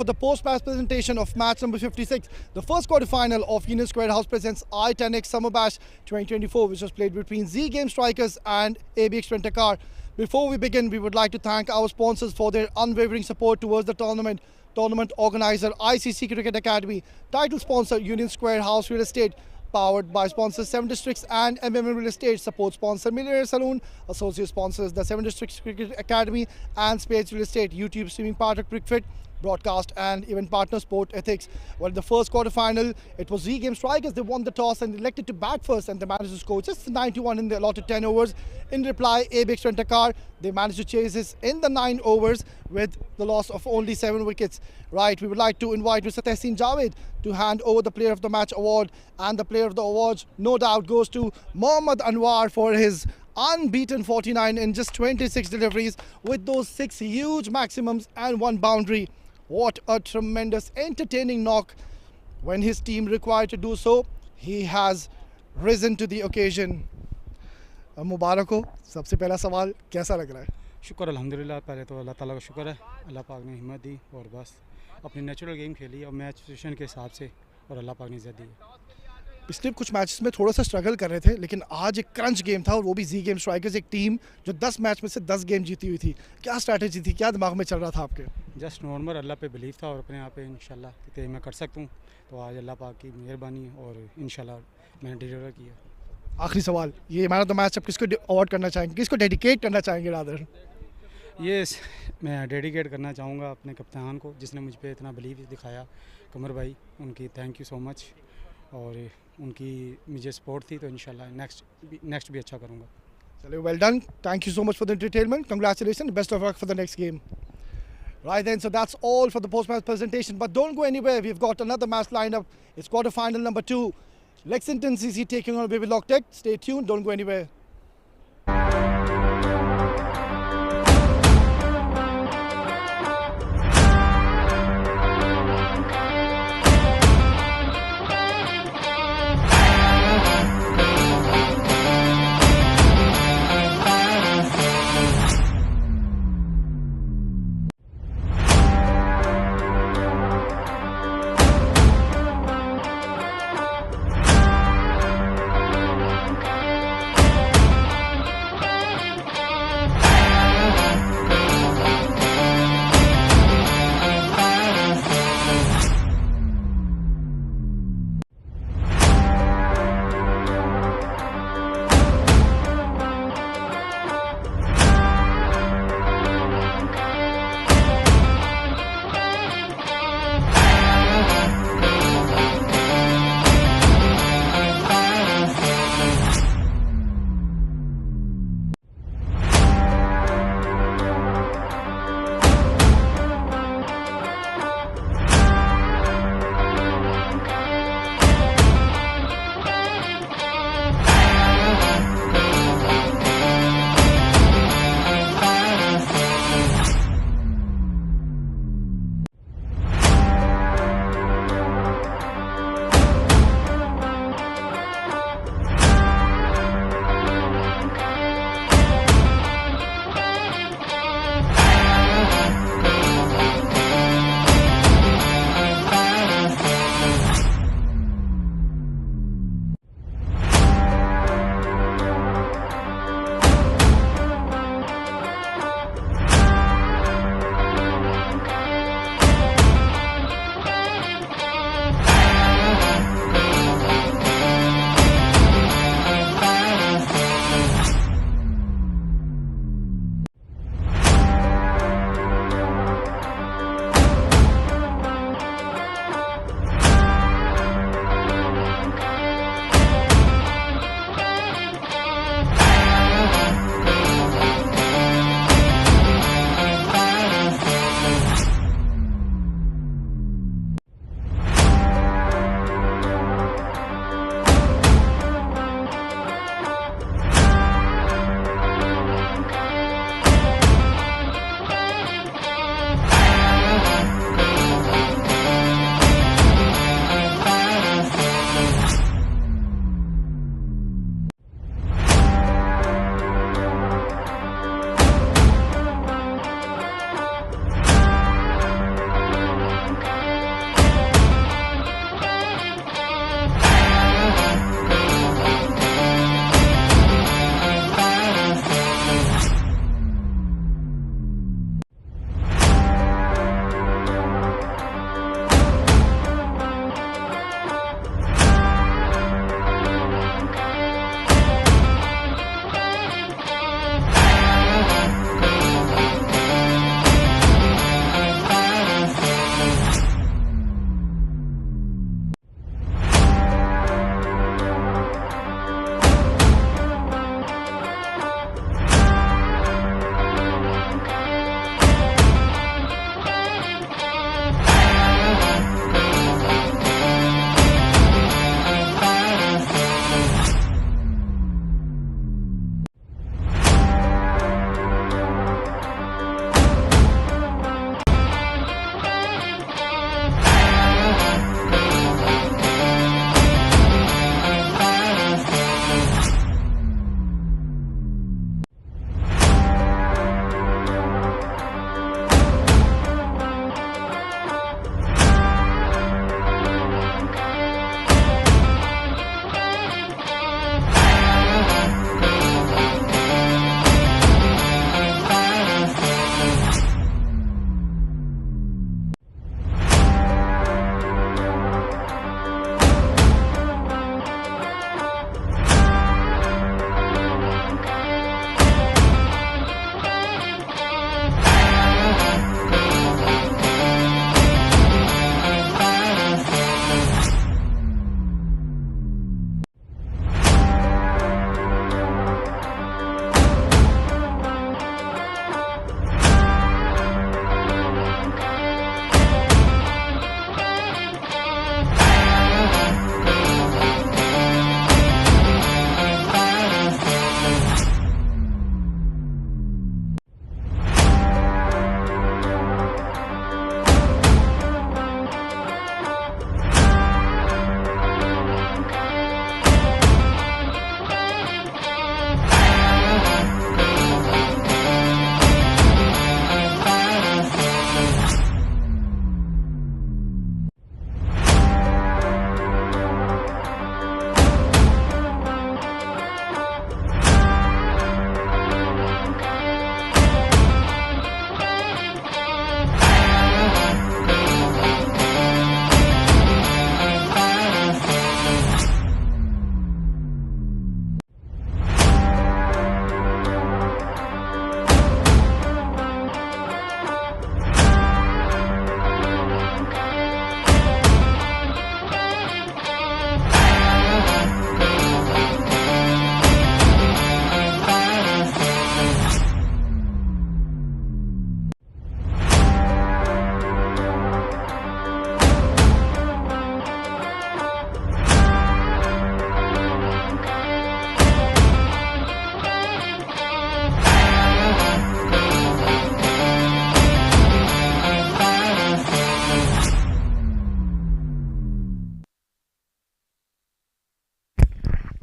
For the post-match presentation of match number 56, the first quarter-final of Union Square House presents i10x Summer Bash 2024, which was played between Z Game Strikers and ABX Rent-A-Car. Before we begin, we would like to thank our sponsors for their unwavering support towards the tournament. Tournament organizer ICC Cricket Academy, title sponsor Union Square House Real Estate, powered by sponsors 7 Districts and MMM Real Estate, support sponsor Millionaire Saloon, associate sponsors the 7 Districts Cricket Academy and Spades Real Estate, YouTube streaming partner Cricfit, broadcast and event partner Sport Ethics. Well, in the first quarter-final, it was Z Game Strikers. They won the toss and elected to bat first, and they managed to score just 91 in the allotted 10 overs. In reply, ABX Rent-A-Car, they managed to chase this in the 9 overs with the loss of only 7 wickets. Right, we would like to invite Mr. Tehseen Javed to hand over the Player of the Match award, and the Player of the Award no doubt goes to Mohammad Anwar for his unbeaten 49 in just 26 deliveries with those 6 huge maximums and 1 boundary. What a tremendous entertaining knock. When his team required to do so, he has risen to the occasion. मुबारक हो. सबसे पहला सवाल कैसा लग रहा है? शुक्र अल्हम्दुलिल्लाह. पहले तो अल्लाह ताला का शुक्र है, अल्लाह पाक ने हिम्मत दी और बस अपनी नेचुरल गेम खेली और मैच सिचुएशन के हिसाब से और अल्लाह पाक ने इज़्ज़त दी. पिछले कुछ मैचेस में थोड़ा सा स्ट्रगल कर रहे थे, लेकिन आज एक क्रंच गेम था और वो भी जी गेम स्ट्राइकर्स, एक टीम जो 10 मैच में से 10 गेम जीती हुई थी. क्या स्ट्रैटेजी थी, क्या दिमाग में चल रहा था आपके? जस्ट नॉर्मल अल्लाह पे बिलीव था और अपने आप पे इंशाल्लाह कि मैं कर सकता हूँ. तो आज अल्लाह पाक की मेहरबानी और इंशाल्लाह मैंने डिलीवर किया. आखिरी सवाल, ये मैन ऑफ द मैच आप किसको अवार्ड करना चाहेंगे, किसको डेडिकेट करना चाहेंगे? रादर ये मैं डेडिकेट करना चाहूँगा अपने कप्तान को, जिसने मुझ पर इतना बिलीव दिखाया, कमर भाई. उनकी थैंक यू सो मच और उनकी मुझे सपोर्ट थी, तो इंशाल्लाह नेक्स्ट भी अच्छा करूँगा. चलिए, well done. Thank you so much for the entertainment. Congratulation, best of luck for the next game. Right then, so that's all for the post-match presentation. But don't go anywhere. We've got another match lined up. It's quarter-final number 2. Lexington CC taking on Wavy Log Tech. Stay tuned. Don't go anywhere.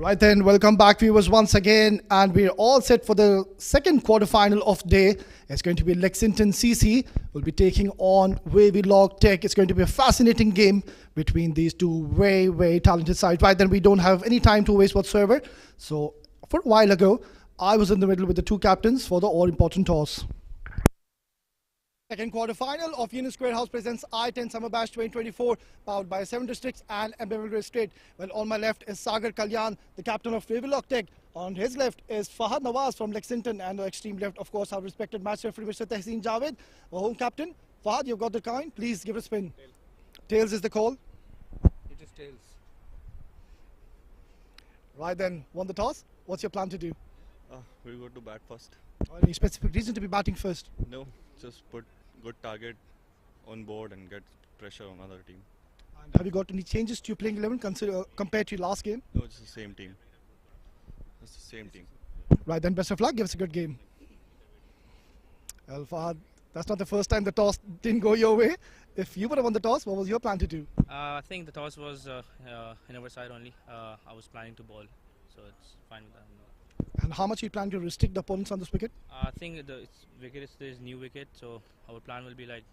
Right then, welcome back viewers once again, and we're all set for the second quarterfinal of the day. It's going to be Lexington CC will be taking on Wavy Log Tech. It's going to be a fascinating game between these two very talented sides. Right then, we don't have any time to waste whatsoever. So for a while ago, I was in the middle with the two captains for the all-important toss. Second quarterfinal of Union Square House presents I10 Summer Bash 2024, powered by 7 districts and Embedded State. Well, on my left is Sagar Kalyan, the captain of Wavy Log Tech. On his left is Fahad Nawaz from Lexington, and the extreme left, of course, our respected match referee, Mr. Tehseen Javed. Our home captain, Fahad, you've got the coin. Please give it a spin. Tails is the call. It is tails. Right then, won the toss. What's your plan to do? We'll go to bat first. Any specific reason to be batting first? No, just put good target on board and get pressure on other team. And have you got any changes to your playing 11 compared to your last game? No, it's the same team. It's the same team. Right then, best of luck. Give us a good game. Well, Fahad, that's not the first time the toss didn't go your way. If you would have won the toss, what was your plan to do? I think the toss was in our side only. I was planning to ball, so it's fine with that. And how much you plan to restrict the opponents on this wicket? I think there's new wicket, so our plan will be like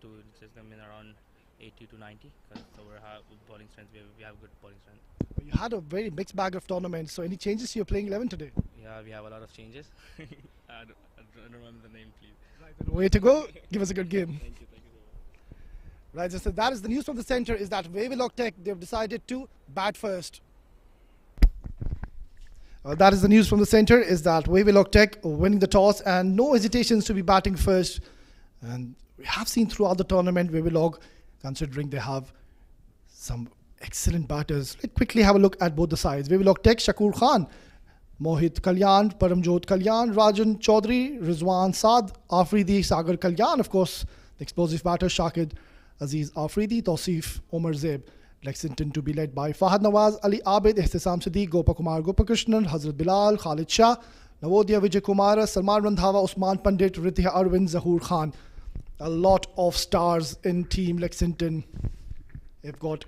to chase them in around 80 to 90 because our bowling strength, we have good bowling strength. You had a very mixed bag of tournaments, so any changes to your playing 11 today? Yeah, we have a lot of changes. I don't remember the name, please. Right, then way to go. Give us a good game. Thank you so much. Right, so that is the news from the center, is that Wavy Log Tech, they've decided to bat first. That is the news from the center, is that Wavy Log Tech winning the toss and no hesitations to be batting first. And we have seen throughout the tournament Wavy Log, considering they have some excellent batters. Let's quickly have a look at both the sides. Wavy Log Tech, Shakur Khan, Mohit Kalyan, Paramjot Kalyan, Rajan Chaudhary, Rizwan Saad, Afridi, Sagar Kalyan, of course, the explosive batter Shakid Aziz Afridi, Tausif Omar Zeb. Lexington to be led by Fahad Nawaz, Ali Abid, Ihtisam Siddiq, Gopakumar Gopakrishnan, Hazrat Bilal, Khalid Shah, Navodya Vijay Kumar, Salman Randhawa, Usman Pandit, Ritya Arvind, Zahoor Khan. A lot of stars in Team Lexington. They've got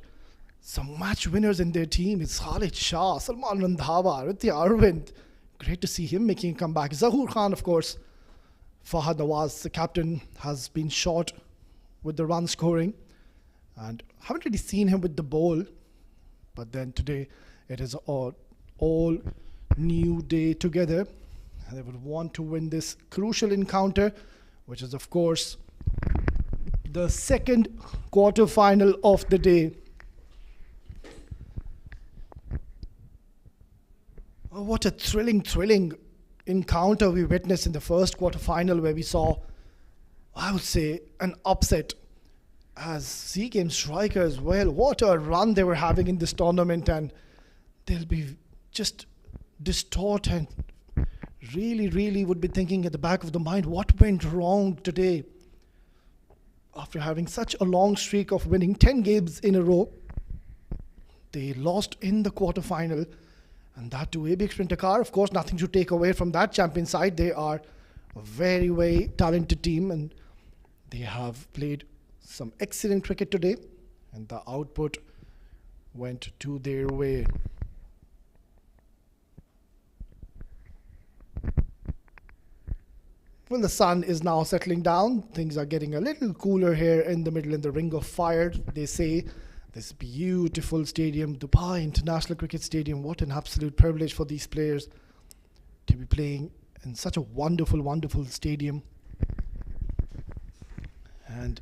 some match winners in their team. It's Khalid Shah, Salman Randhawa, Ritya Arvind. Great to see him making a comeback. Zahoor Khan, of course. Fahad Nawaz, the captain, has been short with the run scoring. And haven't really seen him with the ball, but then today it is all new day together, and they would want to win this crucial encounter, which is of course the second quarter-final of the day. Oh, what a thrilling encounter we witnessed in the first quarter-final, where we saw, I would say, an upset. As Z Game strikers, well, what a run they were having in this tournament, and they'll be just distraught and really would be thinking at the back of the mind, what went wrong today? After having such a long streak of winning 10 games in a row, they lost in the quarterfinal, and that to ABX Rent-A-Car. Of course, nothing to take away from that champion side. They are a very talented team, and they have played some excellent cricket today, and the output went to their way. Well, the sun is now settling down. Things are getting a little cooler here in the middle, in the ring of fire, they say. This beautiful stadium, Dubai International Cricket Stadium. What an absolute privilege for these players to be playing in such a wonderful stadium. And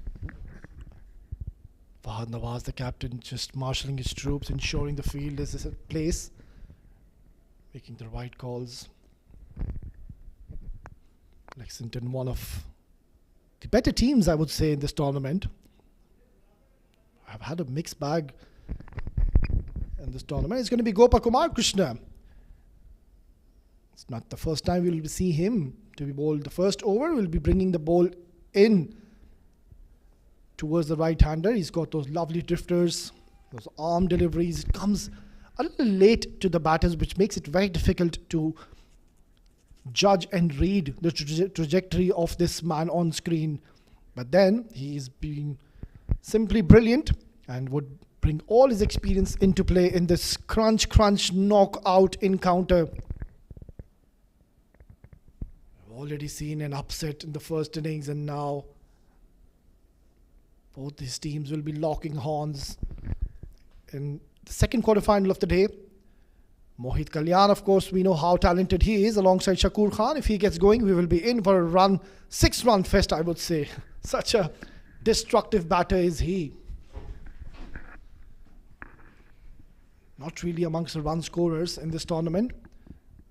Fahad Nawaz, the captain, just marshalling his troops, ensuring the field is at place, making the right calls. Lexington, one of the better teams, I would say, in this tournament. I've had a mixed bag in this tournament. It's going to be Gopakumar Krishna. It's not the first time we'll see him to be bowled. The first over, we'll be bringing the ball in towards the right-hander. He's got those lovely drifters, those arm deliveries. It comes a little late to the batters, which makes it very difficult to judge and read the trajectory of this man on screen. But then he's been simply brilliant and would bring bring all his experience into play in this crunch knockout encounter. We've already seen an upset in the first innings, and now both these teams will be locking horns in the second quarterfinal of the day. Mohit Kalyan, of course, we know how talented he is alongside Shakur Khan. If he gets going, we will be in for a run, 6-run fest, I would say. Such a destructive batter is he. Not really amongst the run scorers in this tournament.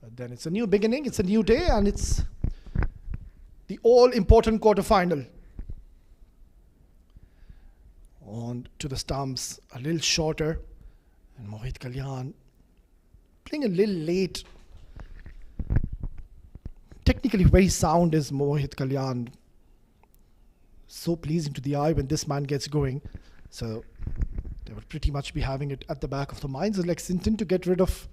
But then it's a new beginning, it's a new day, and it's the all-important quarterfinal. On to the stumps, a little shorter, and Mohit Kalyan playing a little late. Technically very sound is Mohit Kalyan. So pleasing to the eye when this man gets going. So they would pretty much be having it at the back of the minds of Lexington to get rid of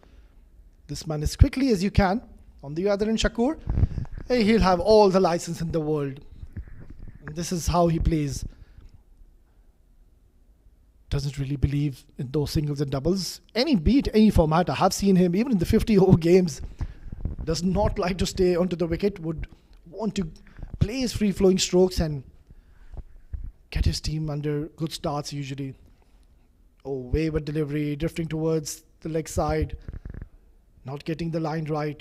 this man as quickly as you can. On the other end, Shakur, he'll have all the license in the world. And this is how he plays. Doesn't really believe in those singles and doubles. Any beat, any format, I have seen him, even in the 50-over games, does not like to stay onto the wicket, would want to play his free-flowing strokes and get his team under good starts usually. Oh, wayward delivery, drifting towards the leg side, not getting the line right.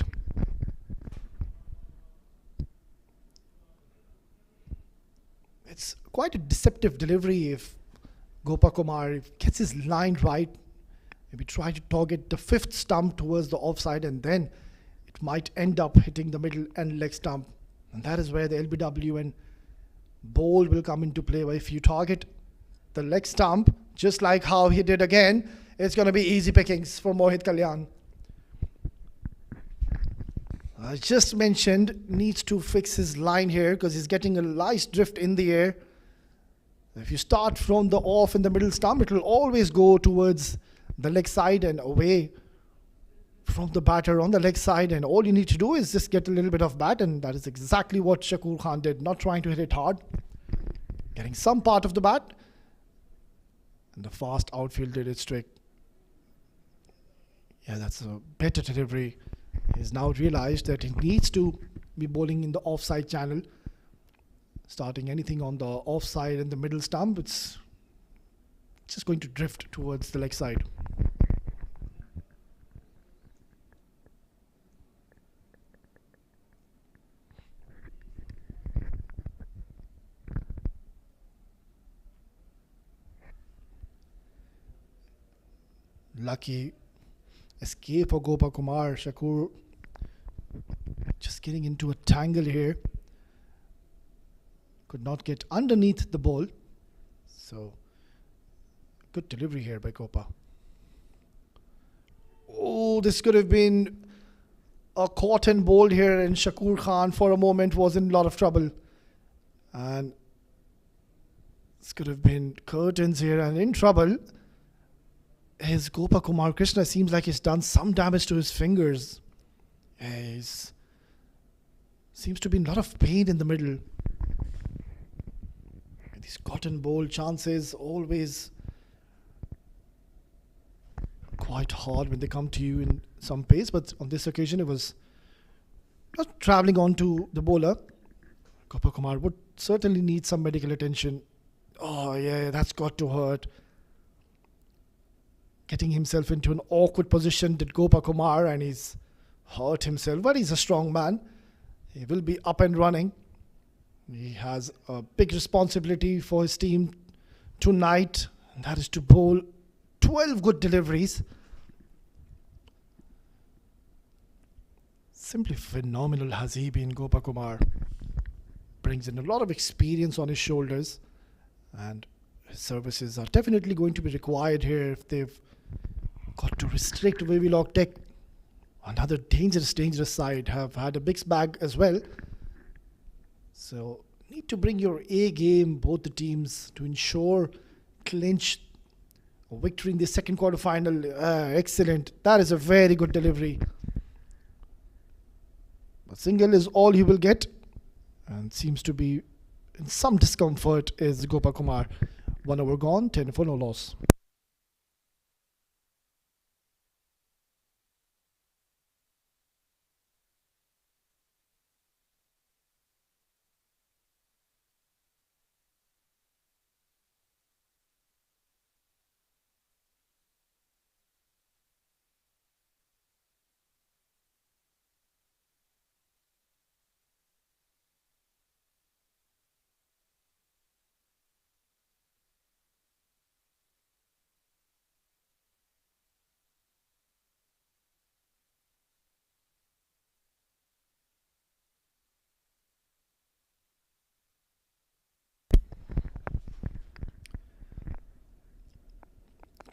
It's quite a deceptive delivery if Gopa Kumar gets his line right, maybe try to target the fifth stump towards the offside, and then it might end up hitting the middle and leg stump. And that is where the LBW and bowl will come into play. Where if you target the leg stump, just like how he did again, it's going to be easy pickings for Mohit Kalyan. I just mentioned needs to fix his line here because he's getting a nice drift in the air. If you start from the off in the middle stump, it will always go towards the leg side and away from the batter on the leg side. And all you need to do is just get a little bit of bat, and that is exactly what Shakur Khan did. Not trying to hit it hard, getting some part of the bat. And the fast outfield did its trick. Yeah, that's a better delivery. He's now realized that he needs to be bowling in the offside channel. Starting anything on the offside and the middle stump, it's just going to drift towards the leg side. Lucky escape for Gopa Kumar. Shakur just getting into a tangle here. Could not get underneath the ball. So, good delivery here by Gopa. Oh, this could have been a caught and bowled here, and Shakur Khan for a moment was in a lot of trouble. And this could have been curtains here, and in trouble. His Gopa Kumar Krishna seems like he's done some damage to his fingers. He's seems to be in a lot of pain in the middle. These cotton bowl chances always quite hard when they come to you in some pace, but on this occasion it was not travelling on to the bowler. Gopa Kumar would certainly need some medical attention. Oh yeah, that's got to hurt. Getting himself into an awkward position did Gopa Kumar, and he's hurt himself, but he's a strong man. He will be up and running. He has a big responsibility for his team tonight, and that is to bowl 12 good deliveries. Simply phenomenal has he been, Gopa Kumar. Brings in a lot of experience on his shoulders, and his services are definitely going to be required here if they've got to restrict Wavy Log Tech. Another dangerous side have had a mixed bag as well. So, need to bring your A game, both the teams, to ensure clinch a victory in the second quarterfinal. Excellent. That is a very good delivery. A single is all he will get, and seems to be in some discomfort is Gopa Kumar. 1 over gone, 10 for no loss.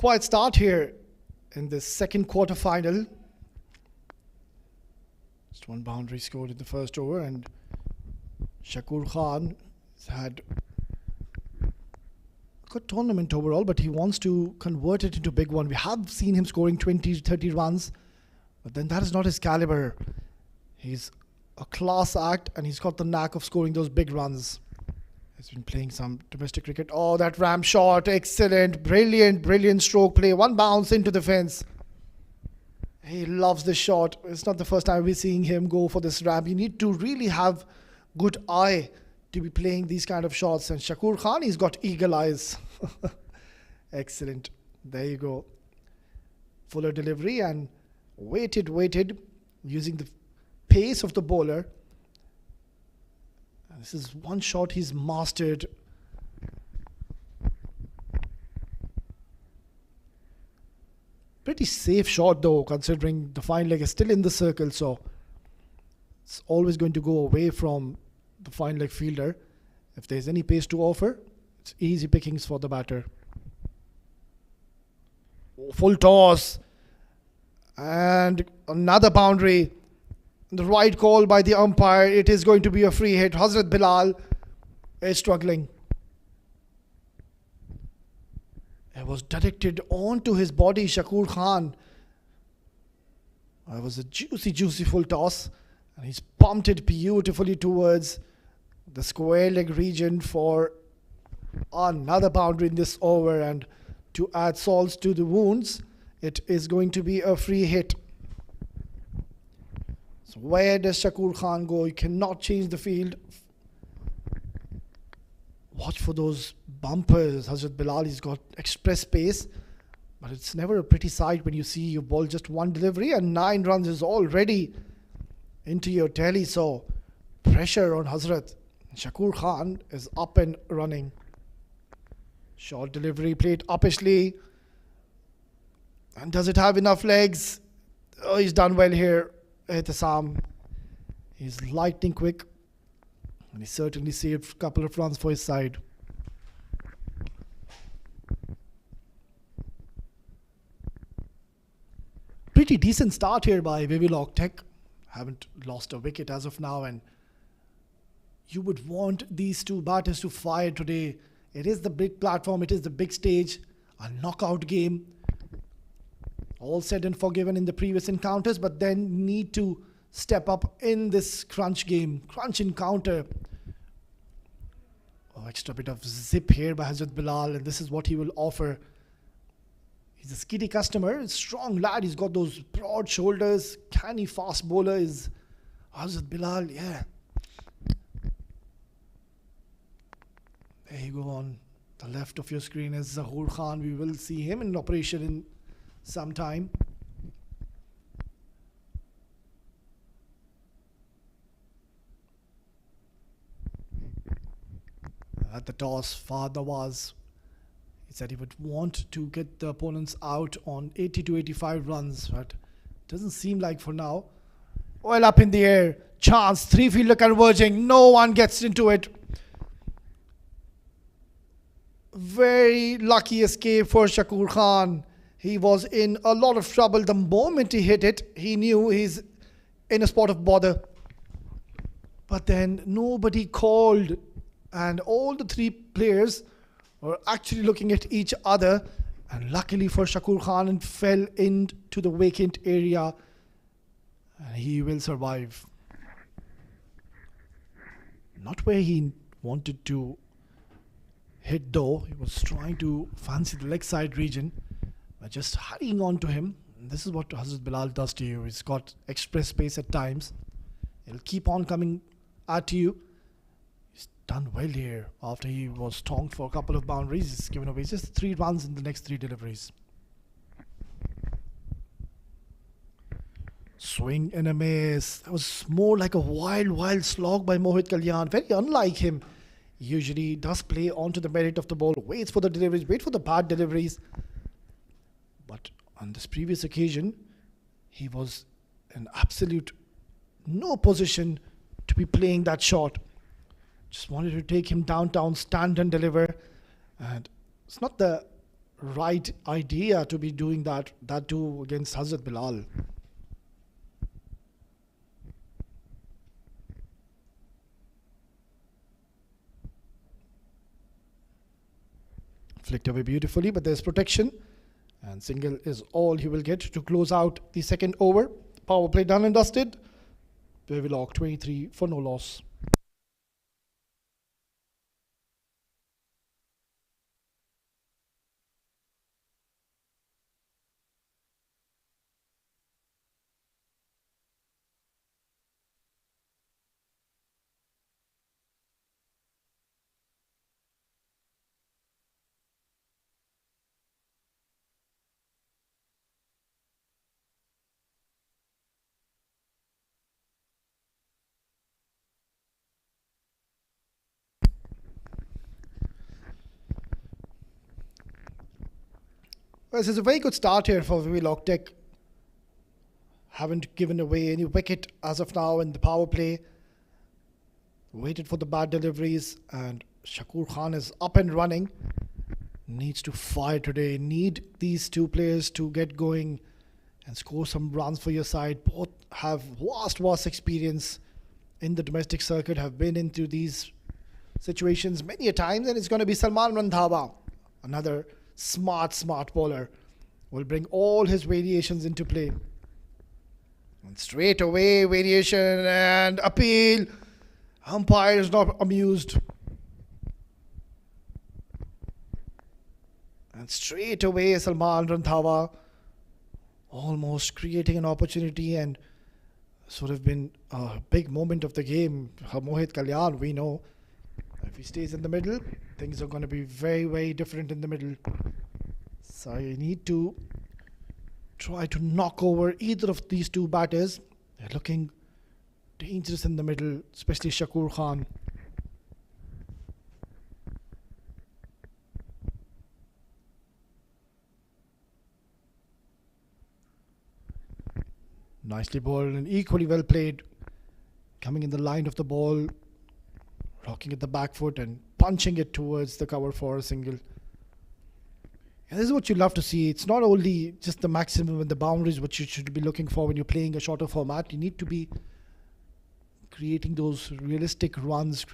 quiet start here in the second quarter final. Just one boundary scored in the first over, and Shakur Khan has had a good tournament overall, but he wants to convert it into a big one. We have seen him scoring 20 to 30 runs, but then that is not his caliber. He's a class act, and he's got the knack of scoring those big runs. He's been playing some domestic cricket. Oh, that ram shot, excellent, brilliant stroke play. One bounce into the fence. He loves this shot. It's not the first time we're seeing him go for this ram. You need to really have good eye to be playing these kind of shots. And Shakur Khan, he's got eagle eyes. Excellent. There you go. Fuller delivery and waited, using the pace of the bowler. And this is one shot he's mastered. Pretty safe shot though, considering the fine leg is still in the circle, so it's always going to go away from the fine leg fielder. If there's any pace to offer, it's easy pickings for the batter. Oh, full toss. And another boundary. The right call by the umpire. It is going to be a free hit. Hazrat Bilal is struggling. It was directed onto his body, Shakur Khan. It was a juicy full toss. And he's pumped it beautifully towards the square leg region for another boundary in this over. And to add salt to the wounds, it is going to be a free hit. So where does Shakur Khan go? You cannot change the field. Watch for those bumpers. Hazrat Bilal, he's got express pace, but it's never a pretty sight when you see you ball just one delivery and 9 runs is already into your tally. So pressure on Hazrat. Shakur Khan is up and running. Short delivery played uppishly. And does it have enough legs? Oh, he's done well here. Ehtisam. He's lightning quick. And he certainly saved a couple of runs for his side. Pretty decent start here by Wavy Log Tech. Haven't lost a wicket as of now, and you would want these two batters to fire today. It is the big platform, it is the big stage, a knockout game. All said and forgiven in the previous encounters, but then need to step up in this crunch game, crunch encounter. Oh, extra bit of zip here by Hazrat Bilal, and this is what he will offer. He's a skiddy customer, strong lad. He's got those broad shoulders. Canny fast bowler is Hazrat Bilal. Yeah. There you go. On the left of your screen is Zahoor Khan. We will see him in operation in some time. At the toss, Fahad was. He said he would want to get the opponents out on 80 to 85 runs, but doesn't seem like for now. Well, up in the air, chance, 3-fielder converging, no one gets into it. Very lucky escape for Shakur Khan. He was in a lot of trouble. The moment he hit it, he knew he's in a spot of bother. But then nobody called, and all the 3 players were actually looking at each other, and luckily for Shakur Khan, it fell into the vacant area, and he will survive. Not where he wanted to hit though. He was trying to fancy the leg side region, but just hurrying on to him. And this is what Hazrat Bilal does to you. He's got express pace at times. He'll keep on coming at you. He's done well here after he was tonked for a couple of boundaries. He's given away just 3 runs in the next 3 deliveries. Swing and a miss. That was more like a wild slog by Mohit Kalyan. Very unlike him. He usually does play onto the merit of the ball, waits for the deliveries, wait for the bad deliveries. But on this previous occasion, he was in absolute no position to be playing that shot. Just wanted to take him downtown, stand and deliver. And it's not the right idea to be doing that too against Hazrat Bilal. Flicked away beautifully, but there's protection. And single is all he will get to close out the second over. Power play done and dusted. Wavilog 23 for no loss. Well, this is a very good start here for Wavy Log Tech. Haven't given away any wicket as of now in the power play. Waited for the bad deliveries, and Shakur Khan is up and running. Needs to fire today. Need these two players to get going and score some runs for your side. Both have vast experience in the domestic circuit, have been into these situations many a times, and it's going to be Salman Randhawa, another smart bowler, will bring all his variations into play. And straight away variation and appeal. Umpire is not amused. And straight away Salman Randhawa almost creating an opportunity and sort of been a big moment of the game. Mohit Kalyan, we know, if he stays in the middle, things are going to be very different in the middle. So you need to try to knock over either of these two batters. They're looking dangerous in the middle, especially Shakur Khan. Nicely bowled and equally well played. Coming in the line of the ball, rocking at the back foot and punching it towards the cover for a single. And this is what you love to see. It's not only just the maximum and the boundaries which you should be looking for when you're playing a shorter format. You need to be creating those realistic runs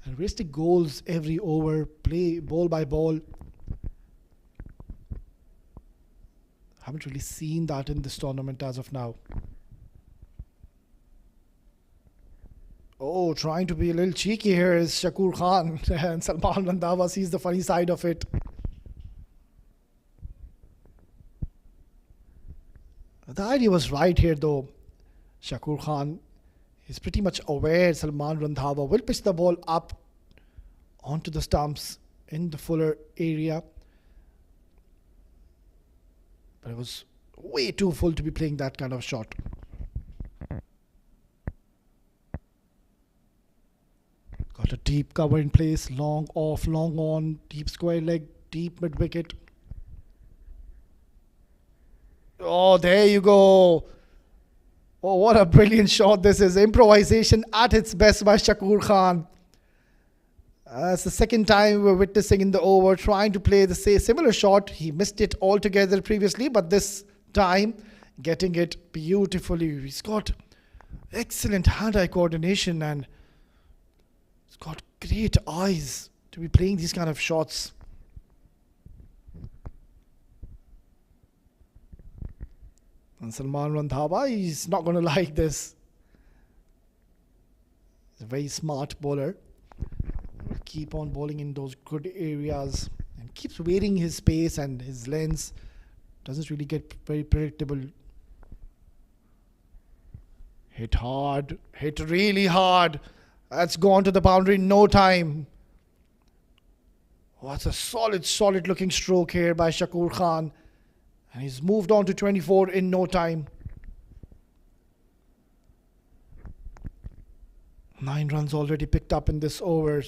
and realistic goals every over. Play ball by ball. Haven't really seen that in this tournament as of now. Oh, trying to be a little cheeky here is Shakur Khan, and Salman Randhawa sees the funny side of it. The idea was right here though. Shakur Khan is pretty much aware Salman Randhawa will pitch the ball up onto the stumps in the fuller area. But it was way too full to be playing that kind of shot. Got a deep cover in place, long off, long on, deep square leg, deep mid wicket. Oh, there you go. Oh, what a brilliant shot this is. Improvisation at its best by Shakur Khan. It's the second time we're witnessing in the over trying to play the similar shot. He missed it altogether previously, but this time getting it beautifully. He's got excellent hand-eye coordination and he's got great eyes to be playing these kind of shots. And Salman Randhawa, he's not going to like this. He's a very smart bowler. Will keep on bowling in those good areas and keeps varying his pace and his lengths. Doesn't really get very predictable. Hit hard. Hit really hard. That's gone to the boundary in no time. Oh, that's a solid looking stroke here by Shakur Khan. And he's moved on to 24 in no time. 9 runs already picked up in this over.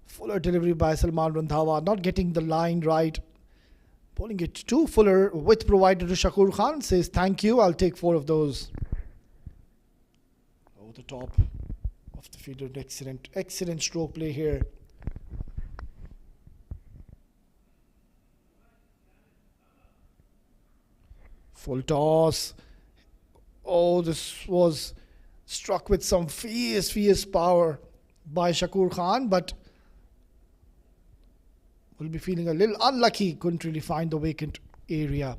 Fuller delivery by Salman Randhawa. Not getting the line right. Bowling it to Fuller. Width provided to Shakur Khan. Says thank you. I'll take 4 of those. Over the top of the fielder. Excellent stroke play here. Full toss. Oh, this was struck with some fierce power by Shakur Khan, but will be feeling a little unlucky. Couldn't really find the vacant area.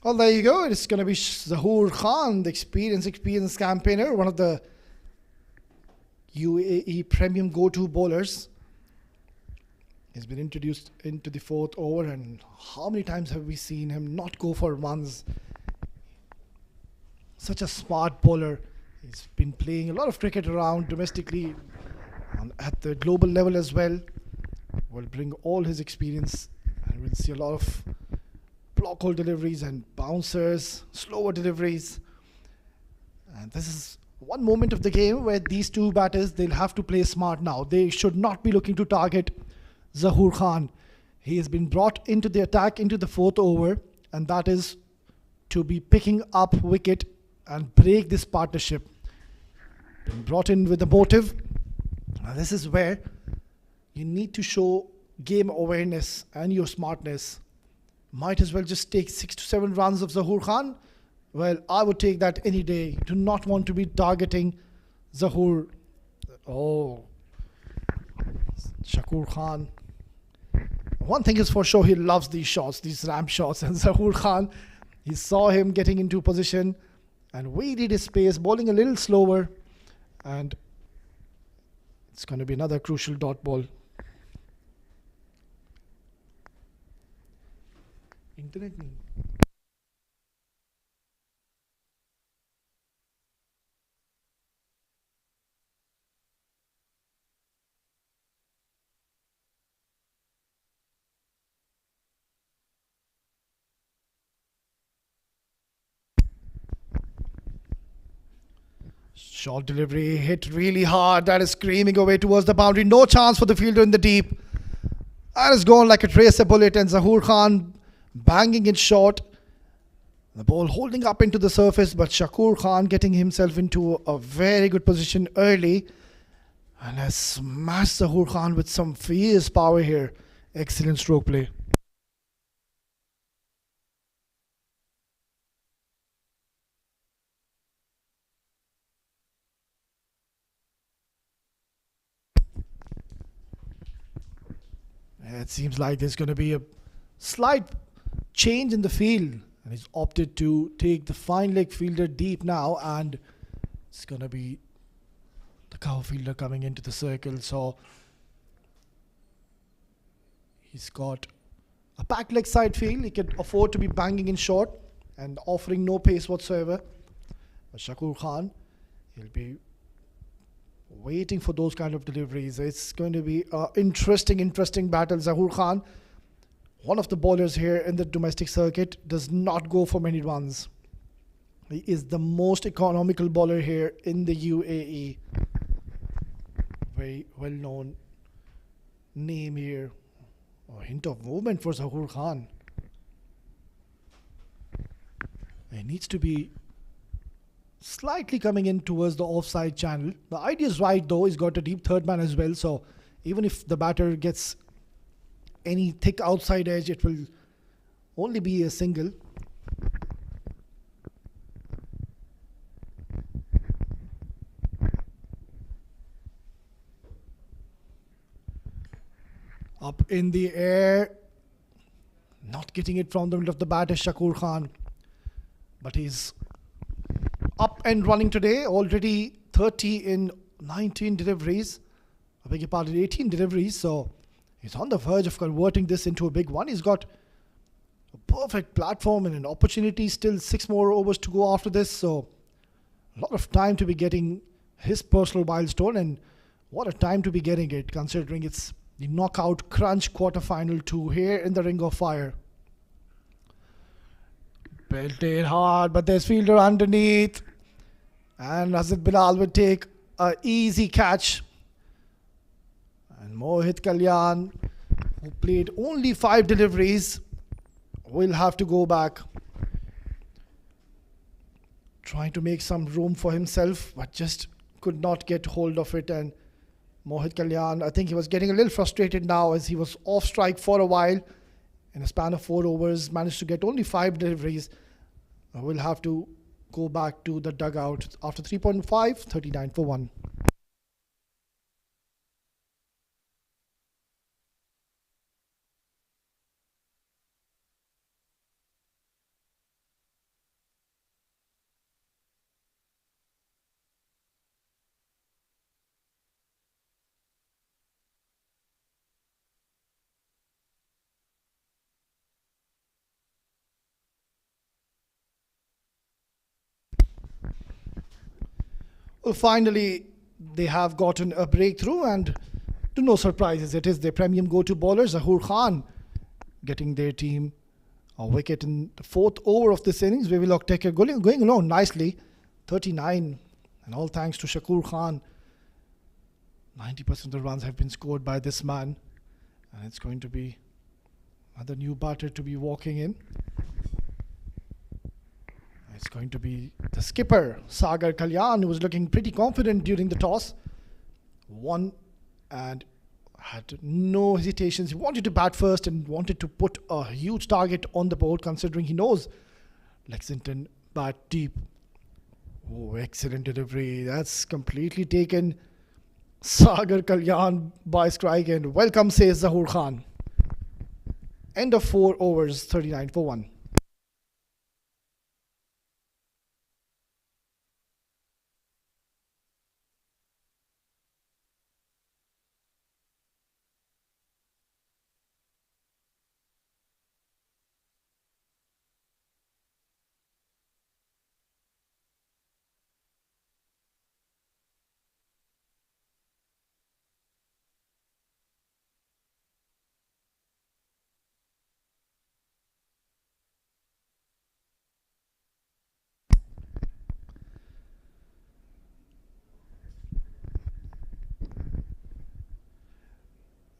Well, there you go. It's going to be Zahoor Khan, the experienced campaigner, one of the UAE premium go-to bowlers. He's been introduced into the fourth over, and how many times have we seen him not go for runs? Such a smart bowler. He's been playing a lot of cricket around domestically and at the global level as well. Will bring all his experience, and we'll see a lot of block hole deliveries and bouncers, slower deliveries. And this is one moment of the game where these two batters, they'll have to play smart now. They should not be looking to target Zahoor Khan. He has been brought into the attack into the fourth over, and that is to be picking up wicket and break this partnership. Been brought in with a motive. And this is where you need to show game awareness and your smartness. Might as well just take 6 to 7 runs of Zahoor Khan. Well, I would take that any day. Do not want to be targeting Zahoor. Oh, Shakur Khan. One thing is for sure, he loves these shots, these ramp shots. And Zahoor Khan, he saw him getting into position and waited his pace, bowling a little slower. And it's going to be another crucial dot ball. Internet नहीं. Short delivery, hit really hard. That is screaming away towards the boundary. No chance for the fielder in the deep. That is gone like a tracer bullet, and Zahoor Khan banging it short. The ball holding up into the surface, but Shakur Khan getting himself into a very good position early and has smashed Zahoor Khan with some fierce power here. Excellent stroke play. It seems like there's going to be a slight change in the field, and he's opted to take the fine leg fielder deep now, and it's going to be the cover fielder coming into the circle. So he's got a packed leg side field. He can afford to be banging in short and offering no pace whatsoever. But Shakur Khan, he'll be waiting for those kind of deliveries. It's going to be an interesting battle. Zahoor Khan, one of the bowlers here in the domestic circuit, does not go for many runs. He is the most economical bowler here in the UAE. Very well known name here. A hint of movement for Zahoor Khan. He needs to be slightly coming in towards the offside channel. The idea is right though. He's got a deep third man as well, so even if the batter gets any thick outside edge, it will only be a single. Up in the air, not getting it from the middle of the bat is Shakur Khan, but he's up and running today. Already 30 in 19 deliveries. I beg your pardon, 18 deliveries. So he's on the verge of converting this into a big one. He's got a perfect platform and an opportunity. Still 6 more overs to go after this. So a lot of time to be getting his personal milestone. And what a time to be getting it, considering it's The knockout crunch quarterfinal 2 here in the Ring of Fire. Built it hard, but there's fielder underneath. And Razid Bilal will take an easy catch. And Mohit Kalyan, who played only 5 deliveries, will have to go back. Trying to make some room for himself, but just could not get hold of it. And Mohit Kalyan, I think he was getting a little frustrated now as he was off strike for a while. In a span of 4 overs, managed to get only 5 deliveries. Will have to go back to the dugout after 3.5, 39 for 1. Well, finally, they have gotten a breakthrough, and to no surprises, it is their premium go-to bowler, Zahoor Khan, getting their team a wicket in the 4th over of this innings. Wavy Log Tech going along nicely, 39, and all thanks to Shakur Khan. 90% of the runs have been scored by this man, and it's going to be another new batter to be walking in. It's going to be the skipper, Sagar Kalyan, who was looking pretty confident during the toss. Won and had no hesitations. He wanted to bat first and wanted to put a huge target on the board, considering he knows Lexington bat deep. Oh, excellent delivery. That's completely taken Sagar Kalyan by strike, and welcome, says Zahoor Khan. End of 4 overs, 39 for 1.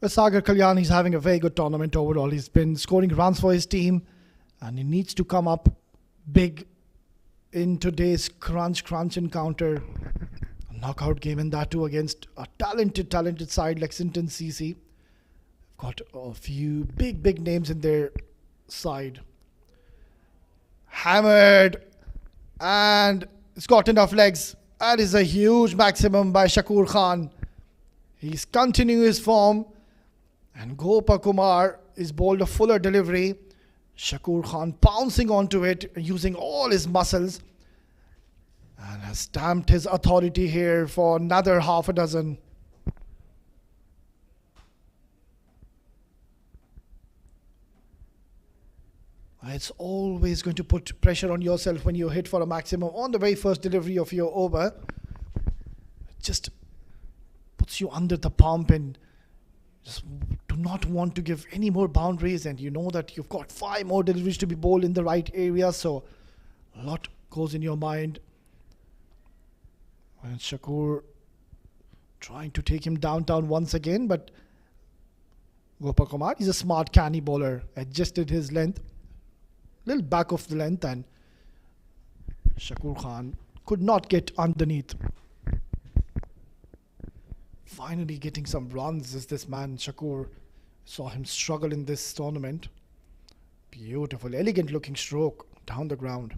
Sagar Kalyan, he's having a very good tournament overall. He's been scoring runs for his team, and he needs to come up big in today's crunch encounter. A knockout game, and that too against a talented side, Lexington CC. Got a few big names in their side. Hammered, and it's got enough legs. That is a huge maximum by Shakur Khan. He's continuing his form. And Gopa Kumar is bowled a fuller delivery. Shakur Khan pouncing onto it, using all his muscles, and has stamped his authority here for another half a dozen. It's always going to put pressure on yourself when you hit for a maximum on the very first delivery of your over. It just puts you under the pump and just do not want to give any more boundaries, and you know that you've got 5 more deliveries to be bowled in the right area, so a lot goes in your mind. And Shakur trying to take him downtown once again, but Gopa Kumar, he's a smart canny bowler, adjusted his length, little back of the length, and Shakur Khan could not get underneath. Finally getting some runs is this man, Shakur. Saw him struggle in this tournament. Beautiful, elegant looking stroke down the ground.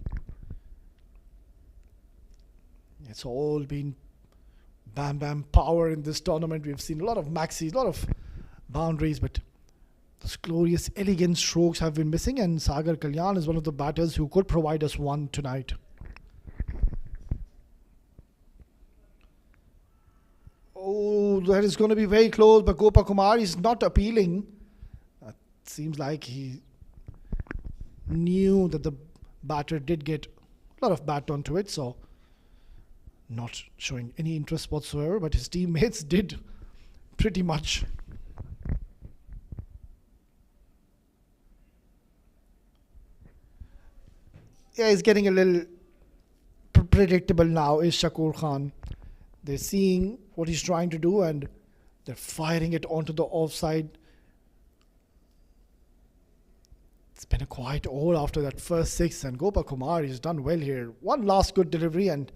It's all been bam power in this tournament. We've seen a lot of maxis, a lot of boundaries, but those glorious, elegant strokes have been missing, and Sagar Kalyan is one of the batters who could provide us one tonight. Oh, that is going to be very close, but Gopa Kumar is not appealing. It seems like he knew that the batter did get a lot of bat onto it, so not showing any interest whatsoever, but his teammates did pretty much. Yeah, he's getting a little predictable now, is Shakur Khan. They're seeing what he's trying to do and they're firing it onto the offside. It's been a quiet over after that first 6, and Gopal Kumar has done well here. One last good delivery and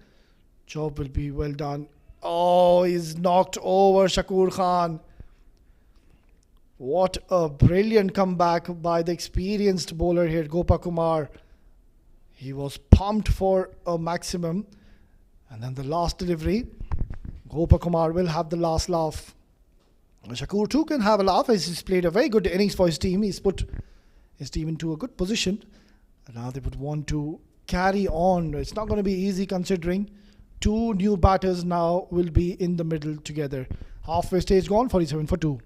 job will be well done. Oh, he's knocked over Shakur Khan. What a brilliant comeback by the experienced bowler here, Gopal Kumar. He was pumped for a maximum. And then the last delivery, Gopal Kumar will have the last laugh. Shakur too can have a laugh as he's played a very good innings for his team. He's put his team into a good position. And now they would want to carry on. It's not going to be easy considering 2 new batters now will be in the middle together. Halfway stage gone, 47 for 2.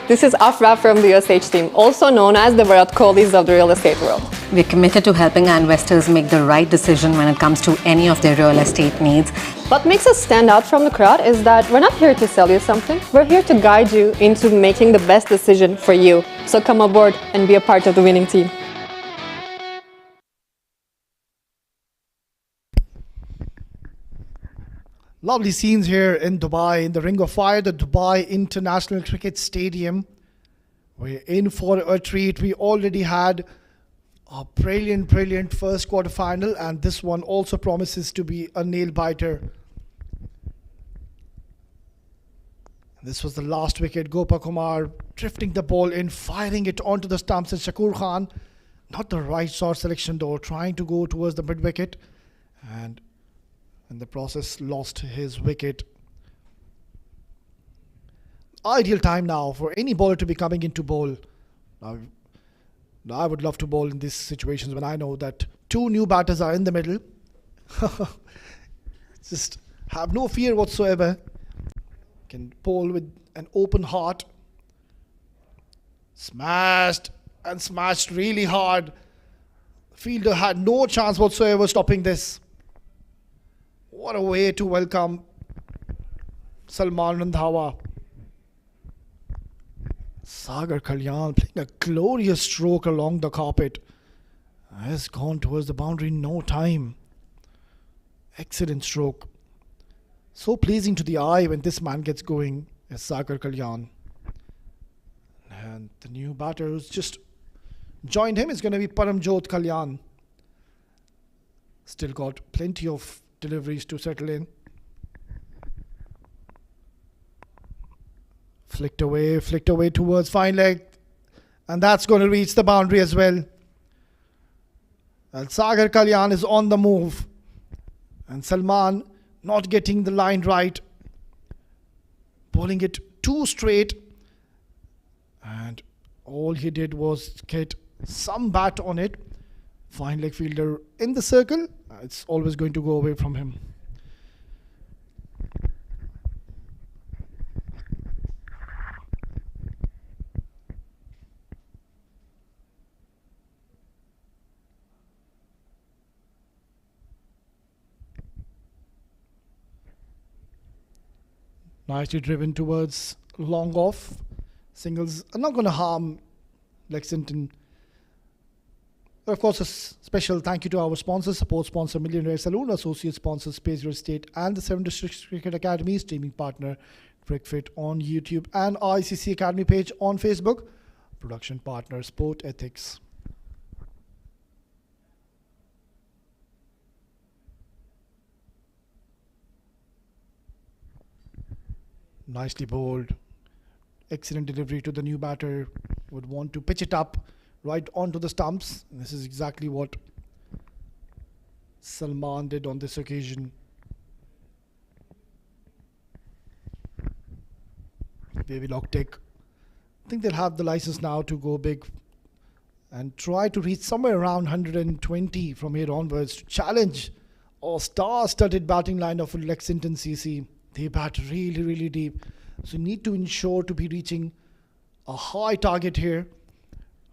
This is Afra from the USH team, also known as the Virat Kohlis of the real estate world. We're committed to helping our investors make the right decision when it comes to any of their real estate needs. What makes us stand out from the crowd is that we're not here to sell you something. We're here to guide you into making the best decision for you. So come aboard and be a part of the winning team. Lovely scenes here in Dubai, in the Ring of Fire, the Dubai International Cricket Stadium. We're in for a treat. We already had a brilliant first quarter final, and this one also promises to be a nail biter. This was the last wicket. Gopal Kumar drifting the ball in, firing it onto the stumps, and Shakur Khan, not the right shot selection though, trying to go towards the mid wicket, and in the process lost his wicket. Ideal time now for any bowler to be coming into bowl. Now I would love to bowl in these situations when I know that 2 new batters are in the middle. Just have no fear whatsoever. Can bowl with an open heart. Smashed and smashed really hard. Fielder had no chance whatsoever stopping this. What a way to welcome Salman Randhawa. Sagar Kalyan playing a glorious stroke along the carpet. Has gone towards the boundary in no time. Excellent stroke. So pleasing to the eye when this man gets going is Sagar Kalyan. And the new batter who's just joined him is going to be Paramjot Kalyan. Still got plenty of deliveries to settle in. Flicked away towards fine leg. And that's going to reach the boundary as well. And Sagar Kalyan is on the move. And Salman not getting the line right. Bowling it too straight. And all he did was get some bat on it. Fine leg fielder in the circle. It's always going to go away from him. Nicely driven towards long off. Singles are not going to harm Lexington. Of course, a special thank you to our sponsors, support sponsor Millionaire Saloon, associate sponsor Space Real Estate, and the 7 Districts Cricket Academy, streaming partner Cricfit on YouTube, and ICC Academy page on Facebook, production partner Sport Ethics. Nicely bowled. Excellent delivery to the new batter. Would want to pitch it up right onto the stumps. And this is exactly what Salman did on this occasion. Wavy Log Tech. I think they'll have the license now to go big and try to reach somewhere around 120 from here onwards to challenge a star-studded batting lineup for Lexington CC. They bat really deep. So you need to ensure to be reaching a high target here.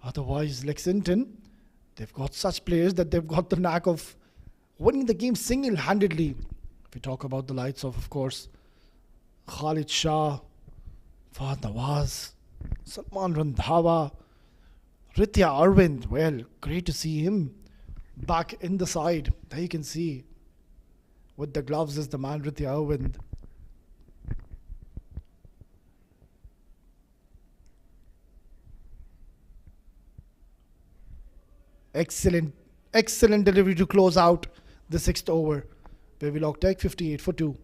Otherwise, Lexington, they've got such players that they've got the knack of winning the game single-handedly. If we talk about the likes of course, Khalid Shah, Fahad Nawaz, Salman Randhawa, Ritya Arvind. Well, great to see him back in the side. There you can see with the gloves is the man Ritya Arvind. Excellent delivery to close out the 6th over. Wavy Log Tech 58 for 2.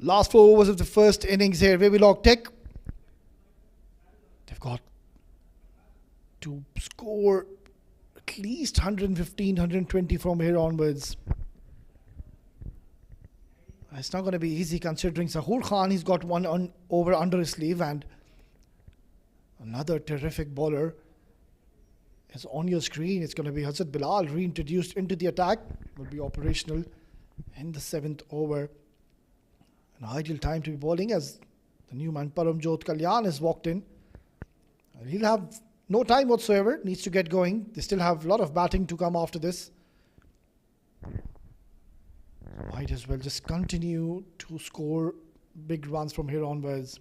Last 4 overs of the first innings here. Wavy Log Tech. They've got to score at least 115, 120 from here onwards. It's not going to be easy considering Zahoor Khan, he's got one over under his sleeve, and another terrific bowler is on your screen. It's going to be Hazrat Bilal, reintroduced into the attack, will be operational in the 7th over. An ideal time to be bowling as the new man Paramjot Kalyan has walked in. He'll have no time whatsoever, needs to get going. They still have a lot of batting to come after this. Might as well just continue to score big runs from here onwards.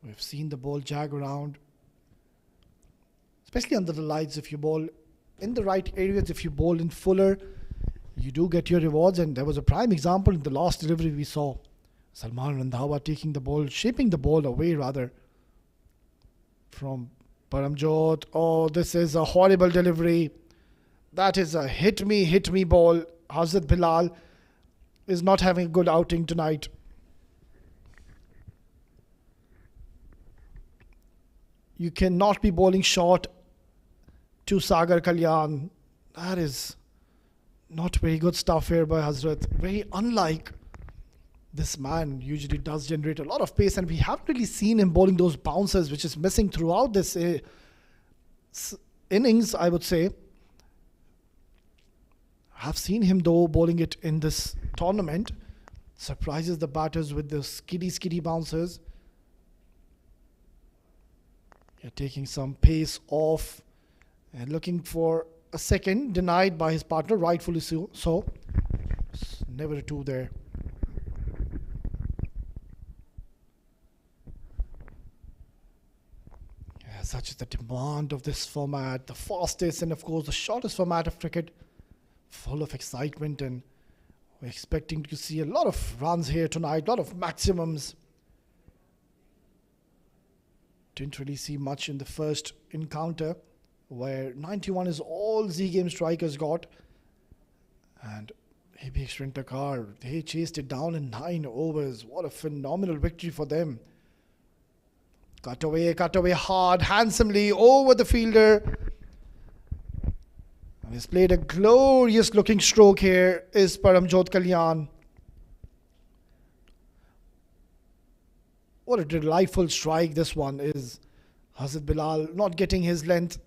We've seen the ball jag around, especially under the lights. If you bowl in the right areas, if you bowl in fuller, you do get your rewards. And there was a prime example in the last delivery we saw. Salman Randhawa taking the ball, shaping the ball away rather from Paramjot. Oh, this is a horrible delivery. That is a hit me ball. Hazrat Bilal is not having a good outing tonight. You cannot be bowling short to Sagar Kalyan. That is not very good stuff here by Hazrat. Very unlike this man. Usually does generate a lot of pace, and we haven't really seen him bowling those bouncers, which is missing throughout this innings, I would say. I've seen him though bowling it in this tournament. Surprises the batters with the skiddy bouncers. Yeah, taking some pace off and looking for a second, denied by his partner, rightfully so. It's never a 2 there. Yeah, such is the demand of this format, the fastest and of course the shortest format of cricket, full of excitement, and we're expecting to see a lot of runs here tonight, a lot of maximums. Didn't really see much in the first encounter, where 91 is all Z Game strikers got, and ABX Rent-A-Car, they chased it down in 9 overs. What a phenomenal victory for them. Cut away hard, handsomely over the fielder, and he's played a glorious looking stroke here is Paramjot Kalyan. What a delightful strike this one is. Hazrat Bilal not getting his length,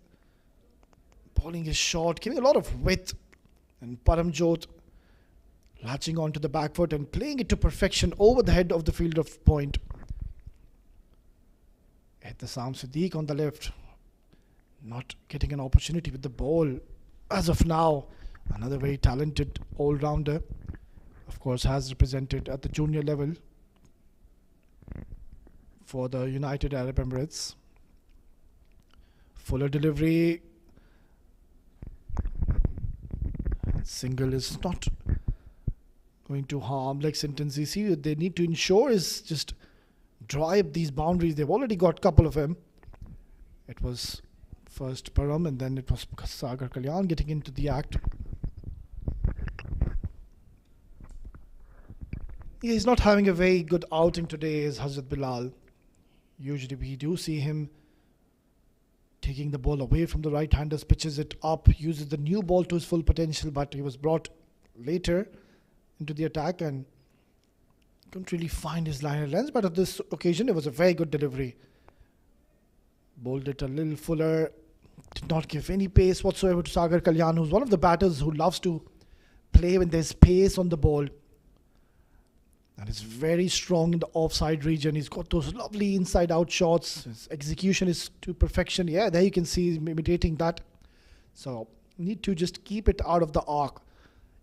bowling his short, giving a lot of width, and Paramjot latching onto the back foot and playing it to perfection over the head of the fielder point. Ehtisam Siddique on the left, not getting an opportunity with the ball as of now. Another very talented all-rounder, of course, has represented at the junior level for the United Arab Emirates. Fuller delivery. Single is not going to harm Lexington CC. They need to ensure is just drive these boundaries. They've already got a couple of them. It was first Param and then it was Sagar Kalyan getting into the act. Yeah, he's not having a very good outing today, is Hazrat Bilal. Usually we do see him taking the ball away from the right-handers, pitches it up, uses the new ball to his full potential, but he was brought later into the attack and couldn't really find his liner length. But on this occasion, it was a very good delivery. Bowled it a little fuller, did not give any pace whatsoever to Sagar Kalyan, who's one of the batters who loves to play when there's pace on the ball. And is very strong in the offside region. He's got those lovely inside-out shots. His execution is to perfection. Yeah, there you can see he's imitating that. So need to just keep it out of the arc.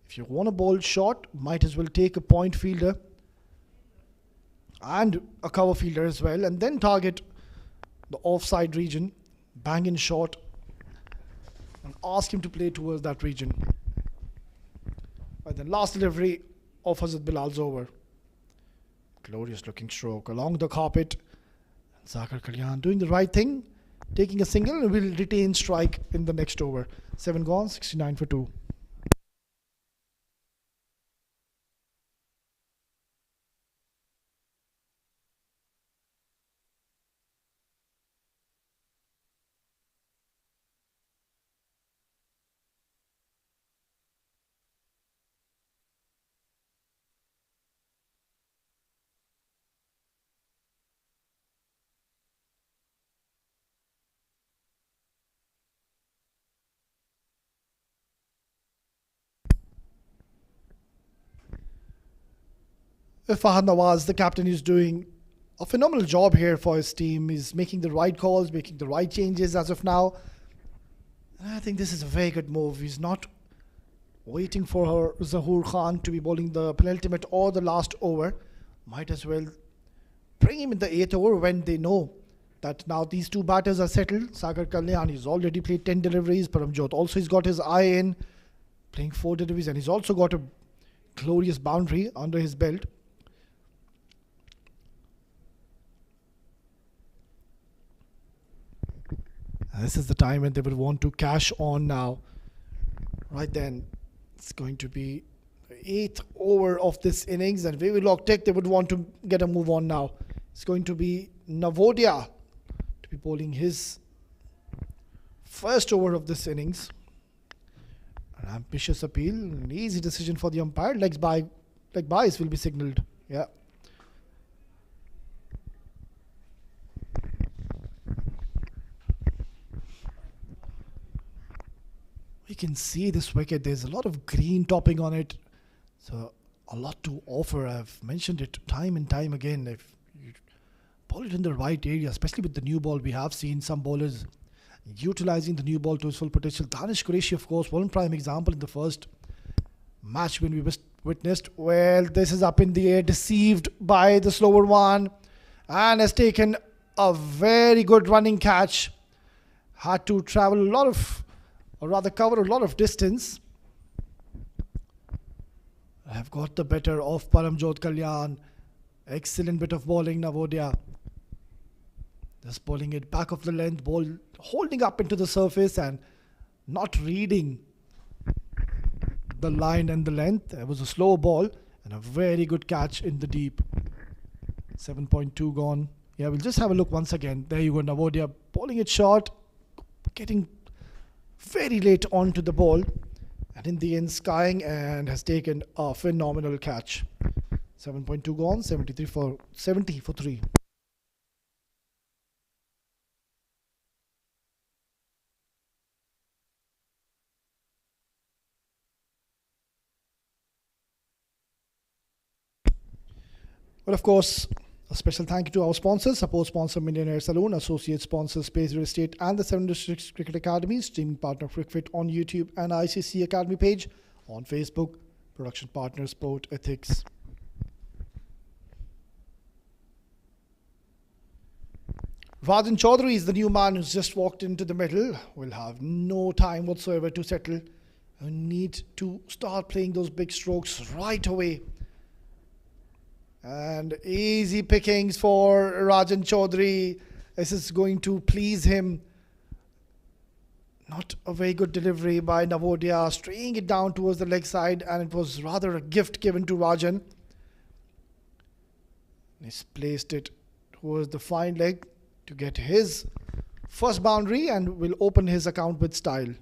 If you want to bowl short, might as well take a point fielder and a cover fielder as well, and then target the offside region, bang in short, and ask him to play towards that region. But then last delivery of Hazrat Bilal's over. Glorious looking stroke along the carpet. Sagar Kalyan doing the right thing, taking a single, and will retain strike in the next over. 7 gone, 69 for 2. Fahad Nawaz, the captain, is doing a phenomenal job here for his team. He's making the right calls, making the right changes as of now. And I think this is a very good move. He's not waiting for Zahoor Khan to be bowling the penultimate or the last over. Might as well bring him in the 8th over when they know that now these two batters are settled. Sagar Kalyan, he's already played 10 deliveries. Paramjot also, he's got his eye in, playing 4 deliveries, and he's also got a glorious boundary under his belt. This is the time when they would want to cash on now. Right then, it's going to be the 8th over of this innings, and Wavy Log Tech, they would want to get a move on now. It's going to be Navodia to be bowling his first over of this innings. An ambitious appeal, an easy decision for the umpire. Leg byes will be signalled. Yeah. We can see this wicket, there's a lot of green topping on it, so a lot to offer. I've mentioned it time and time again. If you bowl it in the right area, especially with the new ball, we have seen some bowlers utilizing the new ball to its full potential. Danish Qureshi, of course, one prime example in the first match when we witnessed. Well, this is up in the air, deceived by the slower one, and has taken a very good running catch. Had to travel a lot of, or rather cover a lot of distance. I have got the better of Paramjot Kalyan. Excellent bit of bowling, Navodia. Just bowling it back of the length, ball holding up into the surface and not reading the line and the length. It was a slow ball and a very good catch in the deep. 7.2 gone. Yeah, we'll just have a look once again. There you go, Navodia bowling it short, getting very late onto the ball, and in the end skying, and has taken a phenomenal catch. 7.2 gone, 70 for 3. Well, of course, a special thank you to our sponsors: support sponsor Millionaire Saloon, associate sponsor Space Real Estate and the 7 Districts Cricket Academy, streaming partner Cricfit on YouTube and ICC Academy page on Facebook, production partner Sport Ethics. Rajan Chaudhary is the new man who's just walked into the middle. Will have no time whatsoever to settle. Need to start playing those big strokes right away. And easy pickings for Rajan Chaudhary. This is going to please him. Not a very good delivery by Navodia, straying it down towards the leg side, and it was rather a gift given to Rajan. He's placed it towards the fine leg to get his first boundary and will open his account with style.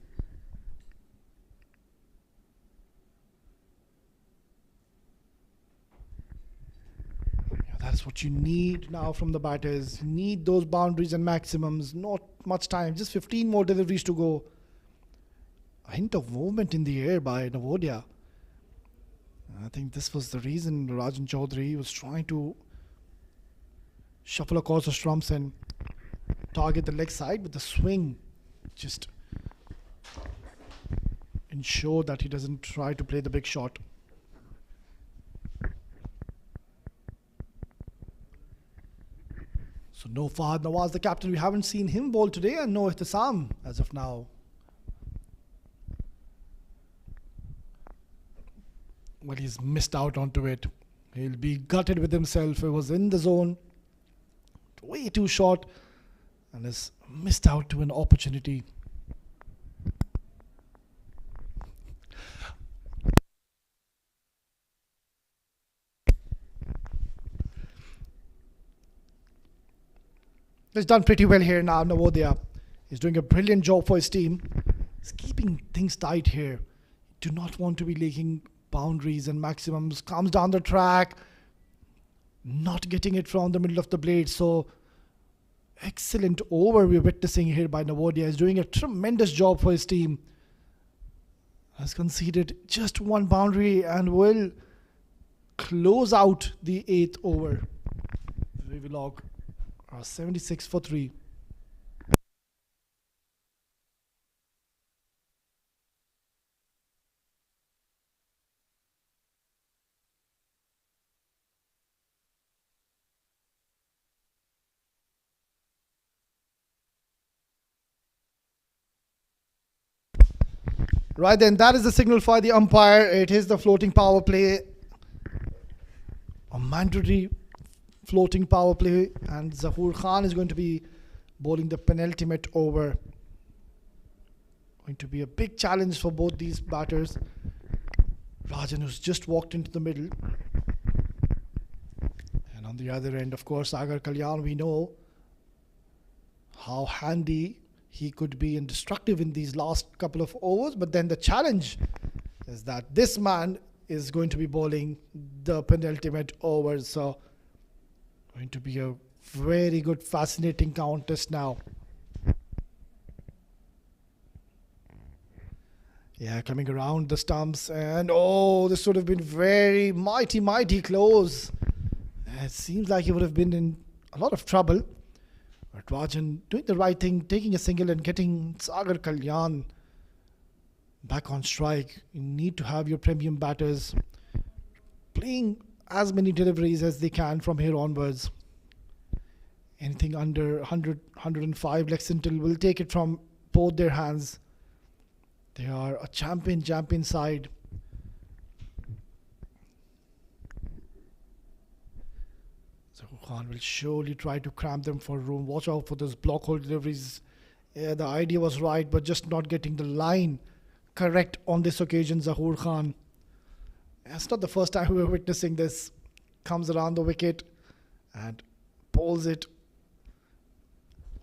That's what you need now from the batters. You need those boundaries and maximums. Not much time. Just 15 more deliveries to go. A hint of movement in the air by Navodia. I think this was the reason Rajan Chaudhary was trying to shuffle across the stumps and target the leg side with the swing. Just ensure that he doesn't try to play the big shot. So no Fahad Nawaz, the captain. We haven't seen him bowl today, and no Ihtisam as of now. Well, he's missed out onto it. He'll be gutted with himself. It was in the zone, way too short, and has missed out to an opportunity. He's done pretty well here now, Navodia. He's doing a brilliant job for his team. He's keeping things tight here. Do not want to be leaking boundaries and maximums. Comes down the track. Not getting it from the middle of the blade. So, excellent over we're witnessing here by Navodia. He's doing a tremendous job for his team. Has conceded just one boundary and will close out the 8th over. Wavilog are 76 for 3. Right then, that is the signal for the umpire. It is the floating power play. A mandatory floating power play, and Zahoor Khan is going to be bowling the penultimate over. Going to be a big challenge for both these batters. Rajan, who's just walked into the middle. And on the other end, of course, Sagar Kalyan, we know how handy he could be and destructive in these last couple of overs. But then the challenge is that this man is going to be bowling the penultimate over. So going to be a very good, fascinating contest now. Yeah, coming around the stumps, and oh, this would have been very mighty close. It seems like he would have been in a lot of trouble. But Rajan doing the right thing, taking a single and getting Sagar Kalyan back on strike. You need to have your premium batters playing as many deliveries as they can from here onwards. Anything under 100, 105, Lexington will take it from both their hands. They are a champion side. So Khan will surely try to cramp them for room. Watch out for those block hole deliveries. Yeah, the idea was right, but just not getting the line correct on this occasion, Zahoor Khan. It's not the first time we were witnessing this. Comes around the wicket and bowls it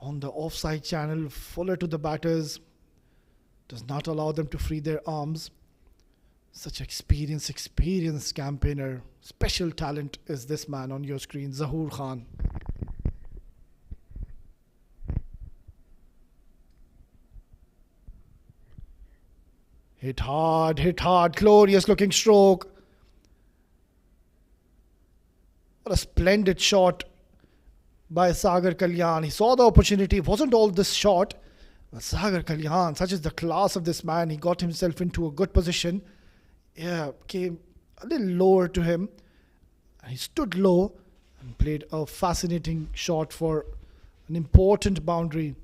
on the offside channel, fuller to the batters. Does not allow them to free their arms. Such experienced campaigner. Special talent is this man on your screen, Zahoor Khan. Hit hard, glorious looking stroke. What a splendid shot by Sagar Kalyan. He saw the opportunity. It wasn't all this shot. But Sagar Kalyan, such is the class of this man, he got himself into a good position. Yeah, came a little lower to him. He stood low and played a fascinating shot for an important boundary.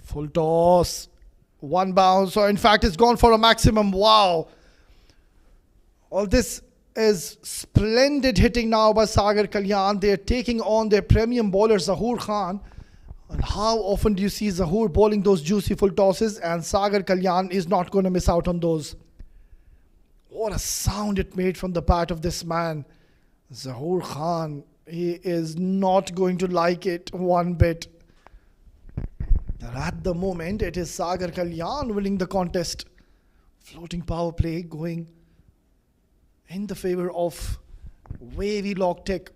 Full toss, one bounce. So in fact, it's gone for a maximum. Wow. All this is splendid hitting now by Sagar Kalyan. They're taking on their premium bowler Zahoor Khan. And how often do you see Zahoor bowling those juicy full tosses? And Sagar Kalyan is not going to miss out on those. What a sound it made from the bat of this man. Zahoor Khan, he is not going to like it one bit. And at the moment, it is Sagar Kalyan winning the contest. Floating power play going in the favor of Wavy Log Tech.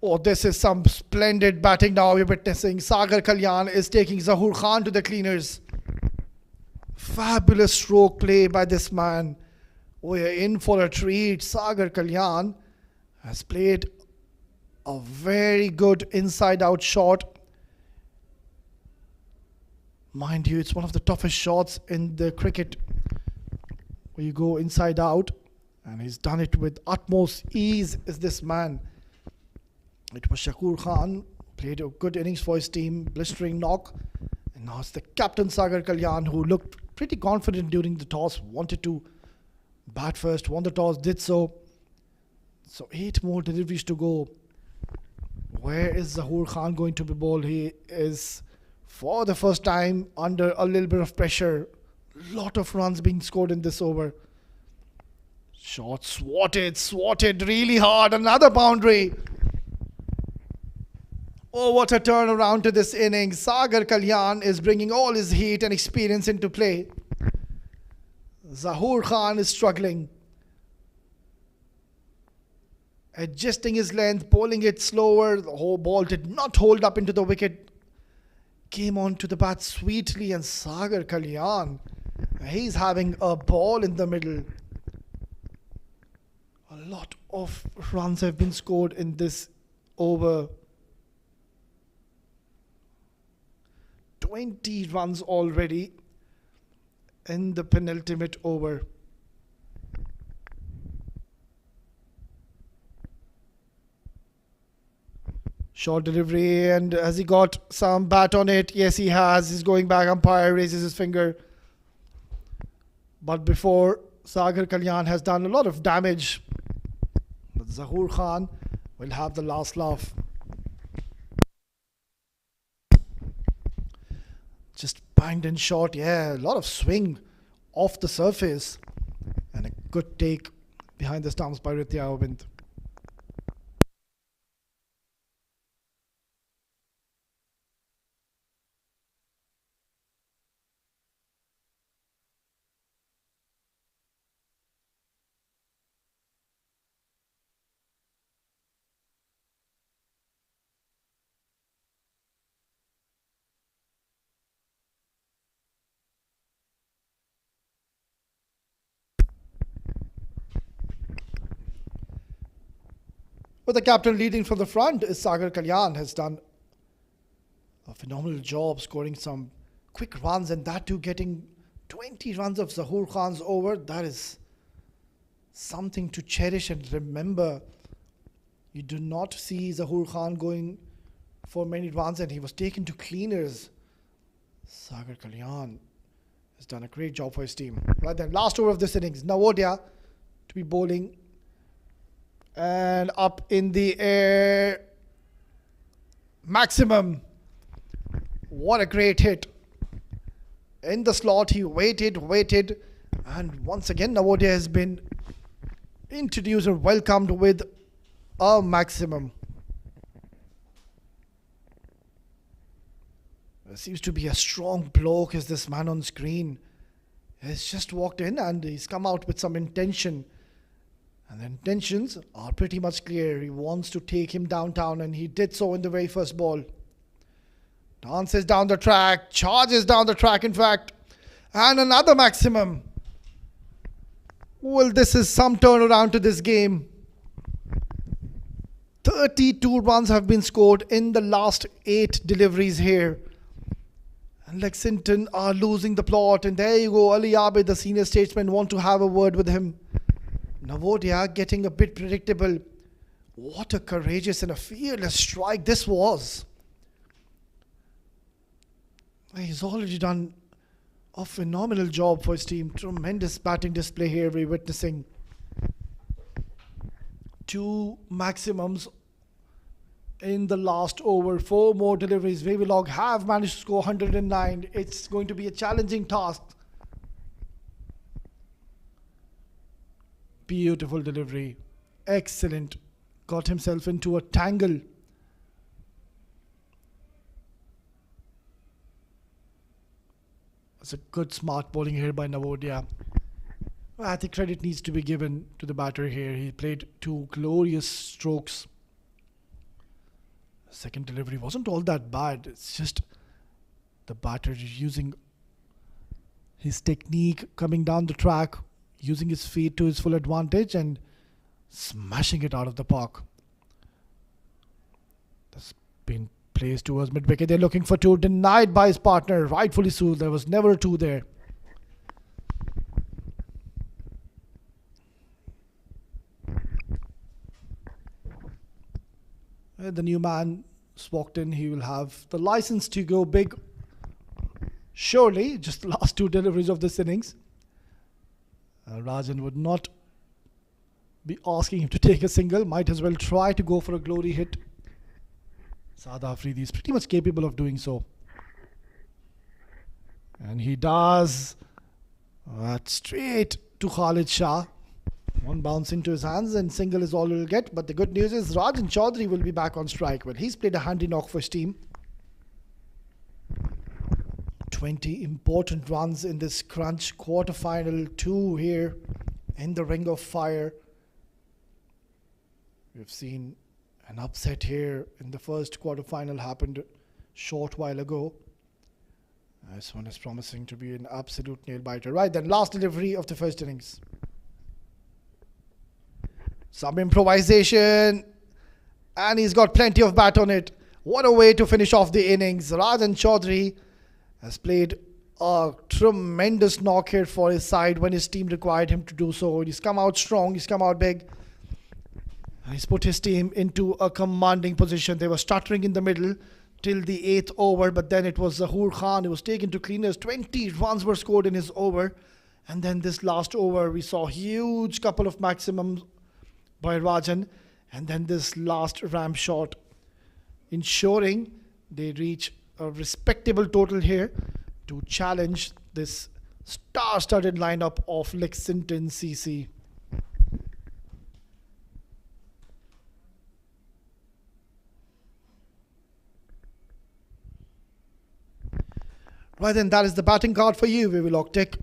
Oh, this is some splendid batting now we're witnessing. Sagar Kalyan is taking Zahoor Khan to the cleaners. Fabulous stroke play by this man. We're in for a treat. Sagar Kalyan has played a very good inside-out shot. Mind you, it's one of the toughest shots in the cricket, where you go inside out, and he's done it with utmost ease. Is this man? It was Shakur Khan, played a good innings for his team, blistering knock, and now it's the captain Sagar Kalyan, who looked pretty confident during the toss, wanted to bat first, won the toss, did so. So 8 more deliveries to go. Where is Zahoor Khan going to be bowled? He is, for the first time, under a little bit of pressure. Lot of runs being scored in this over. Shot swatted really hard. Another boundary. Oh, what a turnaround to this innings. Sagar Kalyan is bringing all his heat and experience into play. Zahoor Khan is struggling. Adjusting his length, bowling it slower. The whole ball did not hold up into the wicket. Came on to the bat sweetly, and Sagar Kalyan, he's having a ball in the middle. A lot of runs have been scored in this over. 20 runs already in the penultimate over. Short delivery, and has he got some bat on it? Yes, he has. He's going back. Umpire raises his finger. But before, Sagar Kalyan has done a lot of damage. But Zahoor Khan will have the last laugh. Just banged in short. Yeah, a lot of swing off the surface. And a good take behind the stumps by Ritya Arvind. But the captain leading from the front is Sagar Kalyan, has done a phenomenal job scoring some quick runs, and that too getting 20 runs of Zahoor Khan's over. That is something to cherish and remember. You do not see Zahoor Khan going for many runs, and he was taken to cleaners. Sagar Kalyan has done a great job for his team. Right then, last over of this innings, Navodya to be bowling. And up in the air, Maximum. What a great hit. In the slot, he waited, and once again Navodya has been introduced or welcomed with a Maximum. There seems to be a strong bloke as this man on screen has just walked in, and he's come out with some intention. And the intentions are pretty much clear. He wants to take him downtown, and he did so in the very first ball. Dances down the track, charges down the track in fact, and another Maximum. Well, this is some turnaround to this game. 32 runs have been scored in the last 8 deliveries here. And Lexington are losing the plot, and there you go, Ali Abid, the senior statesman, want to have a word with him. Navodya getting a bit predictable. What a courageous and a fearless strike this was. He's already done A phenomenal job for his team. Tremendous batting display here we're witnessing. 2 maximums in the last over. 4 more deliveries. Wavilog have managed to score 109. It's going to be a challenging task. Beautiful delivery. Excellent. Got himself into a tangle. It's a good smart bowling here by Navodia. I think credit needs to be given to the batter here. He played 2 glorious strokes. Second delivery wasn't all that bad. It's just the batter using his technique, coming down the track, using his feet to his full advantage and smashing it out of the park. That's been placed towards mid-wicket. They're looking for 2, denied by his partner. Rightfully so. There was never a 2 there. The new man walked in. He will have the license to go big. Surely, just the last 2 deliveries of this innings. Rajan would not be asking him to take a single. Might as well try to go for a glory hit. Sada Afridi is pretty much capable of doing so. And he does. That's straight to Khalid Shah. 1 bounce into his hands and single is all he'll get. But the good news is Rajan Chaudhary will be back on strike. Well, he's played a handy knock for his team. 20 important runs in this crunch quarterfinal. 2 here in the ring of fire. We've seen an upset here in the first quarterfinal, happened a short while ago. This one is promising to be an absolute nail-biter. Right then, last delivery of the first innings. Some improvisation. And he's got plenty of bat on it. What a way to finish off the innings. Rajan Chaudhary has played a tremendous knock here for his side when his team required him to do so. He's come out strong. He's come out big. He's put his team into a commanding position. They were stuttering in the middle till the 8th over, but then it was Zahoor Khan who was taken to cleaners. 20 runs were scored in his over. And then this last over, we saw a huge couple of maximums by Rajan. And then this last ramp shot, ensuring they reach a respectable total here to challenge this star-studded lineup of Lexington CC. Right then, that is the batting card for you, Wavy Log Tech.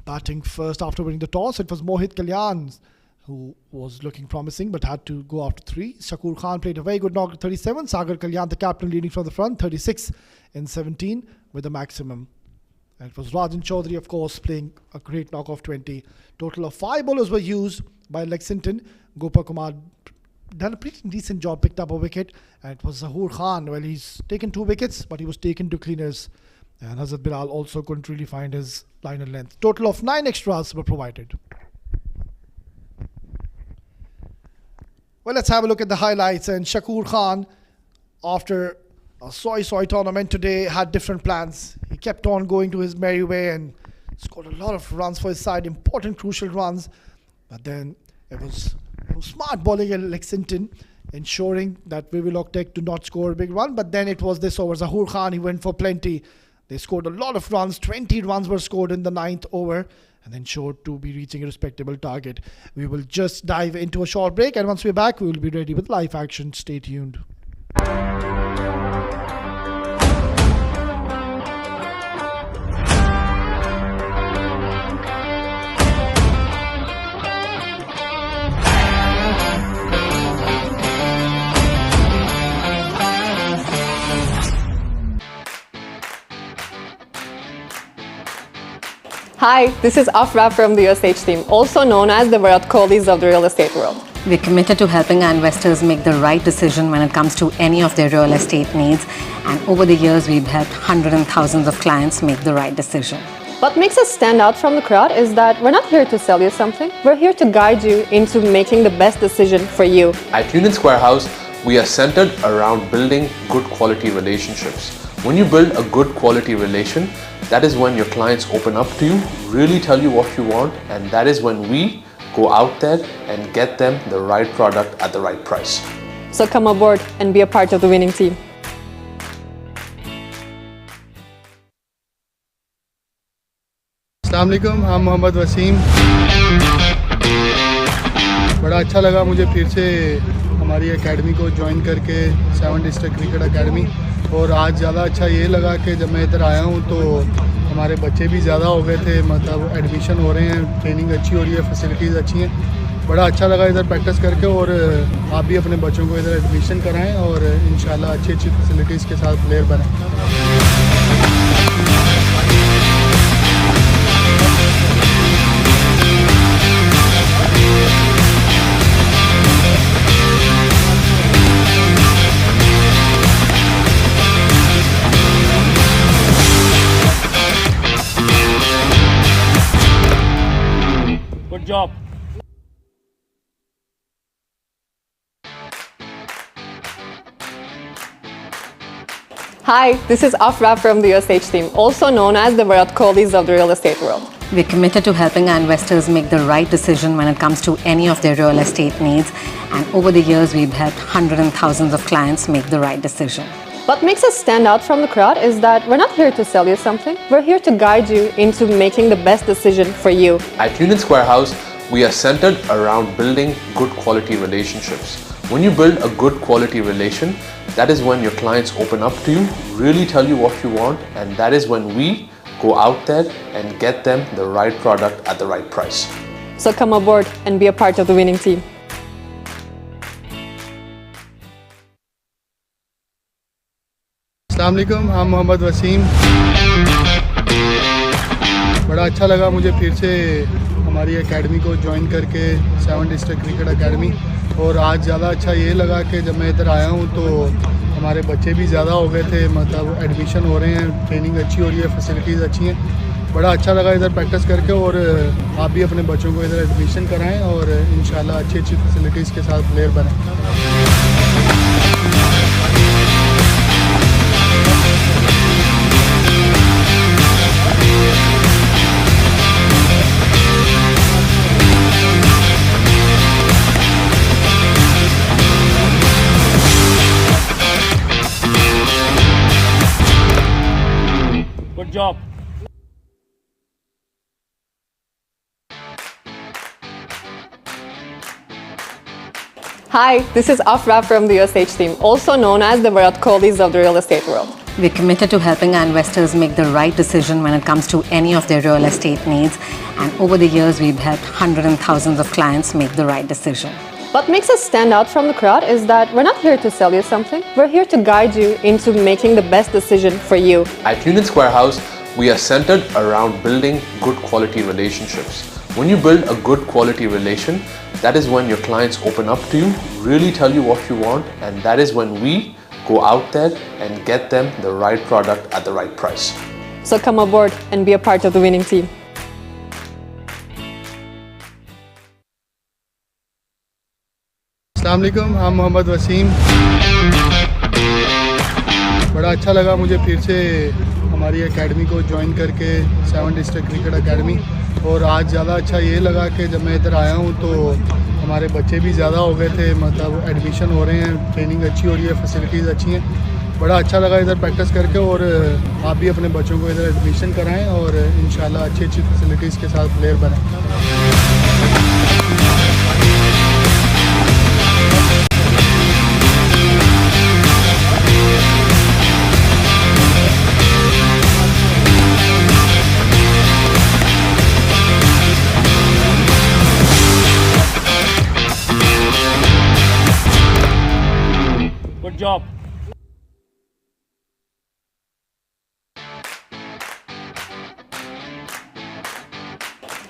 Batting first after winning the toss, it was Mohit Kalyan who was looking promising but had to go after 3. Shakur Khan played a very good knock at 37. Sagar Kalyan, the captain, leading from the front, 36 in 17 with a maximum. And it was Rajan Chaudhary, of course, playing a great knock of 20. Total of 5 bowlers were used by Lexington. Gopal Kumar done a pretty decent job, picked up a wicket. And it was Zahoor Khan. Well, he's taken 2 wickets, but he was taken to cleaners. And Hazrat Bilal also couldn't really find his liner length. Total of 9 extras were provided. Well, let's have a look at the highlights. And Shakur Khan, after a soy tournament today, had different plans. He kept on going to his merry way and scored a lot of runs for his side, important, crucial runs. But then it was smart bowling at Lexington, ensuring that Wavy Log Tech do not score a big run. But then it was this over. Zahoor Khan, he went for plenty. They scored a lot of runs. 20 runs were scored in the 9th over and then showed to be reaching a respectable target. We will just dive into a short break, and once we're back, we will be ready with live action. Stay tuned. Hi, this is Afra from the USH team, also known as the Virat Kohlis of the real estate world. We're committed to helping our investors make the right decision when it comes to any of their real estate needs. And over the years, we've helped hundreds and thousands of clients make the right decision. What makes us stand out from the crowd is that we're not here to sell you something. We're here to guide you into making the best decision for you. At Union Square House, we are centered around building good quality relationships. When you build a good quality relation, that is when your clients open up to you, really tell you what you want, and that is when we go out there and get them the right product at the right price. So come aboard and be a part of the winning team. अस्सलाम वालेकुम, हम मोहम्मद वसीम। बड़ा अच्छा लगा मुझे फिर से हमारी एकेडमी को ज्वाइन करके 7 डिस्ट्रिक्ट क्रिकेट एकेडमी। और आज ज़्यादा अच्छा ये लगा कि जब मैं इधर आया हूँ तो हमारे बच्चे भी ज़्यादा हो गए थे, मतलब एडमिशन हो रहे हैं, ट्रेनिंग अच्छी हो रही है, फैसिलिटीज़ अच्छी हैं। बड़ा अच्छा लगा इधर प्रैक्टिस करके। और आप भी अपने बच्चों को इधर एडमिशन कराएं और इंशाल्लाह अच्छी अच्छी फैसिलिटीज़ के साथ प्लेयर बनें। Good job. Hi, this is Afra from the USH team, also known as the Virat Kohlis of the real estate world. We're committed to helping our investors make the right decision when it comes to any of their real estate needs. And over the years, we've helped hundreds and thousands of clients make the right decision. What makes us stand out from the crowd is that we're not here to sell you something. We're here to guide you into making the best decision for you. At Union Square House, we are centered around building good quality relationships. When you build a good quality relation, that is when your clients open up to you, really tell you what you want, and that is when we go out there and get them the right product at the right price. So come aboard and be a part of the winning team. अस्सलाम वालेकुम, हम मोहम्मद वसीम। बड़ा अच्छा लगा मुझे फिर से हमारी एकेडमी को ज्वाइन करके 7 डिस्ट्रिक्ट क्रिकेट एकेडमी। और आज ज़्यादा अच्छा ये लगा कि जब मैं इधर आया हूँ तो हमारे बच्चे भी ज़्यादा हो गए थे, मतलब एडमिशन हो रहे हैं, ट्रेनिंग अच्छी हो रही है, फैसिलिटीज़ अच्छी हैं। बड़ा अच्छा लगा इधर प्रैक्टिस करके। और आप भी अपने बच्चों को इधर एडमिशन कराएं और इंशाल्लाह अच्छी अच्छी फैसिलिटीज़ के साथ प्लेयर बनें। Good job. Hi, this is Afra from the USH team, also known as the Virat Kohlis of the real estate world. We're committed to helping our investors make the right decision when it comes to any of their real estate needs. And over the years, we've helped hundreds and thousands of clients make the right decision. What makes us stand out from the crowd is that we're not here to sell you something. We're here to guide you into making the best decision for you. At Union Square House, we are centered around building good quality relationships. When you build a good quality relation, that is when your clients open up to you, really tell you what you want, and that is when we go out there and get them the right product at the right price. So come aboard and be a part of the winning team. अस्सलाम वालेकुम, हम मोहम्मद वसीम। बड़ा अच्छा लगा मुझे फिर से हमारी एकेडमी को ज्वाइन करके 7 डिस्ट्रिक्ट क्रिकेट एकेडमी। और आज ज़्यादा अच्छा ये लगा कि जब मैं इधर आया हूँ तो हमारे बच्चे भी ज़्यादा हो गए थे, मतलब एडमिशन हो रहे हैं, ट्रेनिंग अच्छी हो रही है, फैसिलिटीज़ अच्छी हैं। बड़ा अच्छा लगा इधर प्रैक्टिस करके। और आप भी अपने बच्चों को इधर एडमिशन कराएं और इंशाल्लाह अच्छी अच्छी फैसिलिटीज़ के साथ प्लेयर बनें। Good job.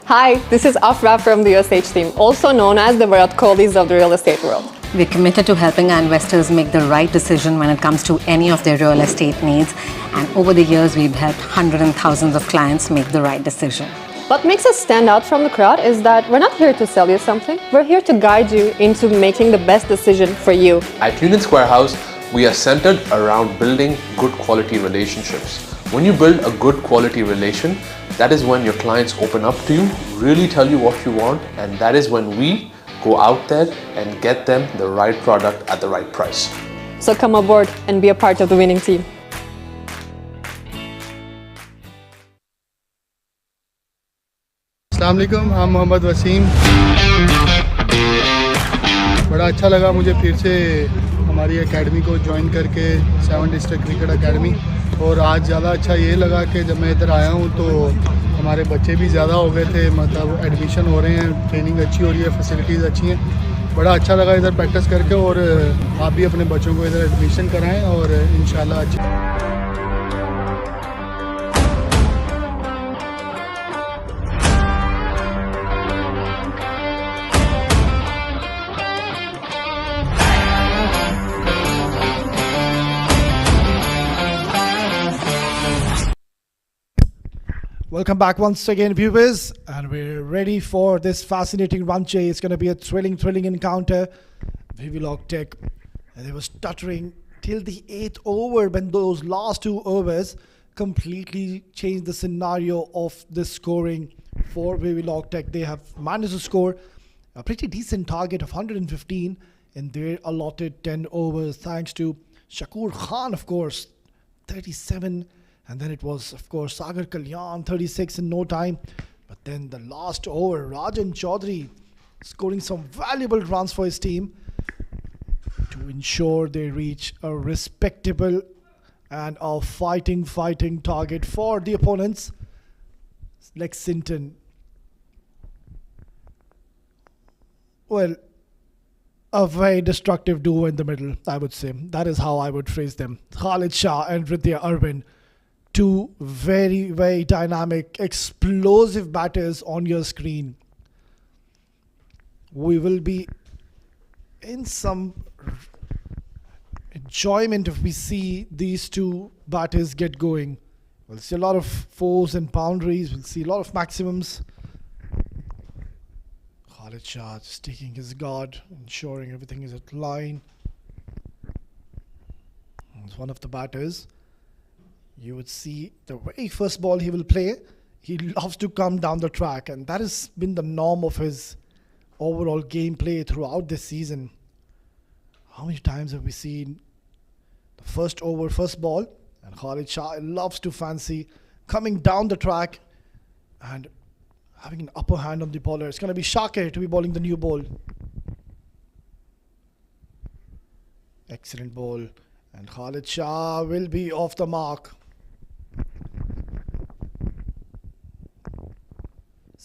Hi, this is Afra from the USH team, also known as the Virat Kohlis of the real estate world. We're committed to helping our investors make the right decision when it comes to any of their real estate needs. And over the years, we've helped hundreds and thousands of clients make the right decision. What makes us stand out from the crowd is that we're not here to sell you something. We're here to guide you into making the best decision for you. At Union Square House, we are centered around building good quality relationships. When you build a good quality relation, that is when your clients open up to you, really tell you what you want, and that is when we go out there and get them the right product at the right price. So come aboard and be a part of the winning team. अस्सलाम वालेकुम, हम मोहम्मद वसीम। बड़ा अच्छा लगा मुझे फिर से हमारी एकेडमी को ज्वाइन करके, 7 डिस्ट्रिक्ट क्रिकेट एकेडमी। और आज ज़्यादा अच्छा ये लगा कि जब मैं इधर आया हूँ तो हमारे बच्चे भी ज़्यादा हो गए थे, मतलब एडमिशन हो रहे हैं, ट्रेनिंग अच्छी हो रही है, फैसिलिटीज़ अच्छी हैं। बड़ा अच्छा लगा इधर प्रैक्टिस करके, और आप भी अपने बच्चों को इधर एडमिशन कराएँ और इंशाल्लाह अच्छी। Welcome back once again, viewers, and we're ready for this fascinating run chase. It's going to be a thrilling encounter. Wavy Log Tech, and they were stuttering till the 8th over when those last 2 overs completely changed the scenario of the scoring for Wavy Log Tech. They have managed to score a pretty decent target of 115 in their allotted 10 overs, thanks to Shakur Khan, of course, 37. And then it was, of course, Sagar Kalyan, 36 in no time. But then the last over, Rajan Chaudhary scoring some valuable runs for his team to ensure they reach a respectable and a fighting target for the opponents. Lexington. Well, a very destructive duo in the middle, I would say. That is how I would phrase them. Khalid Shah and Ridhya Arvind. 2 very dynamic, explosive batters on your screen. We will be in some enjoyment if we see these 2 batters get going. We'll see a lot of fours and boundaries. We'll see a lot of maximums. Khalid Shah just taking his guard, ensuring everything is at line. He's one of the batters. You would see the very first ball he will play, he loves to come down the track, and that has been the norm of his overall gameplay throughout this season. How many times have we seen the first over, first ball, and Khalid Shah loves to fancy coming down the track and having an upper hand on the bowler. It's going to be Shakir to be bowling the new ball. Excellent ball, and Khalid Shah will be off the mark.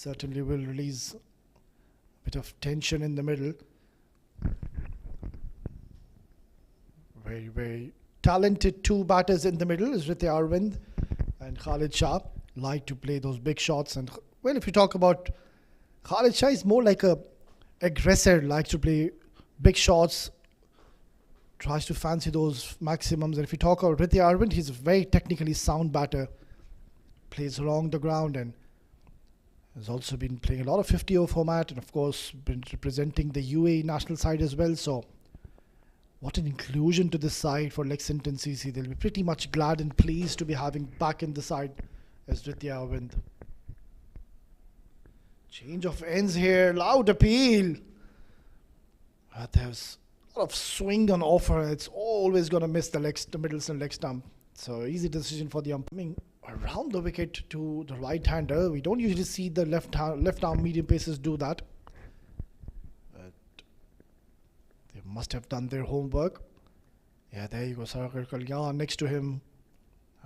Certainly will release a bit of tension in the middle. Very talented 2 batters in the middle is Ridhya Arvind and Khalid Shah. Like to play those big shots, and well, if you talk about Khalid Shah, is more like a aggressor, likes to play big shots, tries to fancy those maximums. And if you talk about Ridhya Arvind, he's a very technically sound batter, plays along the ground, and has also been playing a lot of 50-over format, and of course been representing the UAE national side as well. So what an inclusion to this side for Lexington CC. They'll be pretty much glad and pleased to be having back in the side as Ridhya Arvind. Change of ends here, loud appeal. There's a lot of swing on offer. It's always going to miss the middles and leg stump. So easy decision for the umpire. Around the wicket to the right-hander. We don't usually see the left-arm medium pacers do that. But they must have done their homework. Yeah, there you go, Sagar Kalyan next to him,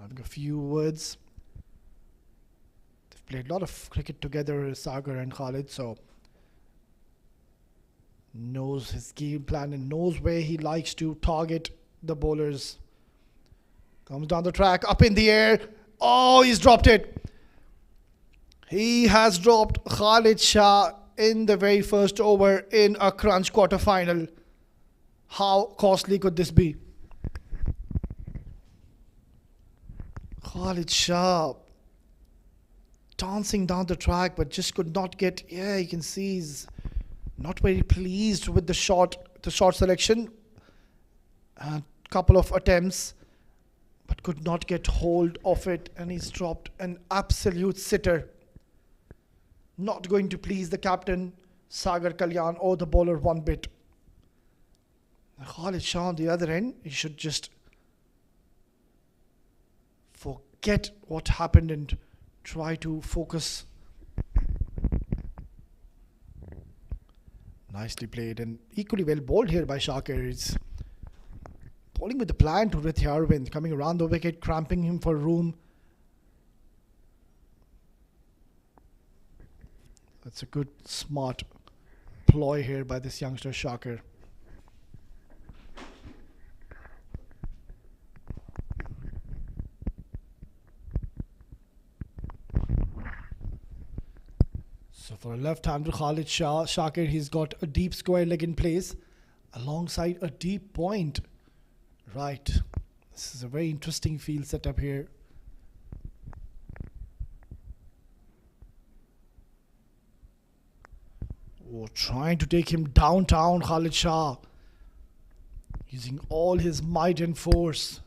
having a few words. They've played a lot of cricket together, Sagar and Khalid, so knows his game plan and knows where he likes to target the bowlers. Comes down the track, up in the air. Oh, he's dropped it. He has dropped Khalid Shah in the very first over in a crunch quarter-final. How costly could this be? Khalid Shah dancing down the track, but just could not get, yeah, you can see he's not very pleased with the shot selection. A couple of attempts, but could not get hold of it, and he's dropped an absolute sitter. Not going to please the captain, Sagar Kalyan, or the bowler one bit. Khalid Shah on the other end, he should just forget what happened and try to focus. Nicely played and equally well bowled here by Shakir. He's bowling with the plan to Rithi Arvind, coming around the wicket, cramping him for room. That's a good, smart ploy here by this youngster Shakir. So for a left-hander Khalid Shakir, he's got a deep square leg in place alongside a deep point. Right. This is a very interesting field setup here. Oh, trying to take him downtown, Khalid Shah. Using all his might and force.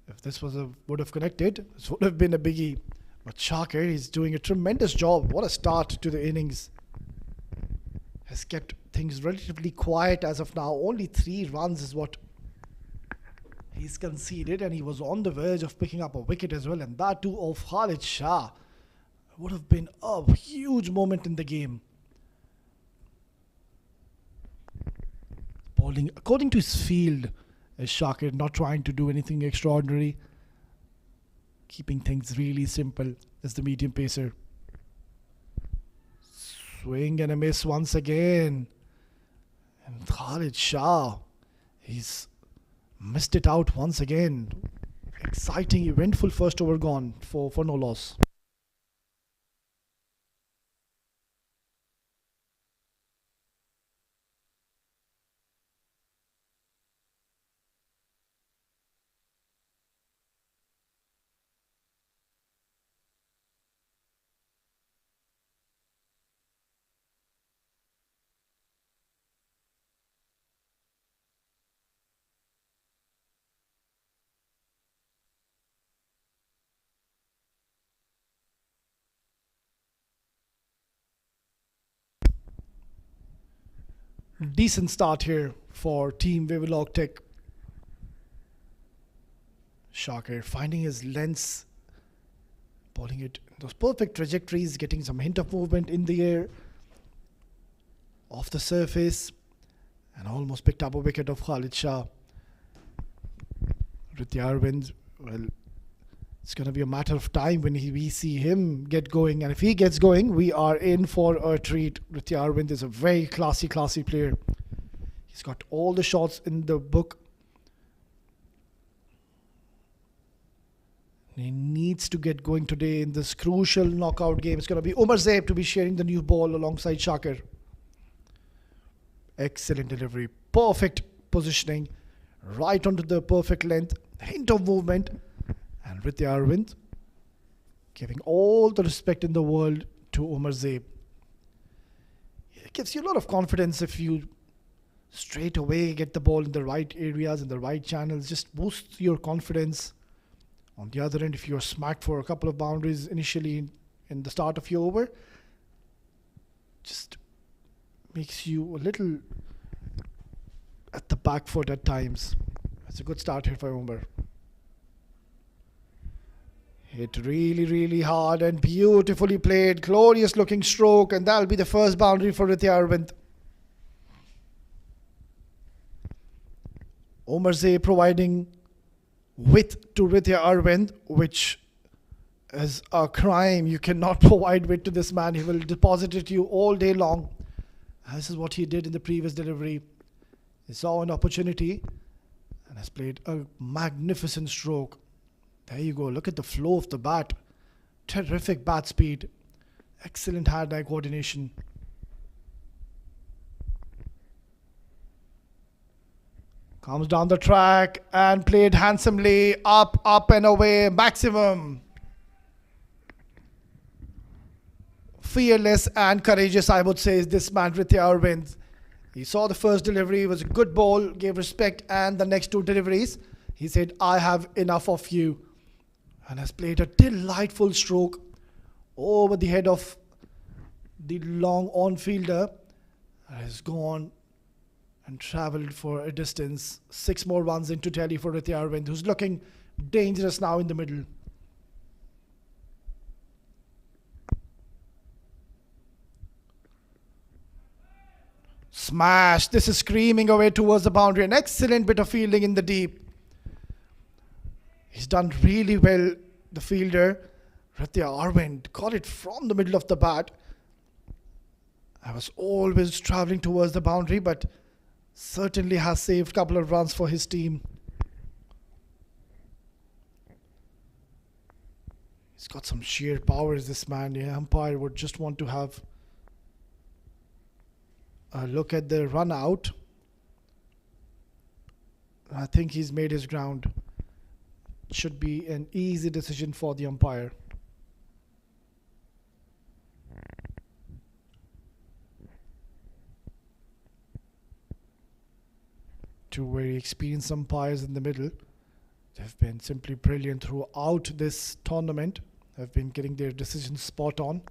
If this would have connected, this would have been a biggie. But Shakir is doing a tremendous job. What a start to the innings. Has kept things relatively quiet as of now. Only 3 runs is what he's conceded, and he was on the verge of picking up a wicket as well, and that too of Khalid Shah. Would have been a huge moment in the game. Bowling according to his field is Shakir, not trying to do anything extraordinary. Keeping things really simple as the medium pacer. Swing and a miss once again. And Khalid Shah, he's missed it out once again. Exciting, eventful first over gone for no loss. Decent start here for team Wavy Log Tech. Shakir finding his lengths, bowling it in those perfect trajectories, getting some hint of movement in the air, off the surface, and almost picked up a wicket of Khalid Shah. Rithi Arvind, well, it's going to be a matter of time when we see him get going. And if he gets going, we are in for a treat. Rithi Arvind is a very classy player. He's got all the shots in the book. He needs to get going today in this crucial knockout game. It's going to be Umar Zaib to be sharing the new ball alongside Shakir. Excellent delivery. Perfect positioning. Right onto the perfect length. Hint of movement. And Rithi Arvind giving all the respect in the world to Umar Zaib. It gives you a lot of confidence if you straight away get the ball in the right areas, in the right channels. Just boosts your confidence. On the other end, if you're smacked for a couple of boundaries initially in the start of your over, just makes you a little at the back foot at times. It's a good start here for Umar. Hit really hard and beautifully played. Glorious looking stroke, and that'll be the first boundary for Rithi Arvind. Umar Zaib providing width to Rithi Arvind, which is a crime. You cannot provide width to this man. He will deposit it to you all day long. This is what he did in the previous delivery. He saw an opportunity and has played a magnificent stroke. There you go. Look at the flow of the bat. Terrific bat speed. Excellent hand-eye coordination. Comes down the track and played handsomely. Up and away. Maximum. Fearless and courageous, I would say, is this man, Rithi Arvind. He saw the first delivery. It was a good ball. Gave respect. And the next 2 deliveries, He said, "I have enough of you," and has played a delightful stroke over the head of the long on-fielder. Has gone and travelled for a distance. 6 more runs into tally for Ritya Arvind, who's looking dangerous now in the middle. Smash! This is screaming away towards the boundary. An excellent bit of fielding in the deep. He's done really well, the fielder. Ritya Arvind got it from the middle of the bat. I was always travelling towards the boundary, but certainly has saved a couple of runs for his team. He's got some sheer power, is this man. The umpire would just want to have a look at the run out. I think he's made his ground. Should be an easy decision for the umpire. Two very experienced umpires in the middle. They've been simply brilliant throughout this tournament. Have been getting their decisions spot on.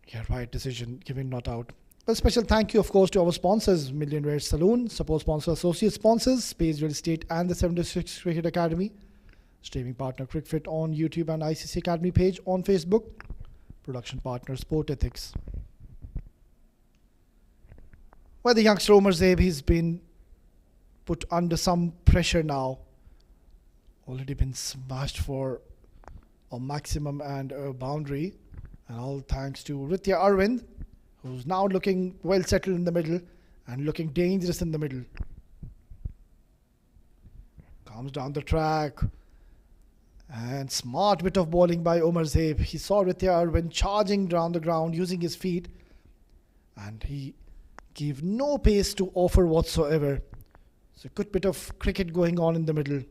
Yeah, right decision, given not out. A special thank you, of course, to our sponsors, Million Rare Saloon, support sponsor, associate sponsors, Space Real Estate and the 76 Cricket Academy, streaming partner Cricfit on YouTube and ICC Academy page on Facebook, production partner Sport Ethics. Well, the youngster Omar Zaib, he's been put under some pressure now. Already been smashed for a maximum and a boundary. And all thanks to Ritya Arvind, who's now looking well settled in the middle and looking dangerous in the middle. Comes down the track. And smart bit of bowling by Omar Zaib. He saw Ritya Arvind charging down the ground using his feet. And he gave no pace to offer whatsoever. It's a good bit of cricket going on in the middle.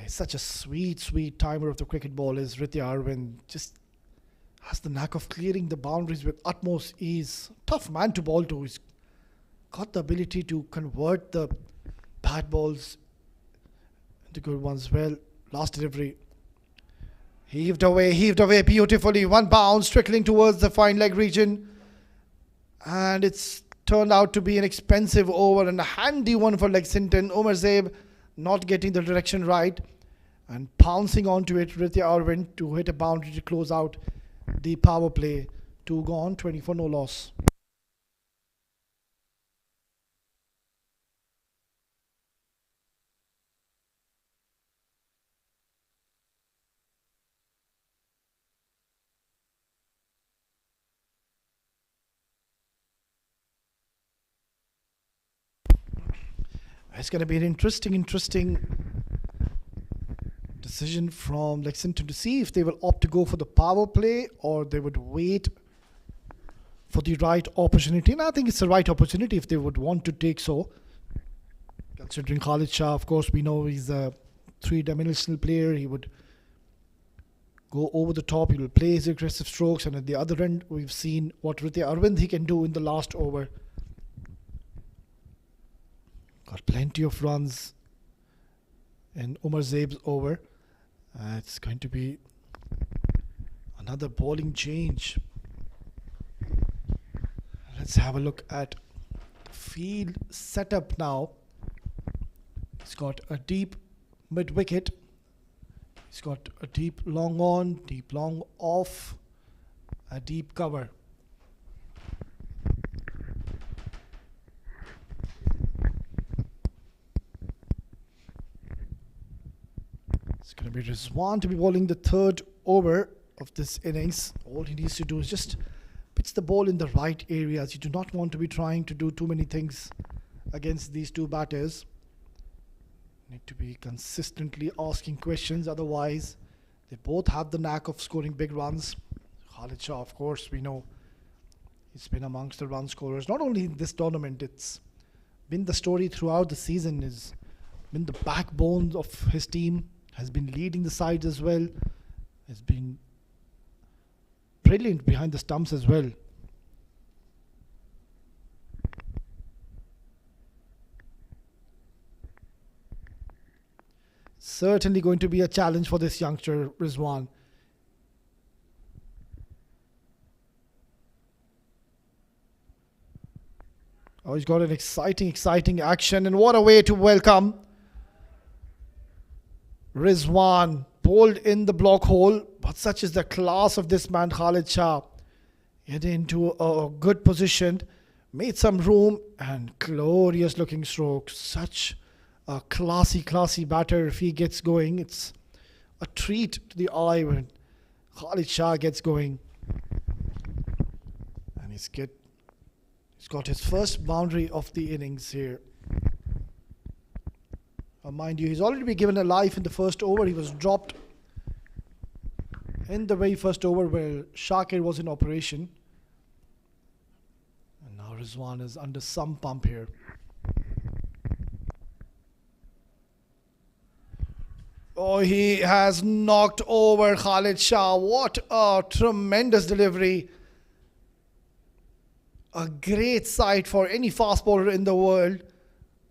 He's such a sweet, sweet timer of the cricket ball is Ritya Arvind. Just has the knack of clearing the boundaries with utmost ease. Tough man to bowl to. He's got the ability to convert the bad balls into good ones. Well, last delivery. Heaved away beautifully. One bounce trickling towards the fine leg region. And it's turned out to be an expensive over and a handy one for Lexington. Omar Zaib not getting the direction right and pouncing onto it, Ritya Arvind to hit a boundary to close out the power play. 2 gone, 24 no loss. It's going to be an interesting decision from Lexington to see if they will opt to go for the power play or they would wait for the right opportunity. And I think it's the right opportunity if they would want to take so. Considering Khalid Shah, of course, we know he's a 3-dimensional player. He would go over the top. He will play his aggressive strokes. And at the other end, we've seen what Ritya Arvind he can do in the last over. Got plenty of runs in Omar Zaib's over. It's going to be another bowling change. Let's have a look at field setup now. He's got a deep mid-wicket. He's got a deep long on, deep long off, a deep cover. It's going to be Rizwan to be bowling the 3rd over of this innings. All he needs to do is just pitch the ball in the right areas. You do not want to be trying to do too many things against these two batters. Need to be consistently asking questions, otherwise they both have the knack of scoring big runs. Khalid Shah, of course, we know he's been amongst the run scorers. Not only in this tournament, it's been the story throughout the season. Has been the backbone of his team. Has been leading the sides as well. Has been brilliant behind the stumps as well. Certainly going to be a challenge for this youngster, Rizwan. Oh, he's got an exciting action, and what a way to welcome Rizwan. Bowled in the block hole, but such is the class of this man, Khalid Shah. Get into a good position, made some room, and glorious looking stroke. Such a classy batter. If he gets going, it's a treat to the eye when Khalid Shah gets going. And he's got his first boundary of the innings here. Mind you, he's already been given a life in the first over. He was dropped in the very first over where Shakir was in operation. And now Rizwan is under some pump here. Oh, he has knocked over Khalid Shah. What a tremendous delivery. A great sight for any fast bowler in the world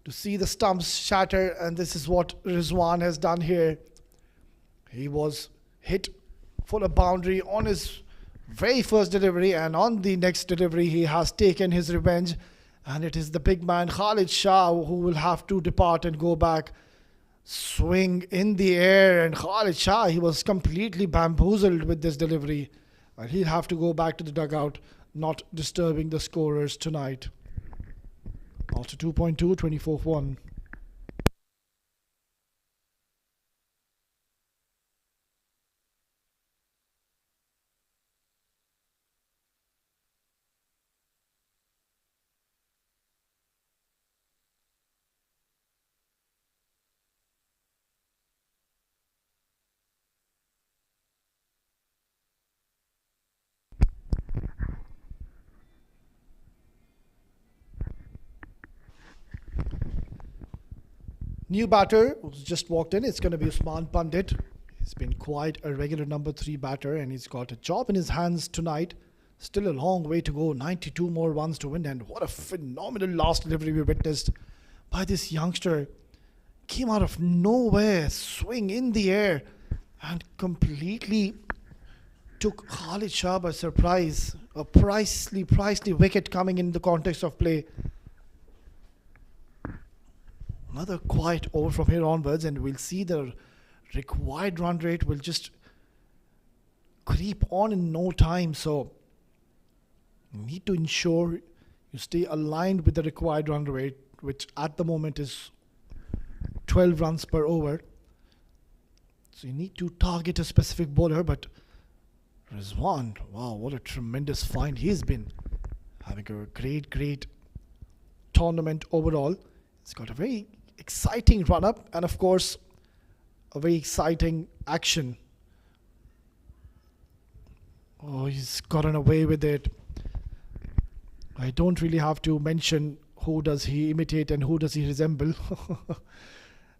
to see the stumps shatter, and this is what Rizwan has done here. He was hit for a boundary on his very first delivery, and on the next delivery he has taken his revenge, and it is the big man Khalid Shah who will have to depart and go back. Swing in the air, and Khalid Shah, he was completely bamboozled with this delivery, and he'll have to go back to the dugout, not disturbing the scorers tonight. After 2.2, 24-1. New batter who's just walked in. It's going to be Usman Pandit. He's been quite a regular number 3 batter, and he's got a job in his hands tonight. Still a long way to go. 92 more runs to win, and what a phenomenal last delivery we witnessed by this youngster. Came out of nowhere, swing in the air, and completely took Khalid Shah by surprise. A pricely wicket coming in the context of play. Another quiet over from here onwards, and we'll see the required run rate will just creep on in no time. So you need to ensure you stay aligned with the required run rate, which at the moment is 12 runs per over. So you need to target a specific bowler, but Rizwan, wow, what a tremendous find. He's been having a great tournament overall. He's got a very exciting run-up, and of course a very exciting action. Oh, he's gotten away with it. I don't really have to mention who does he imitate and who does he resemble.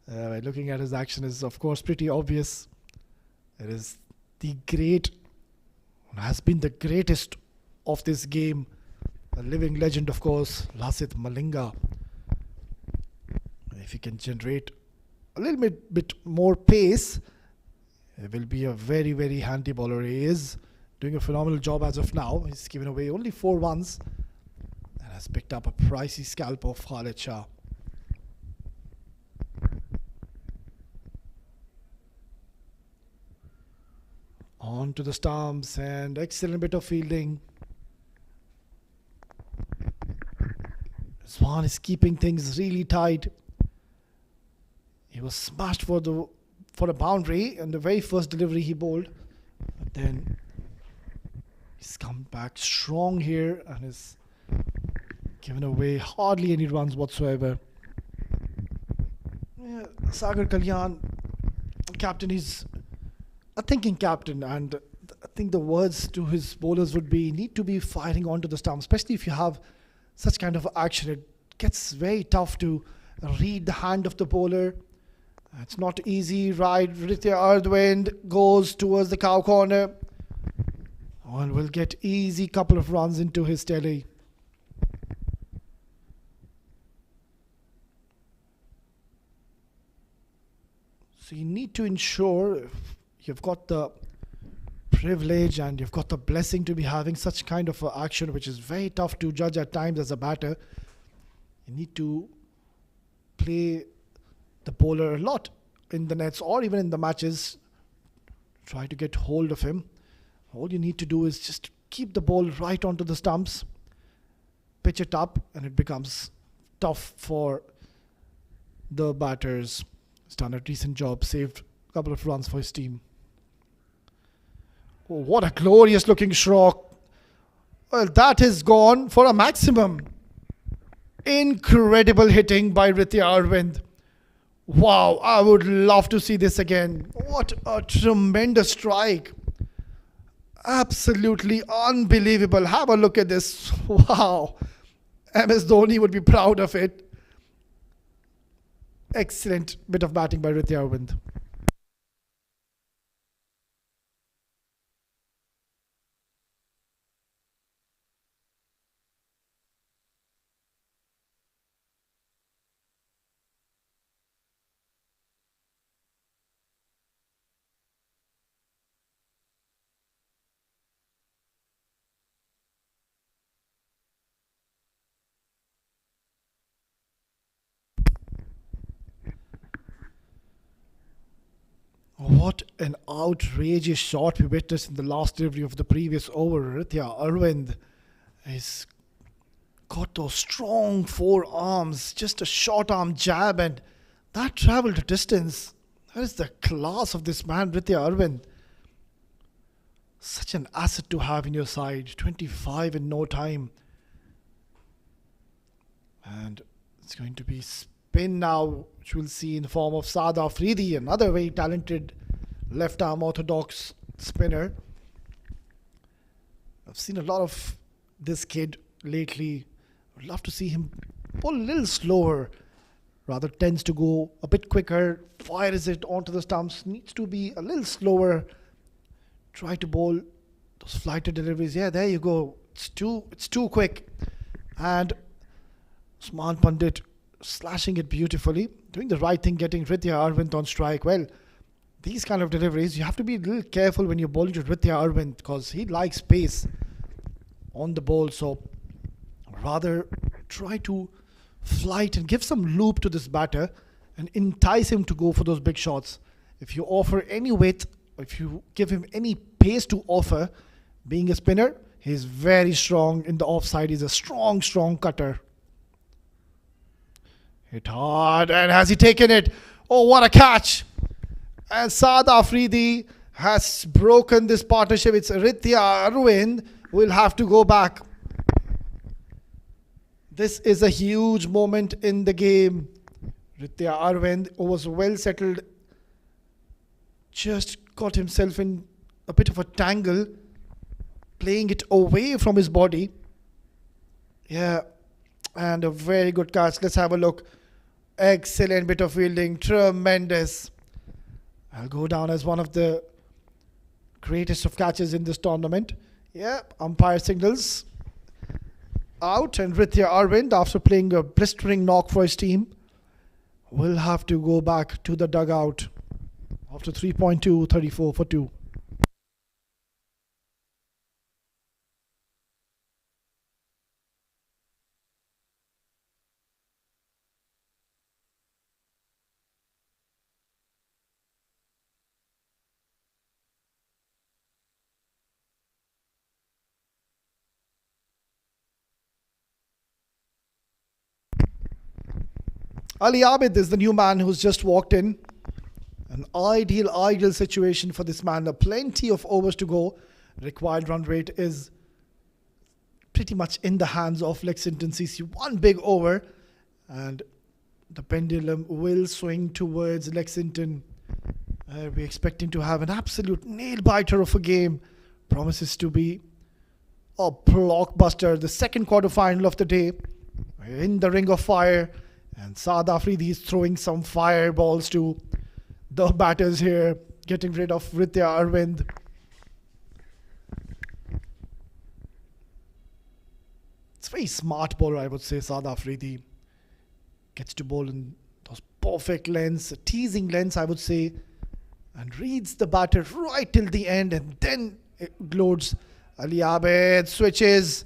Looking at his action is of course pretty obvious. It is the great, has been the greatest of this game, a living legend of course, Lasith Malinga. If he can generate a little bit more pace, he will be a very handy bowler. He is doing a phenomenal job as of now. He's given away only 4 runs and has picked up a pricey scalp of Khalid Shah. On to the stumps, and excellent bit of fielding. Swan is keeping things really tight. He was smashed for a boundary in the very first delivery he bowled, but then he's come back strong here and has given away hardly any runs whatsoever. Yeah, Sagar Kalyan, captain, is a thinking captain, and I think the words to his bowlers would be, need to be firing onto the stump, especially if you have such kind of action. It gets very tough to read the hand of the bowler. It's not easy. Right, Ritya Ardwind goes towards the cow corner and will get easy couple of runs into his telly. So you need to ensure you've got the privilege and you've got the blessing to be having such kind of action, which is very tough to judge at times as a batter. You need to play the bowler a lot in the nets or even in the matches. Try to get hold of him. All you need to do is just keep the ball right onto the stumps, pitch it up, and it becomes tough for the batters. He's done a decent job, saved a couple of runs for his team. Oh, what a glorious looking stroke. Well, that is gone for a maximum. Incredible hitting by Ritya Arvind. Wow, I would love to see this again. What a tremendous strike. Absolutely unbelievable. Have a look at this. Wow. MS Dhoni would be proud of it. Excellent bit of batting by Ritya Arvind. What an outrageous shot we witnessed in the last delivery of the previous over. Ritya Arvind has got those strong forearms, just a short arm jab, and that travelled a distance. That is the class of this man, Ritya Arvind. Such an asset to have in your side. 25 in no time. And it's going to be spin now, which we'll see in the form of Saad Afridi, another very talented left-arm orthodox spinner. I've seen a lot of this kid lately. I'd love to see him bowl a little slower. Rather tends to go a bit quicker, fires it onto the stumps, needs to be a little slower. Try to bowl those flighted deliveries. Yeah, there you go. It's too quick. And Usman Pandit slashing it beautifully, doing the right thing, getting Ritya Arvind on strike. Well, these kind of deliveries, you have to be a little careful when you're bowling to Ritya Arvind because he likes pace on the ball. So rather try to flight and give some loop to this batter and entice him to go for those big shots. If you offer any width, if you give him any pace to offer, being a spinner, he's very strong in the offside. He's a strong cutter. Hit hard, and has he taken it? Oh, what a catch! And Saad Afridi has broken this partnership. It's Ritya Arvind who will have to go back. This is a huge moment in the game. Ritya Arvind was well settled. Just got himself in a bit of a tangle, playing it away from his body. Yeah, and a very good catch. Let's have a look. Excellent bit of fielding. Tremendous. I'll go down as one of the greatest of catches in this tournament. Yeah, umpire signals out, and Ritya Arvind, after playing a blistering knock for his team, will have to go back to the dugout after 3.2, 34 for 2. Ali Abid is the new man who's just walked in. An ideal situation for this man. Plenty of overs to go. Required run rate is pretty much in the hands of Lexington CC. One big over and the pendulum will swing towards Lexington. We're expecting to have an absolute nail-biter of a game. Promises to be a blockbuster. The second quarterfinal of the day. We're in the ring of fire. And Saad Afridi is throwing some fireballs to the batters here, getting rid of Ritya Arvind. It's very smart bowler, I would say, Saad Afridi. Gets to bowl in those perfect length, teasing length, I would say, and reads the batter right till the end, and then it loads. Ali Abid switches,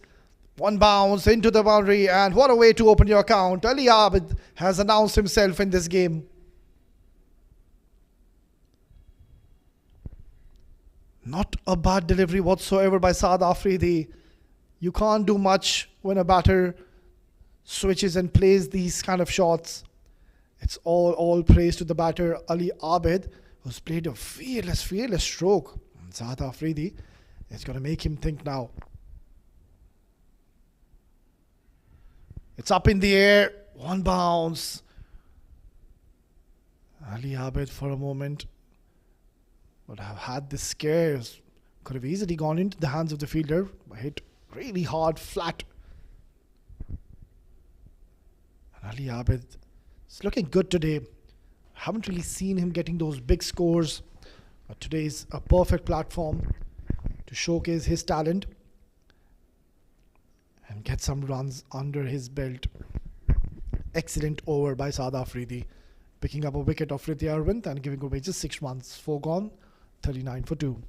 one bounce into the boundary, and what a way to open your account. Ali Abid has announced himself in this game. Not a bad delivery whatsoever by Saad Afridi. You can't do much when a batter switches and plays these kind of shots. It's all praise to the batter Ali Abid, who's played a fearless stroke. And Saad Afridi is going to make him think now. It's up in the air, one bounce. Ali Abid for a moment would have had this scare. Could have easily gone into the hands of the fielder. Hit really hard, flat. And Ali Abid is looking good today. Haven't really seen him getting those big scores, but today is a perfect platform to showcase his talent and get some runs under his belt. Excellent over by Saad Afridi, picking up a wicket of Hrithik Arvind and giving away just 6 runs. 4 gone, 39 for 2.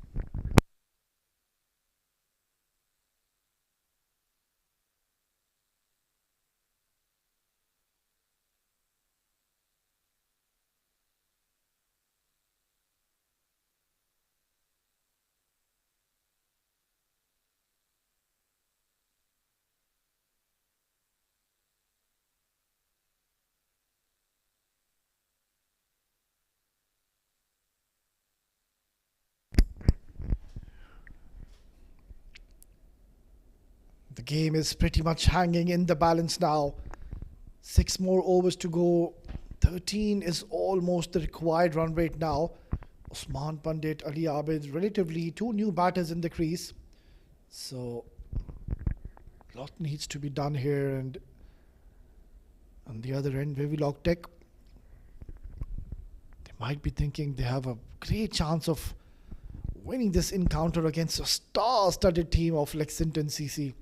The game is pretty much hanging in the balance now. 6 more overs to go. 13 is almost the required run rate now. Usman Pandit, Ali Abid, relatively 2 new batters in the crease. So a lot needs to be done here. And on the other end, Wavy Log Tech, they might be thinking they have a great chance of winning this encounter against a star-studded team of Lexington CC.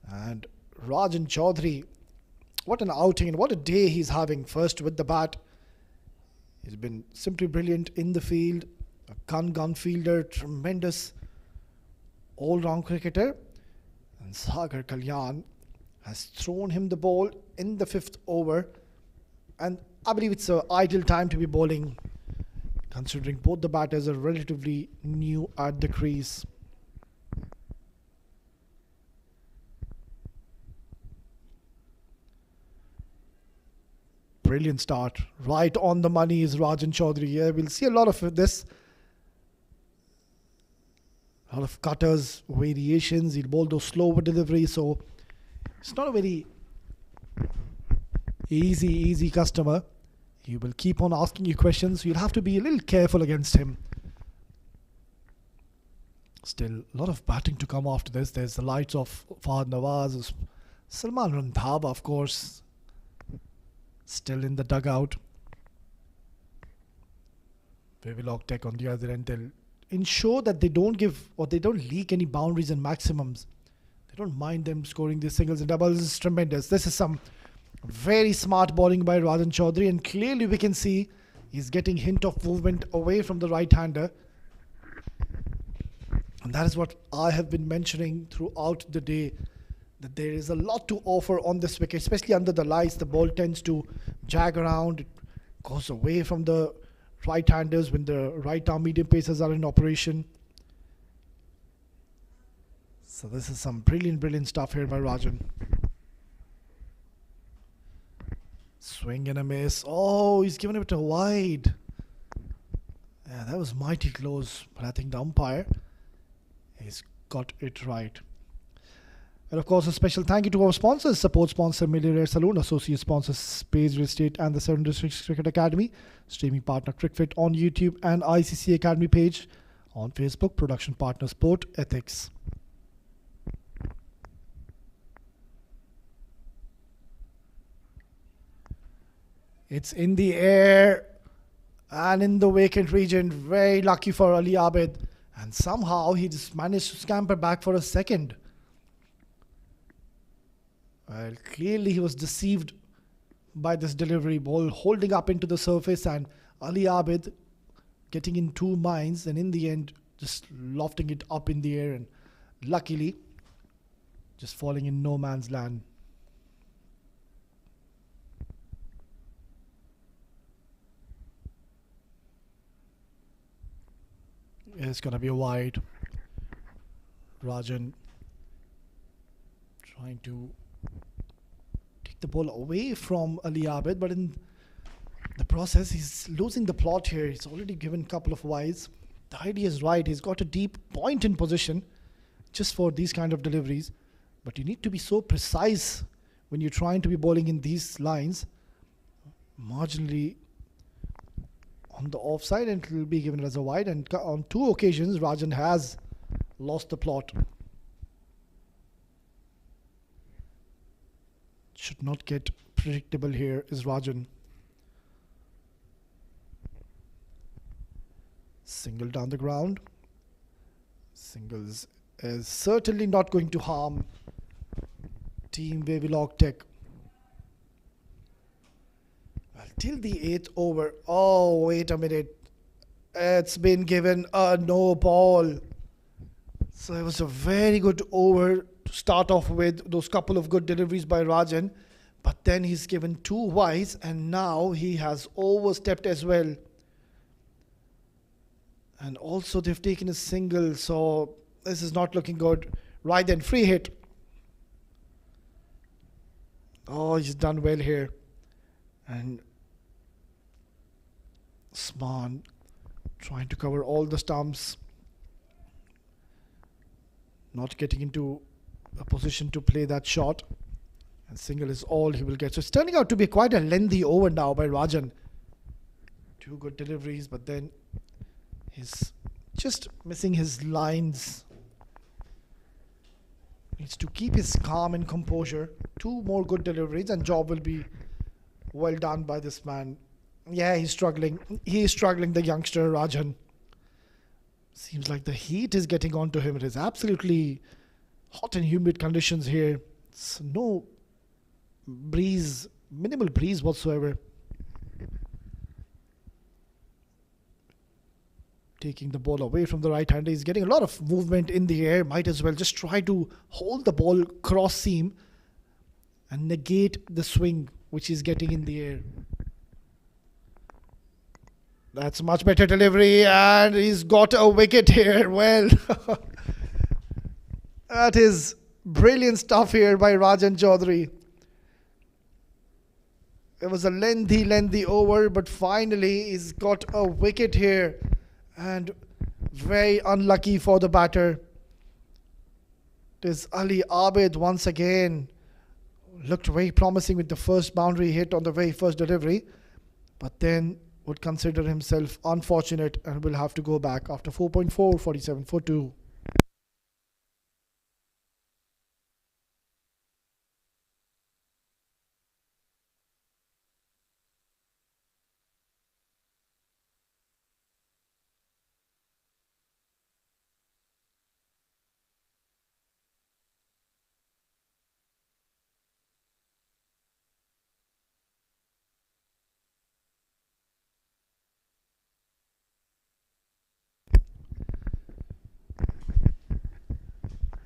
And Rajan Chaudhary, what an outing and what a day he's having. First with the bat, he's been simply brilliant in the field. A gun fielder, tremendous all-round cricketer. And Sagar Kalyan has thrown him the ball in the 5th over. And I believe it's an ideal time to be bowling, considering both the batters are relatively new at the crease. Brilliant start. Right on the money is Rajan Chaudhary. Yeah, we'll see a lot of this. A lot of cutters, variations. He'll bowl those slower deliveries. So it's not a very easy customer. He will keep on asking you questions. You'll have to be a little careful against him. Still, a lot of batting to come after this. There's the lights of Fahad Nawaz. Salman Randhaba, of course, still in the dugout. Wavy Log Tech on the other end. They'll ensure that they don't give or they don't leak any boundaries and maximums. They don't mind them scoring these singles and doubles. This is tremendous. This is some very smart bowling by Rajan Chaudhary, and clearly we can see he's getting hint of movement away from the right-hander. And that is what I have been mentioning throughout the day, that there is a lot to offer on this wicket, especially under the lights. The ball tends to jag around. It goes away from the right-handers when the right-arm medium pacers are in operation. So this is some brilliant stuff here by Rajan. Swing and a miss. Oh, he's given it a wide. Yeah, that was mighty close. But I think the umpire, he's got it right. And of course, a special thank you to our sponsors: support sponsor Millionaire Saloon, associate sponsors Space Real Estate and the 7 Districts Cricket Academy, streaming partner Cricfit on YouTube and ICC Academy page on Facebook, production partner Sport Ethics. It's in the air and in the vacant region. Very lucky for Ali Abid. And somehow he just managed to scamper back for a second. Well, clearly he was deceived by this delivery. Ball holding up into the surface, and Ali Abid getting in 2 minds, and in the end just lofting it up in the air, and luckily just falling in no man's land. It's gonna be a wide. Rajan trying to take the ball away from Ali Abid, but in the process he's losing the plot here. He's already given a couple of wides. The idea is right. He's got a deep point in position just for these kind of deliveries, but you need to be so precise when you're trying to be bowling in these lines. Marginally on the offside, and it will be given as a wide, and on 2 occasions Rajan has lost the plot. Should not get predictable here is Rajan. Single down the ground. Singles is certainly not going to harm team Wavy Log Tech. Well, till the 8th over. Oh, wait a minute. It's been given a no ball. So it was a very good over to start off with, those couple of good deliveries by Rajan. But then he's given 2 wides, and now he has overstepped as well. And also they've taken a single, so this is not looking good. Right then, free hit. Oh, he's done well here. And Usman trying to cover all the stumps. Not getting into a position to play that shot. And single is all he will get. So it's turning out to be quite a lengthy over now by Rajan. 2 good deliveries, but then he's just missing his lines. Needs to keep his calm and composure. 2 more good deliveries and job will be well done by this man. Yeah, he's struggling. He is struggling, the youngster Rajan. Seems like the heat is getting onto him. It is absolutely hot and humid conditions here. It's no breeze, minimal breeze whatsoever. Taking the ball away from the right hander. He's getting a lot of movement in the air. Might as well just try to hold the ball cross seam and negate the swing which he's getting in the air. That's much better delivery, and he's got a wicket here. Well, that is brilliant stuff here by Rajan Chaudhary. It was a lengthy over, but finally he's got a wicket here, and very unlucky for the batter. It is Ali Abid once again. Looked very promising with the first boundary hit on the very first delivery, but then would consider himself unfortunate and will have to go back after 4.4, 47 for 2.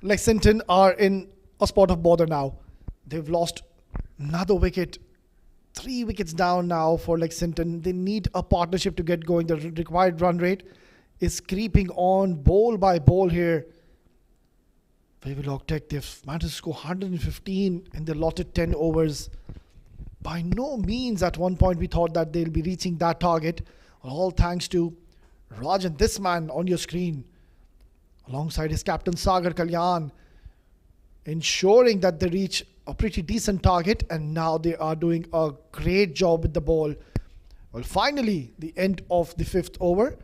Lexington are in a spot of bother now. They've lost another wicket. 3 wickets down now for Lexington. They need a partnership to get going. The required run rate is creeping on ball by ball here. Wavy Log Tech, they've managed to score 115 in the allotted 10 overs. By no means at one point we thought that they'll be reaching that target. All thanks to Rajan, this man on your screen, alongside his captain Sagar Kalyan, ensuring that they reach a pretty decent target, and now they are doing a great job with the ball. Well, finally, the end of the 5th over.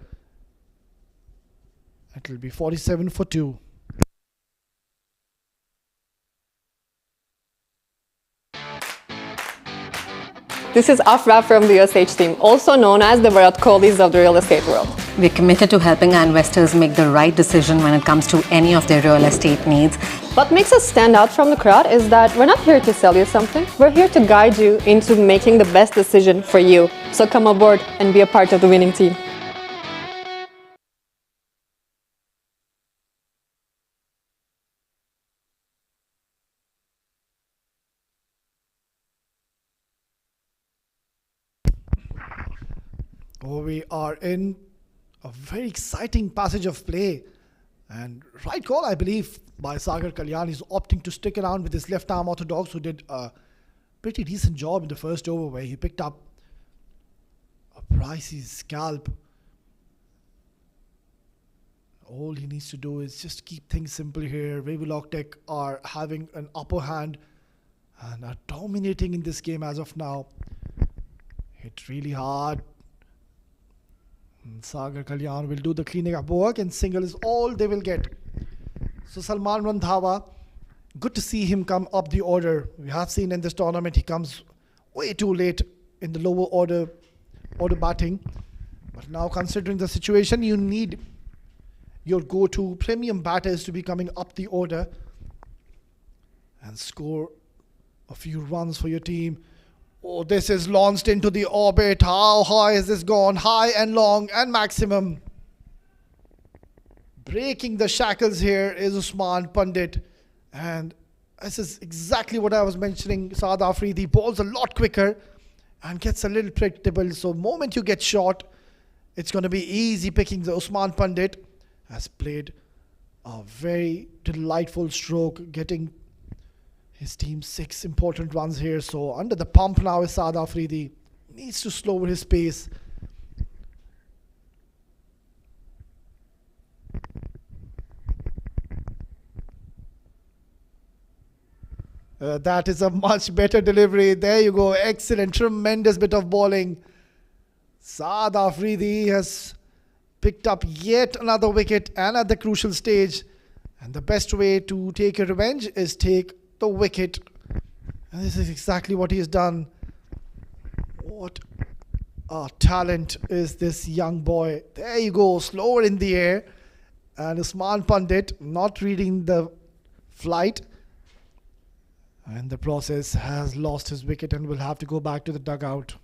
It will be 47 for 2. This is Afra from the USH team, also known as the Virat Kohlis of the real estate world. We're committed to helping our investors make the right decision when it comes to any of their real estate needs. What makes us stand out from the crowd is that we're not here to sell you something. We're here to guide you into making the best decision for you. So come aboard and be a part of the winning team. Oh, we are in a very exciting passage of play. And right call, I believe, by Sagar Kalyan. He's opting to stick around with his left arm orthodox, who did a pretty decent job in the first over where he picked up a pricey scalp. All he needs to do is just keep things simple here. Wavy Log Tech are having an upper hand and are dominating in this game as of now. Hit really hard. And Sagar Kalyan will do the cleaning up work, and single is all they will get. So Salman Randhawa, good to see him come up the order. We have seen in this tournament he comes way too late in the lower order batting. But now considering the situation, you need your go-to premium batters to be coming up the order and score a few runs for your team. Oh, this is launched into the orbit. How high has this gone? High and long and maximum. Breaking the shackles here is Usman Pandit. And this is exactly what I was mentioning. Saad Afridi bowls a lot quicker and gets a little predictable. So moment you get shot, it's going to be easy picking. The Usman Pandit has played a very delightful stroke, getting his team 6 important runs here. So under the pump now is Saad Afridi. Needs to slow his pace. That is a much better delivery. There you go. Excellent. Tremendous bit of bowling. Saad Afridi has picked up yet another wicket, and at the crucial stage. And the best way to take a revenge is take the wicket. And this is exactly what he has done. What a talent is this young boy. There you go. Slower in the air. And Usman Pandit not reading the flight. And the process has lost his wicket and will have to go back to the dugout.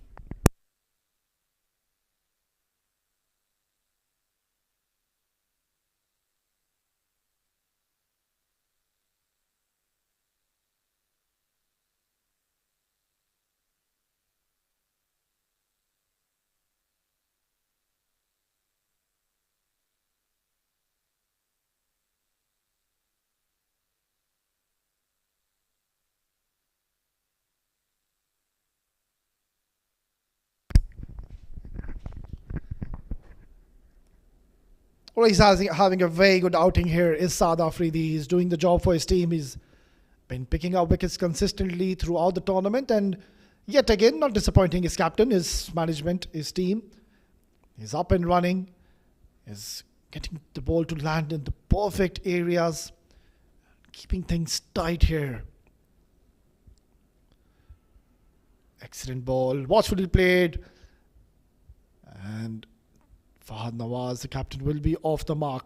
Well, he's having a very good outing here is Saad Afridi. He's doing the job for his team. He's been picking up wickets consistently throughout the tournament, and yet again not disappointing his captain, his management, his team. He's up and running. He's getting the ball to land in the perfect areas, keeping things tight here. Excellent ball, watchfully played, and Fahad Nawaz, the captain, will be off the mark.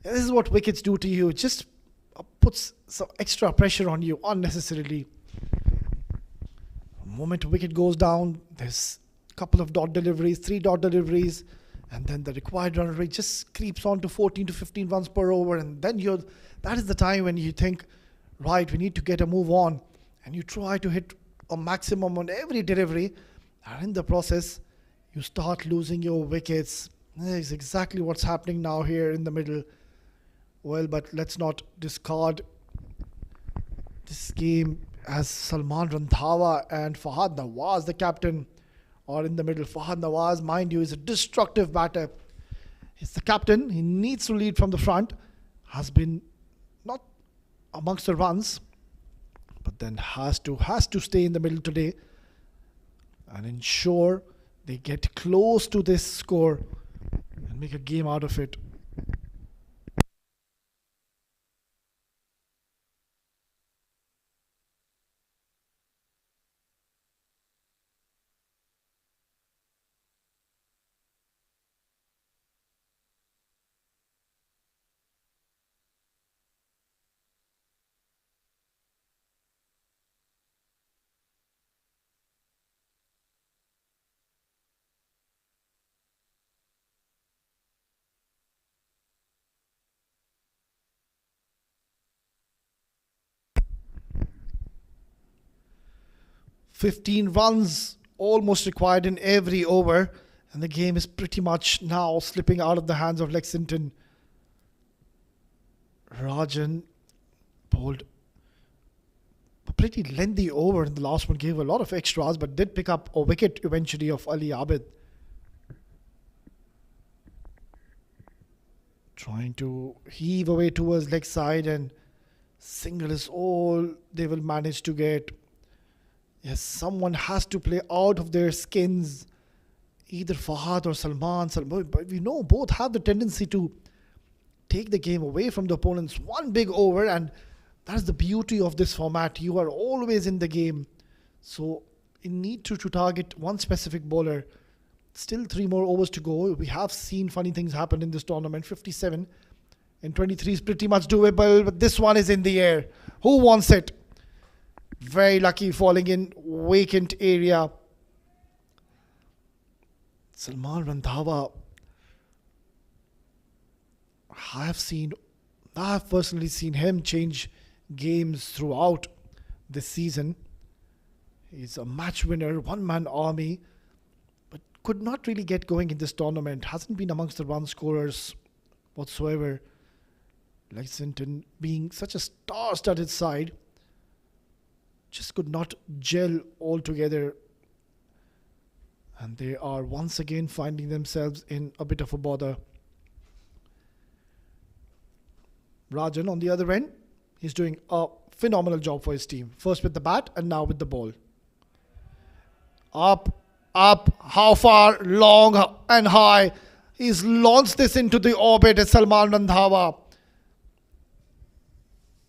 This is what wickets do to you. It just puts some extra pressure on you unnecessarily. The moment a wicket goes down, there's a couple of dot deliveries, 3 dot deliveries, and then the required run rate just creeps on to 14 to 15 runs per over. And then that is the time when you think, right, we need to get a move on. And you try to hit a maximum on every delivery. And in the process, you start losing your wickets. That is exactly what's happening now here in the middle. Well, but let's not discard this game as Salman Randhawa and Fahad Nawaz, the captain, are in the middle. Fahad Nawaz, mind you, is a destructive batter. He's the captain. He needs to lead from the front. Has been not amongst the runs, but then has to stay in the middle today and ensure they get close to this score and make a game out of it. 15 runs almost required in every over, and the game is pretty much now slipping out of the hands of Lexington. Rajan bowled a pretty lengthy over in the last one, gave a lot of extras, but did pick up a wicket eventually of Ali Abid. Trying to heave away towards leg side, and single is all they will manage to get. Yes, someone has to play out of their skins. Either Fahad or Salman. But we know both have the tendency to take the game away from the opponents. One big over, and that is the beauty of this format. You are always in the game. So you need to target one specific bowler. Still 3 more overs to go. We have seen funny things happen in this tournament. 57 and 23 is pretty much doable, but this one is in the air. Who wants it? Very lucky, falling in vacant area. Salman Randhawa, I have personally seen him change games throughout this season. He's a match winner, one-man army, but could not really get going in this tournament. Hasn't been amongst the run scorers whatsoever. Lexington, being such a star-studded side, just could not gel altogether. And they are once again finding themselves in a bit of a bother. Rajan on the other end, he's doing a phenomenal job for his team. First with the bat and now with the ball. Up, how far, long and high. He's launched this into the orbit at Salman Randhawa.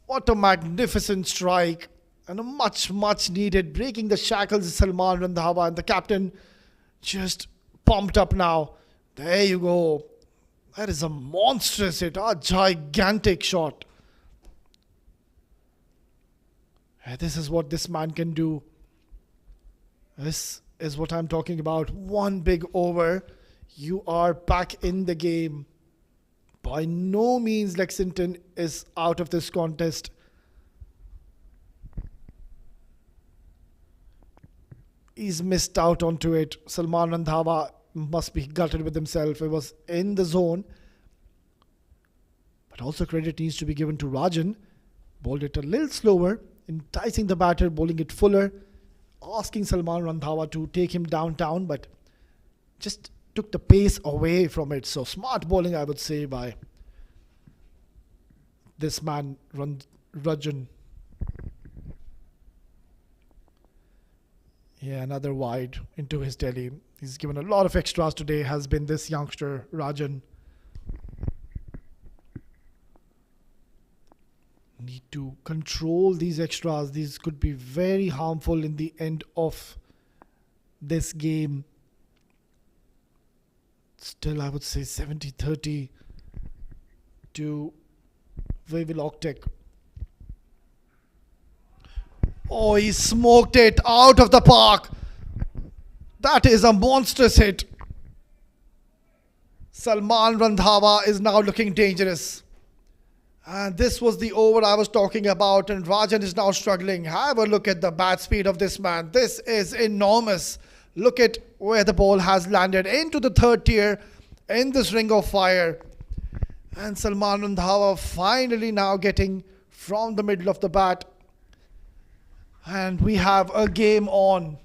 What a magnificent strike. And a much needed, breaking the shackles of Salman Randhawa, and the captain just pumped up now. There you go. That is a monstrous hit, a gigantic shot. And this is what this man can do. This is what I'm talking about. One big over, you are back in the game. By no means Lexington is out of this contest. He's missed out onto it. Salman Randhawa must be gutted with himself. It was in the zone. But also credit needs to be given to Rajan. Bowled it a little slower, enticing the batter, bowling it fuller, asking Salman Randhawa to take him downtown, but just took the pace away from it. So smart bowling, I would say, by this man, Rajan. Yeah, another wide into his telly. He's given a lot of extras today, has been this youngster, Rajan. Need to control these extras. These could be very harmful in the end of this game. Still, I would say 70-30 to Wavy Log Tech. Oh, he smoked it out of the park. That is a monstrous hit. Salman Randhawa is now looking dangerous. And this was the over I was talking about, and Rajan is now struggling. Have a look at the bat speed of this man. This is enormous. Look at where the ball has landed, into the third tier in this ring of fire. And Salman Randhawa finally now getting from the middle of the bat. And we have a game on.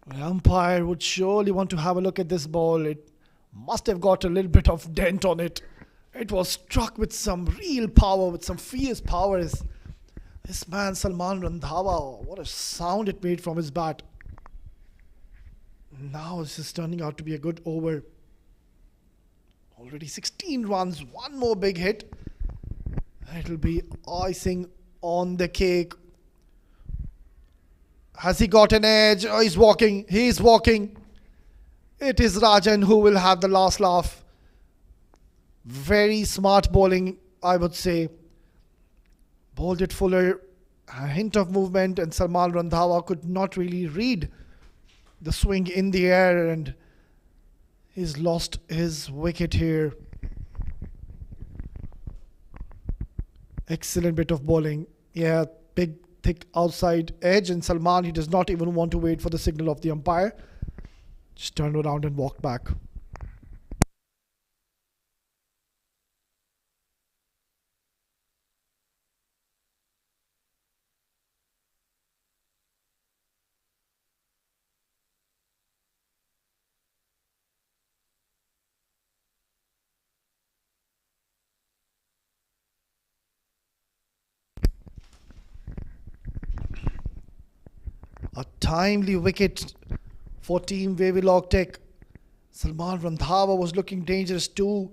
The umpire would surely want to have a look at this ball. It must have got a little bit of dent on it. It was struck with some real power, with some fierce power. This man, Salman Randhawa, what a sound it made from his bat. Now this is turning out to be a good over. Already 16 runs, one more big hit. It'll be icing on the cake. Has he got an edge? Oh, he's walking. He's walking. It is Rajan who will have the last laugh. Very smart bowling, I would say. Bowled it fuller, a hint of movement, and Salman Randhawa could not really read the swing in the air, and he's lost his wicket here. Excellent bit of bowling. Yeah, big, thick outside edge. And Salman, he does not even want to wait for the signal of the umpire. Just turned around and walked back. A timely wicket for team Wavy Log Tech. Salman Randhawa was looking dangerous. Two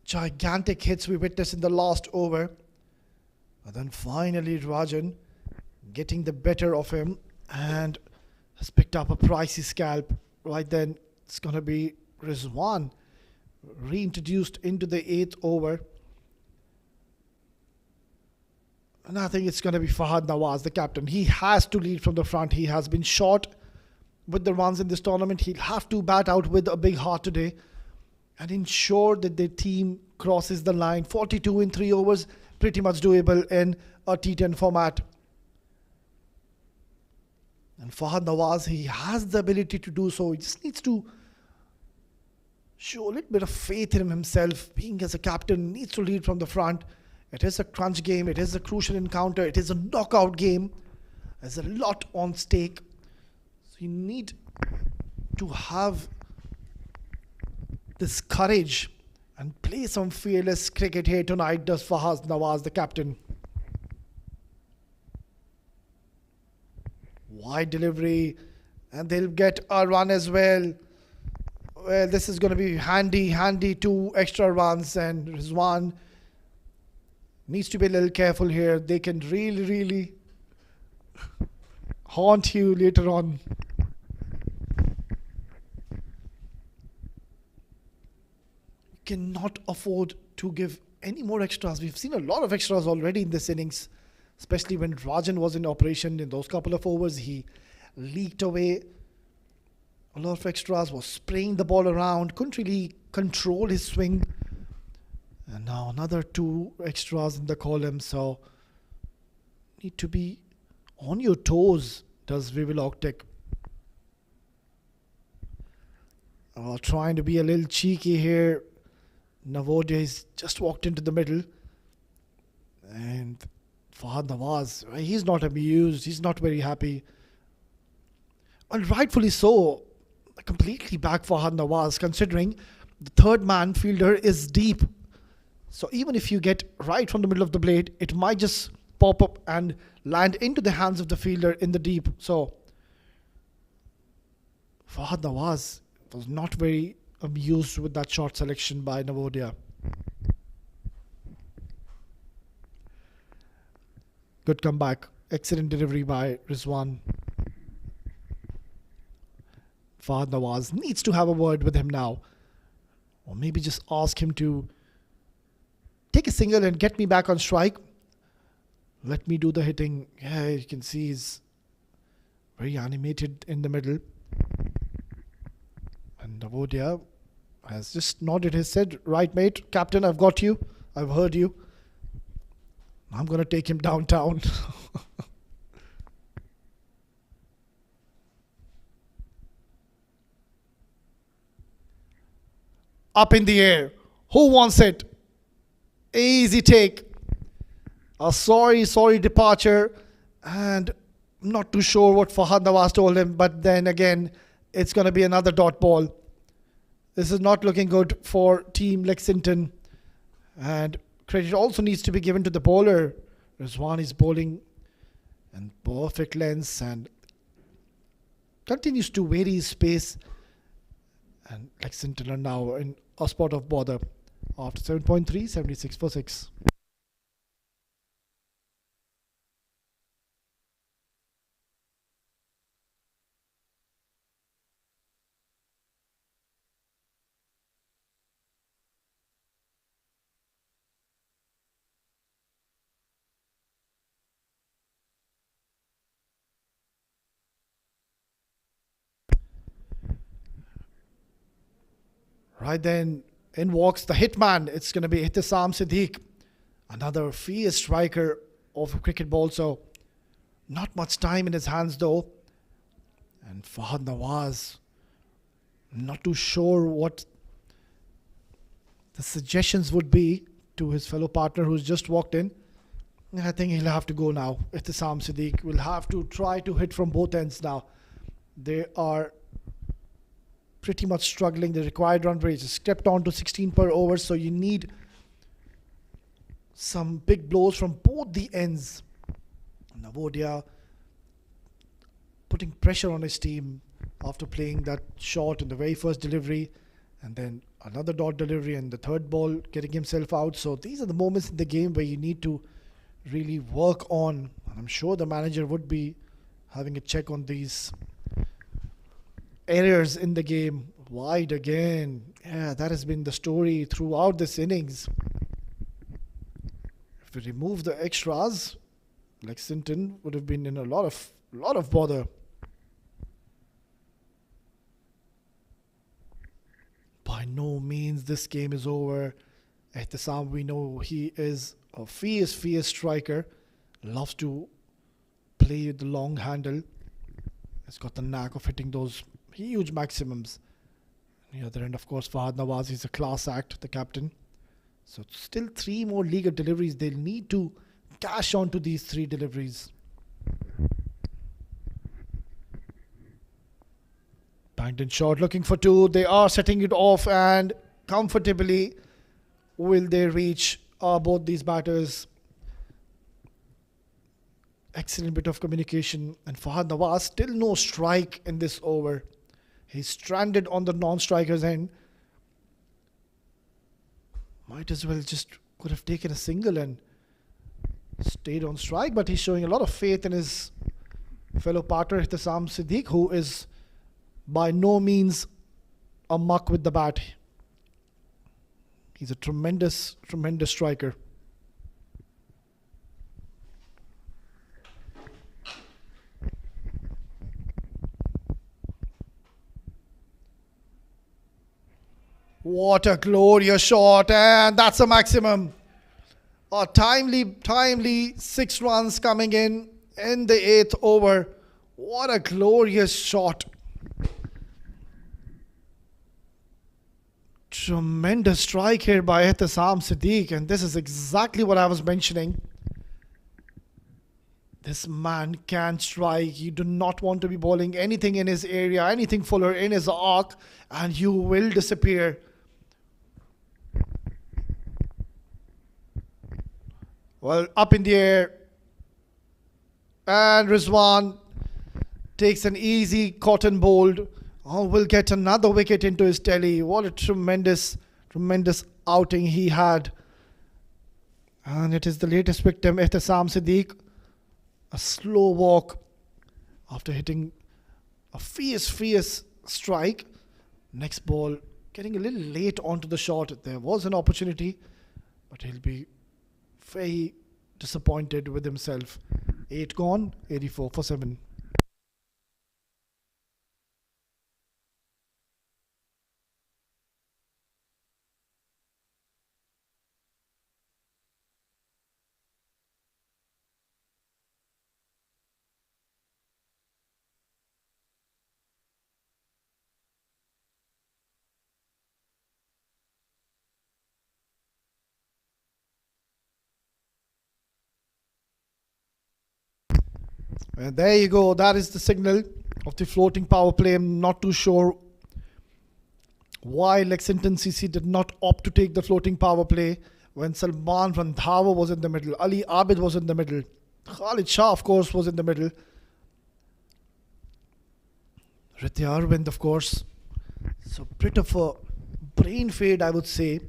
gigantic hits we witnessed in the last over. And then finally Rajan getting the better of him and has picked up a pricey scalp. Right then, it's going to be Rizwan reintroduced into the 8th over. And I think it's going to be Fahad Nawaz, the captain. He has to lead from the front. He has been short with the runs in this tournament. He'll have to bat out with a big heart today and ensure that the team crosses the line. 42 in 3 overs, pretty much doable in a T10 format. And Fahad Nawaz, he has the ability to do so. He just needs to show a little bit of faith in himself. Being as a captain, needs to lead from the front. It is a crunch game. It is a crucial encounter. It is a knockout game. There's a lot on stake. So you need to have this courage and play some fearless cricket here tonight, does Fahad Nawaz, the captain. Wide delivery, and they'll get a run as well. Well, this is going to be handy 2 extra runs, and Rizwan needs to be a little careful here. They can really haunt you later on. You cannot afford to give any more extras. We've seen a lot of extras already in this innings, especially when Rajan was in operation. In those couple of overs, he leaked away a lot of extras, was spraying the ball around, couldn't really control his swing. And now another 2 extras in the column, so need to be on your toes, does Wavy Log Tech. Trying to be a little cheeky here. Navodya has just walked into the middle. And Fahad Nawaz, he's not amused, he's not very happy. And rightfully so, completely back Fahad Nawaz, considering the third man fielder is deep. So even if you get right from the middle of the blade, it might just pop up and land into the hands of the fielder in the deep. So Fahad Nawaz was not very amused with that short selection by Navodya. Good comeback. Excellent delivery by Rizwan. Fahad Nawaz needs to have a word with him now. Or maybe just ask him to take a single and get me back on strike. Let me do the hitting. Yeah, you can see he's very animated in the middle. And Navodya has just nodded his head. Right, mate. Captain, I've got you. I've heard you. I'm going to take him downtown. Up in the air. Who wants it? Easy take. A sorry departure. And I'm not too sure what Fahad Nawaz told him, but then again, it's going to be another dot ball. This is not looking good for Team Lexington. And credit also needs to be given to the bowler. Rizwan is bowling in perfect lengths and continues to vary his pace. And Lexington are now in a spot of bother after 7.3, 76 for 6. Right then, in walks the hitman. It's going to be Ihtisam Siddique. Another fierce striker of a cricket ball, so not much time in his hands though. And Fahad Nawaz, not too sure what the suggestions would be to his fellow partner who's just walked in. And I think he'll have to go now. Ihtisam Siddique will have to try to hit from both ends now. They are pretty much struggling. The required run rate is stepped on to 16 per over, so you need some big blows from both the ends. Navodia putting pressure on his team after playing that shot in the very first delivery, and then another dot delivery and the third ball getting himself out. So these are the moments in the game where you need to really work on, and I'm sure the manager would be having a check on these errors in the game. Wide again. Yeah, that has been the story throughout this innings. If we remove the extras, Lexington would have been in a lot of bother. By no means this game is over. Ihtisam, we know he is a fierce striker. Loves to play the long handle. Has got the knack of hitting those huge maximums. On the other end, of course, Fahad Nawaz is a class act, the captain. So still 3 more league deliveries. They'll need to cash on to these 3 deliveries. Banged in short, looking for 2. They are setting it off, and comfortably will they reach both these batters. Excellent bit of communication, and Fahad Nawaz still no strike in this over. He's stranded on the non-striker's end. Might as well just could have taken a single and stayed on strike, but he's showing a lot of faith in his fellow partner Ihtisam Siddique, who is by no means a muck with the bat. He's a tremendous striker. What a glorious shot, and that's a maximum. A timely 6 runs coming in the 8th over. What a glorious shot. Tremendous strike here by Ihtisam Siddique, and this is exactly what I was mentioning. This man can strike. You do not want to be bowling anything in his area, anything fuller in his arc, and you will disappear. Well, up in the air, and Rizwan takes an easy cotton bowled. Oh, will get another wicket into his telly. What a tremendous outing he had. And it is the latest victim, Ihtisam Siddique. A slow walk after hitting a fierce strike. Next ball getting a little late onto the shot. There was an opportunity, but he'll be very disappointed with himself. 8 gone, 84 for 7. And there you go. That is the signal of the floating power play. I'm not too sure why Lexington CC did not opt to take the floating power play when Salman Randhawa was in the middle. Ali Abid was in the middle. Khalid Shah, of course, was in the middle. Ritya Arvind, of course. So bit of a brain fade, I would say.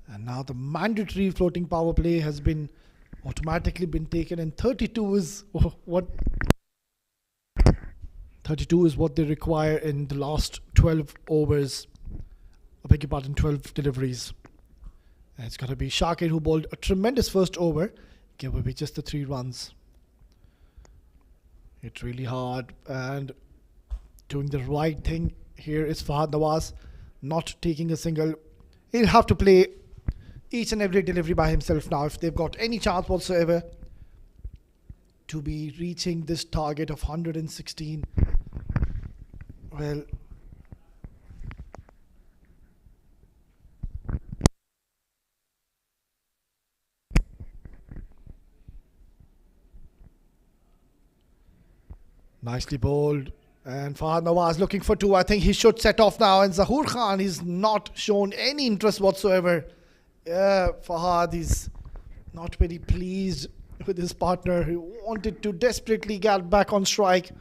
And now the mandatory floating power play has been automatically been taken, and 32 is what they require in the last 12 overs. I beg your pardon, 12 deliveries. And it's got to be Shakir, who bowled a tremendous first over, gave away just the 3 runs. Hit really hard, and doing the right thing here is Fahad Nawaz, not taking a single. He'll have to play each and every delivery by himself now. If they've got any chance whatsoever to be reaching this target of 116, well, nicely bowled. And Fahad Nawaz looking for 2. I think he should set off now. And Zahoor Khan is not shown any interest whatsoever. Yeah, Fahad is not very pleased with his partner. He wanted to desperately get back on strike.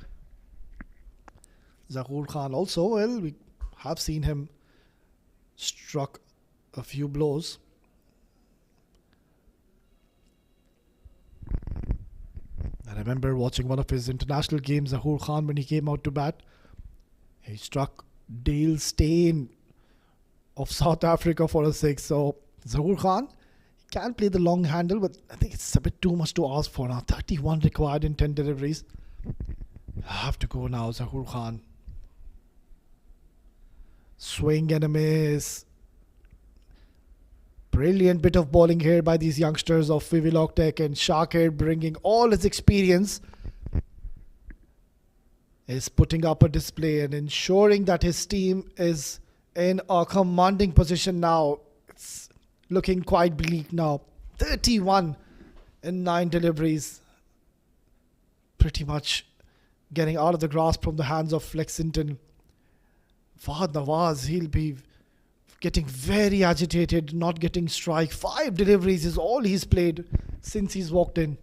Zahoor Khan also, well, we have seen him struck a few blows. I remember watching one of his international games, Zahoor Khan, when he came out to bat. He struck Dale Steyn of South Africa for a 6. So Zahoor Khan can play the long handle, but I think it's a bit too much to ask for now. 31 required in 10 deliveries. I have to go now, Zahoor Khan. Swing and a miss. Brilliant bit of bowling here by these youngsters of Wavy Log Tech, and Shakir, bringing all his experience, is putting up a display and ensuring that his team is in a commanding position now. It's looking quite bleak now. 31 in 9 deliveries. Pretty much getting out of the grasp from the hands of Lexington. Fahad Nawaz, he'll be getting very agitated, not getting strike. 5 deliveries is all he's played since he's walked in.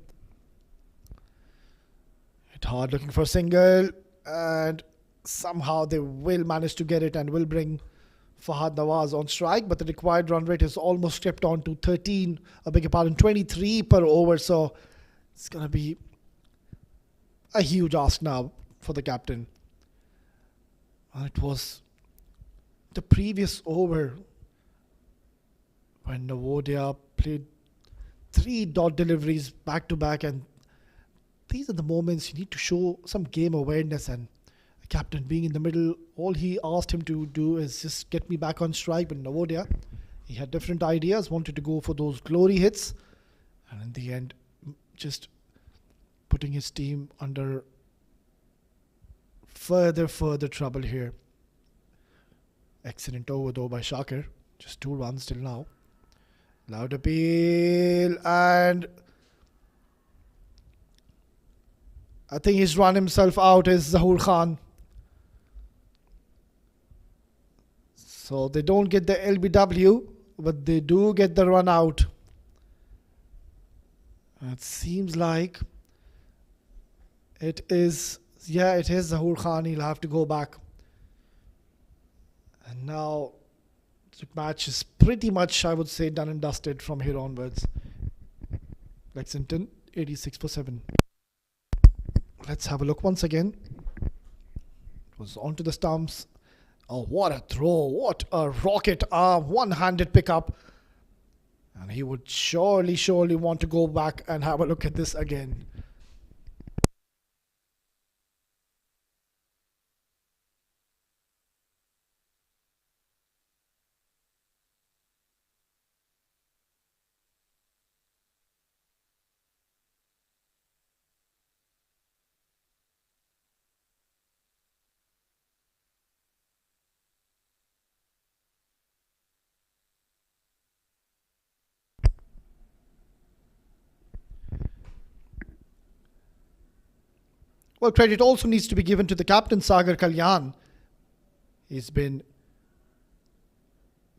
Hit hard, looking for a single, and somehow they will manage to get it and will bring Fahad Nawaz on strike, but the required run rate is almost stepped on to 23 per over, so it's going to be a huge ask now for the captain. And it was the previous over when Navodaya played 3 dot deliveries back to back, and these are the moments you need to show some game awareness, and the captain being in the middle, all he asked him to do is just get me back on strike. But Navodaya, he had different ideas, wanted to go for those glory hits, and in the end just putting his team under further trouble here. Excellent over though by Shakir. Just 2 runs till now. Loud appeal, and I think he's run himself out is Zahoor Khan. So they don't get the LBW, but they do get the run out. It seems like it is Zahoor Khan. He'll have to go back. And now the match is pretty much, I would say, done and dusted from here onwards. Lexington, 86 for 7. Let's have a look once again. It was onto the stumps. Oh, what a throw. What a rocket arm. One-handed pickup. And he would surely want to go back and have a look at this again. Well, credit also needs to be given to the captain, Sagar Kalyan. He's been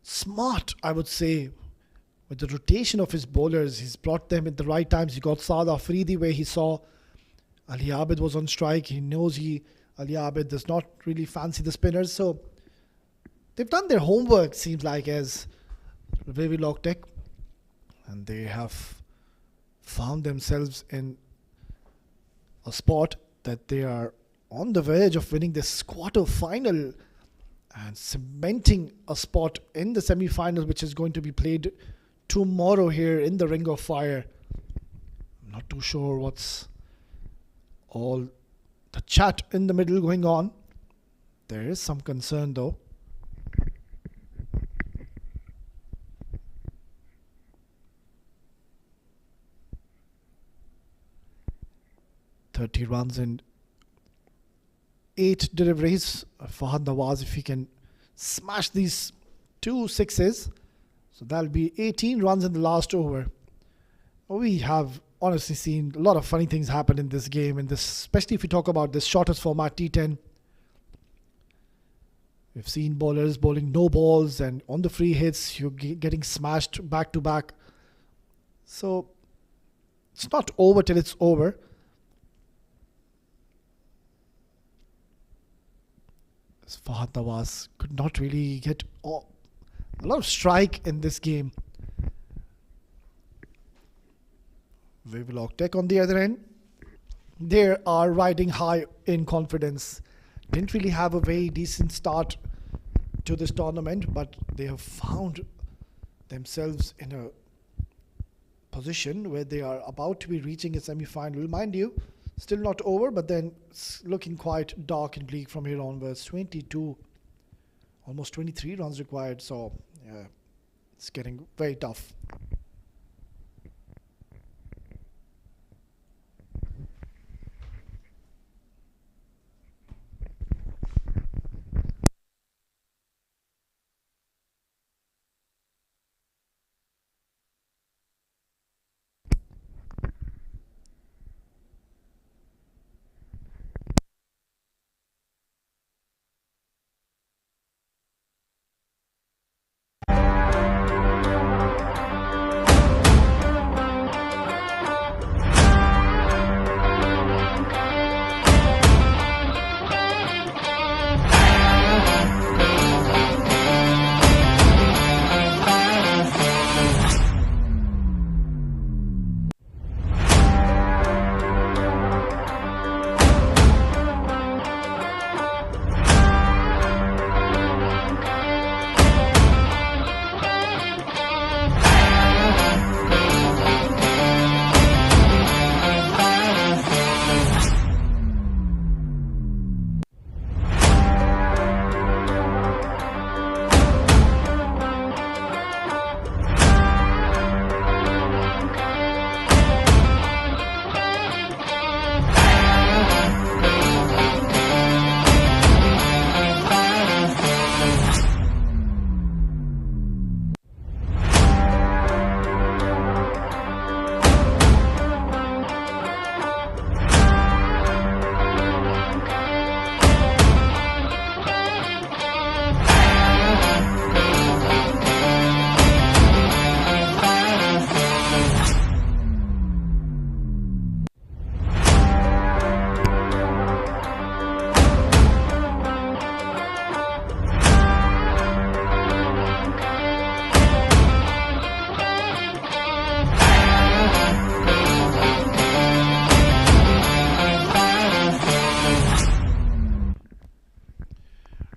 smart, I would say, with the rotation of his bowlers. He's brought them at the right times. He got Saad Afridi where he saw Ali Abid was on strike. He knows Ali Abid does not really fancy the spinners. So they've done their homework, seems like, as Wavy Log Tech. And they have found themselves in a spot that they are on the verge of winning this quarter final and cementing a spot in the semi-final, which is going to be played tomorrow here in the Ring of Fire. I'm not too sure what's all the chat in the middle going on. There is some concern though. 30 runs in 8 deliveries. Fahad Nawaz, if he can smash these 2 sixes, so that'll be 18 runs in the last over. We have honestly seen a lot of funny things happen in this game, especially if we talk about this shortest format T10. We've seen bowlers bowling no balls, and on the free hits, you're getting smashed back to back. So it's not over till it's over. Fahad Nawaz could not really get a lot of strike in this game. Wavy Log Tech on the other end, they are riding high in confidence. Didn't really have a very decent start to this tournament, but they have found themselves in a position where they are about to be reaching a semi-final. Mind you, still not over, but then it's looking quite dark and bleak from here onwards. 22, almost 23 runs required, so yeah, it's getting very tough.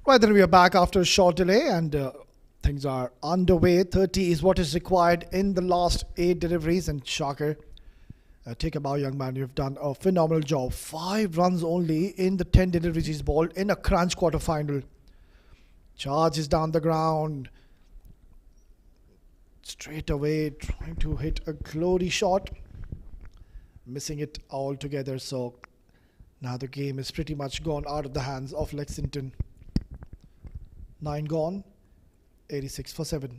Right, then we are back after a short delay, and things are underway. 30 is what is required in the last 8 deliveries, and shocker, take a bow, young man. You've done a phenomenal job. 5 runs only in the 10 deliveries he's bowled in a crunch quarterfinal. Charge is down the ground. Straight away, trying to hit a glory shot. Missing it altogether, so now the game is pretty much gone out of the hands of Lexington. 9 gone, 86 for 7.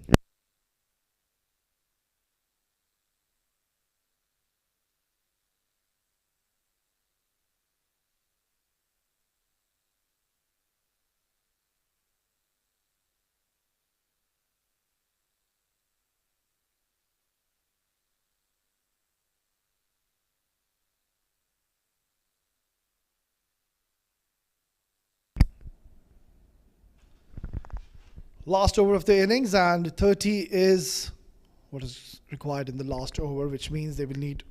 Last over of the innings, and 30 is what is required in the last over, which means they will need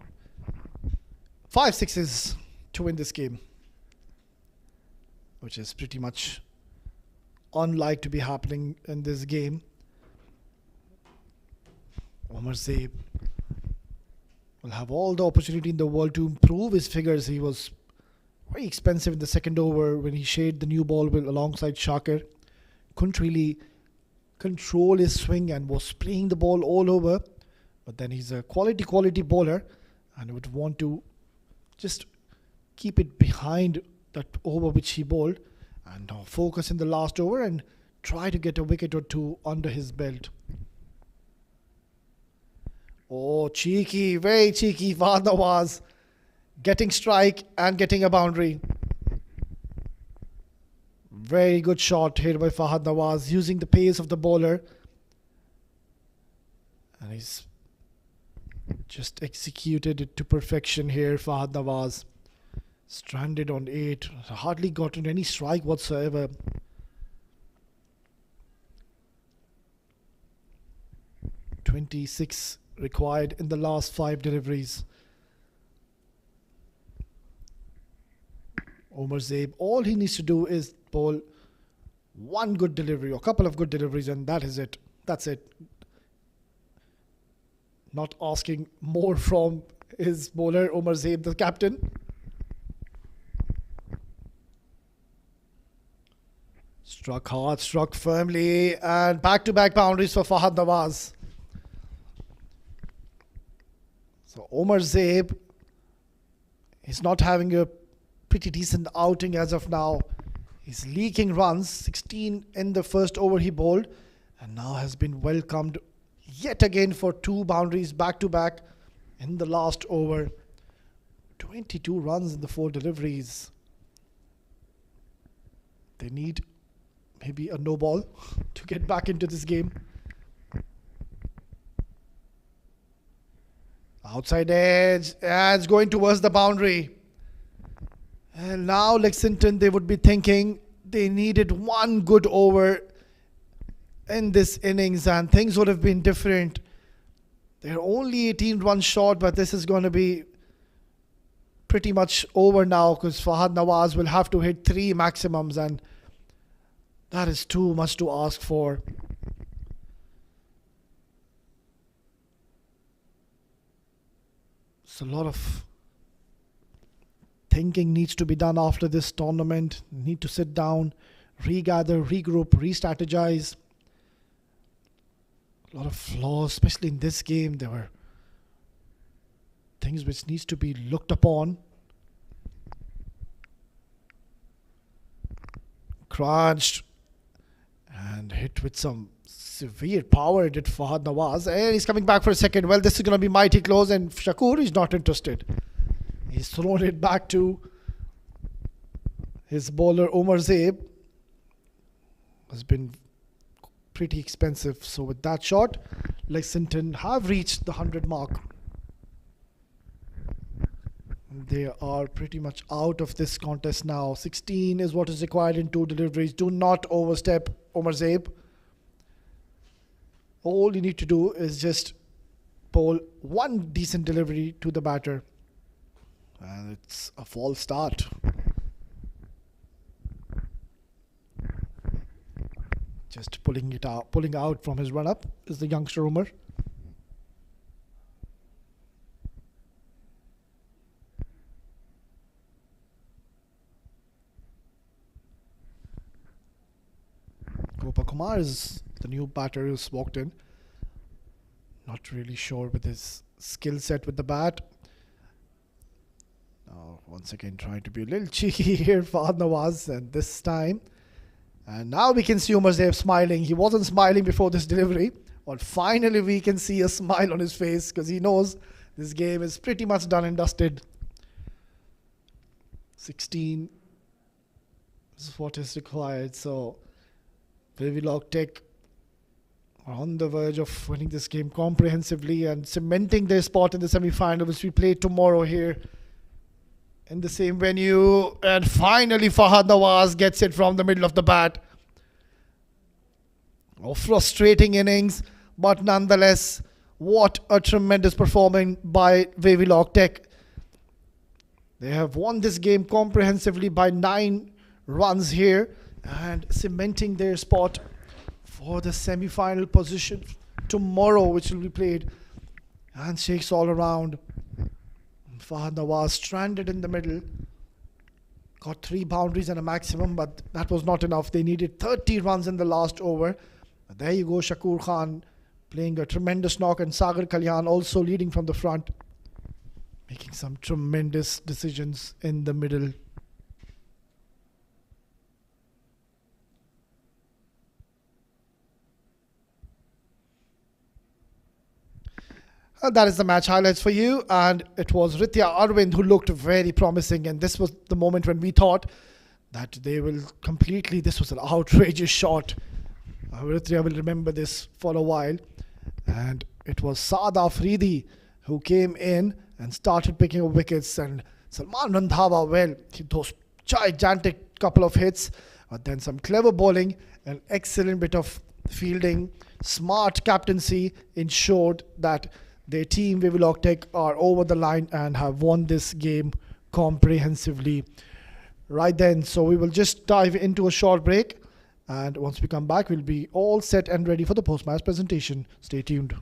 5 sixes to win this game, which is pretty much unlike to be happening in this game. Omar Zaib will have all the opportunity in the world to improve his figures. He was very expensive in the second over when he shared the new ball alongside Shakir. Couldn't really control his swing and was spraying the ball all over, but then he's a quality bowler and would want to just keep it behind that over which he bowled, and now focus in the last over and try to get a wicket or two under his belt. Oh, cheeky, very cheeky Fahad Nawaz, getting strike and getting a boundary. Very good shot here by Fahad Nawaz, using the pace of the bowler. And he's just executed it to perfection here, Fahad Nawaz. Stranded on 8, hardly gotten any strike whatsoever. .26 required in the last 5 deliveries. Omar Zaib, all he needs to do is bowl one good delivery or a couple of good deliveries, and that is it. That's it. Not asking more from his bowler, Omar Zaib, the captain. Struck hard, struck firmly, and back-to-back boundaries for Fahad Nawaz. So Omar Zaib is not having a pretty decent outing as of now. He's leaking runs, 16 in the first over he bowled, and now has been welcomed yet again for 2 boundaries back-to-back in the last over. 22 runs in the 4 deliveries. They need maybe a no ball to get back into this game. Outside edge, and it's going towards the boundary. And now Lexington, they would be thinking they needed one good over in this innings and things would have been different. They're only 18 runs short, but this is going to be pretty much over now because Fahad Nawaz will have to hit 3 maximums, and that is too much to ask for. So a lot of thinking needs to be done after this tournament. Need to sit down, regather, regroup, re-strategize. A lot of flaws, especially in this game. There were things which needs to be looked upon. Crunched and hit with some severe power, did Fahad Nawaz, and he's coming back for a second. Well, this is going to be mighty close, and Shakur is not interested. He's thrown it back to his bowler Omar Zaib. Has been pretty expensive. So with that shot, Lexington have reached the 100 mark. They are pretty much out of this contest now. 16 is what is required in 2 deliveries. Do not overstep, Omar Zaib. All you need to do is just bowl one decent delivery to the batter. And it's a false start. Just pulling out from his run-up is the youngster Umar. Kumar is the new batter who's walked in. Not really sure with his skill set with the bat. Now, once again, trying to be a little cheeky here, Fahad Nawaz, and this time. And now we can see Umar Zaib smiling. He wasn't smiling before this delivery. But finally, we can see a smile on his face because he knows this game is pretty much done and dusted. 16 is what is required. So, Wavy Log Tech are on the verge of winning this game comprehensively and cementing their spot in the semi-final, which we play tomorrow here in the same venue. And finally, Fahad Nawaz gets it from the middle of the bat. A frustrating innings, but nonetheless, what a tremendous performance by Wavy Log Tech. They have won this game comprehensively by 9 runs here and cementing their spot for the semi-final position tomorrow, which will be played. Handshakes all around. Fahad Nawaz stranded in the middle. Got 3 boundaries and a maximum, but that was not enough. They needed 30 runs in the last over. But there you go, Shakur Khan playing a tremendous knock, and Sagar Kalyan also leading from the front. making some tremendous decisions in the middle. That is the match highlights for you, and it was Ritya Arvind who looked very promising, and this was the moment when we thought that they will completely, this was an outrageous shot. Ritya will remember this for a while, and it was Saad Afridi who came in and started picking up wickets, and Salman Randhawa, well, those gigantic couple of hits, but then some clever bowling, an excellent bit of fielding, smart captaincy ensured that their team, Wavy Log Tech, are over the line and have won this game comprehensively right then. So we will just dive into a short break, and once we come back, we'll be all set and ready for the post-match presentation. Stay tuned.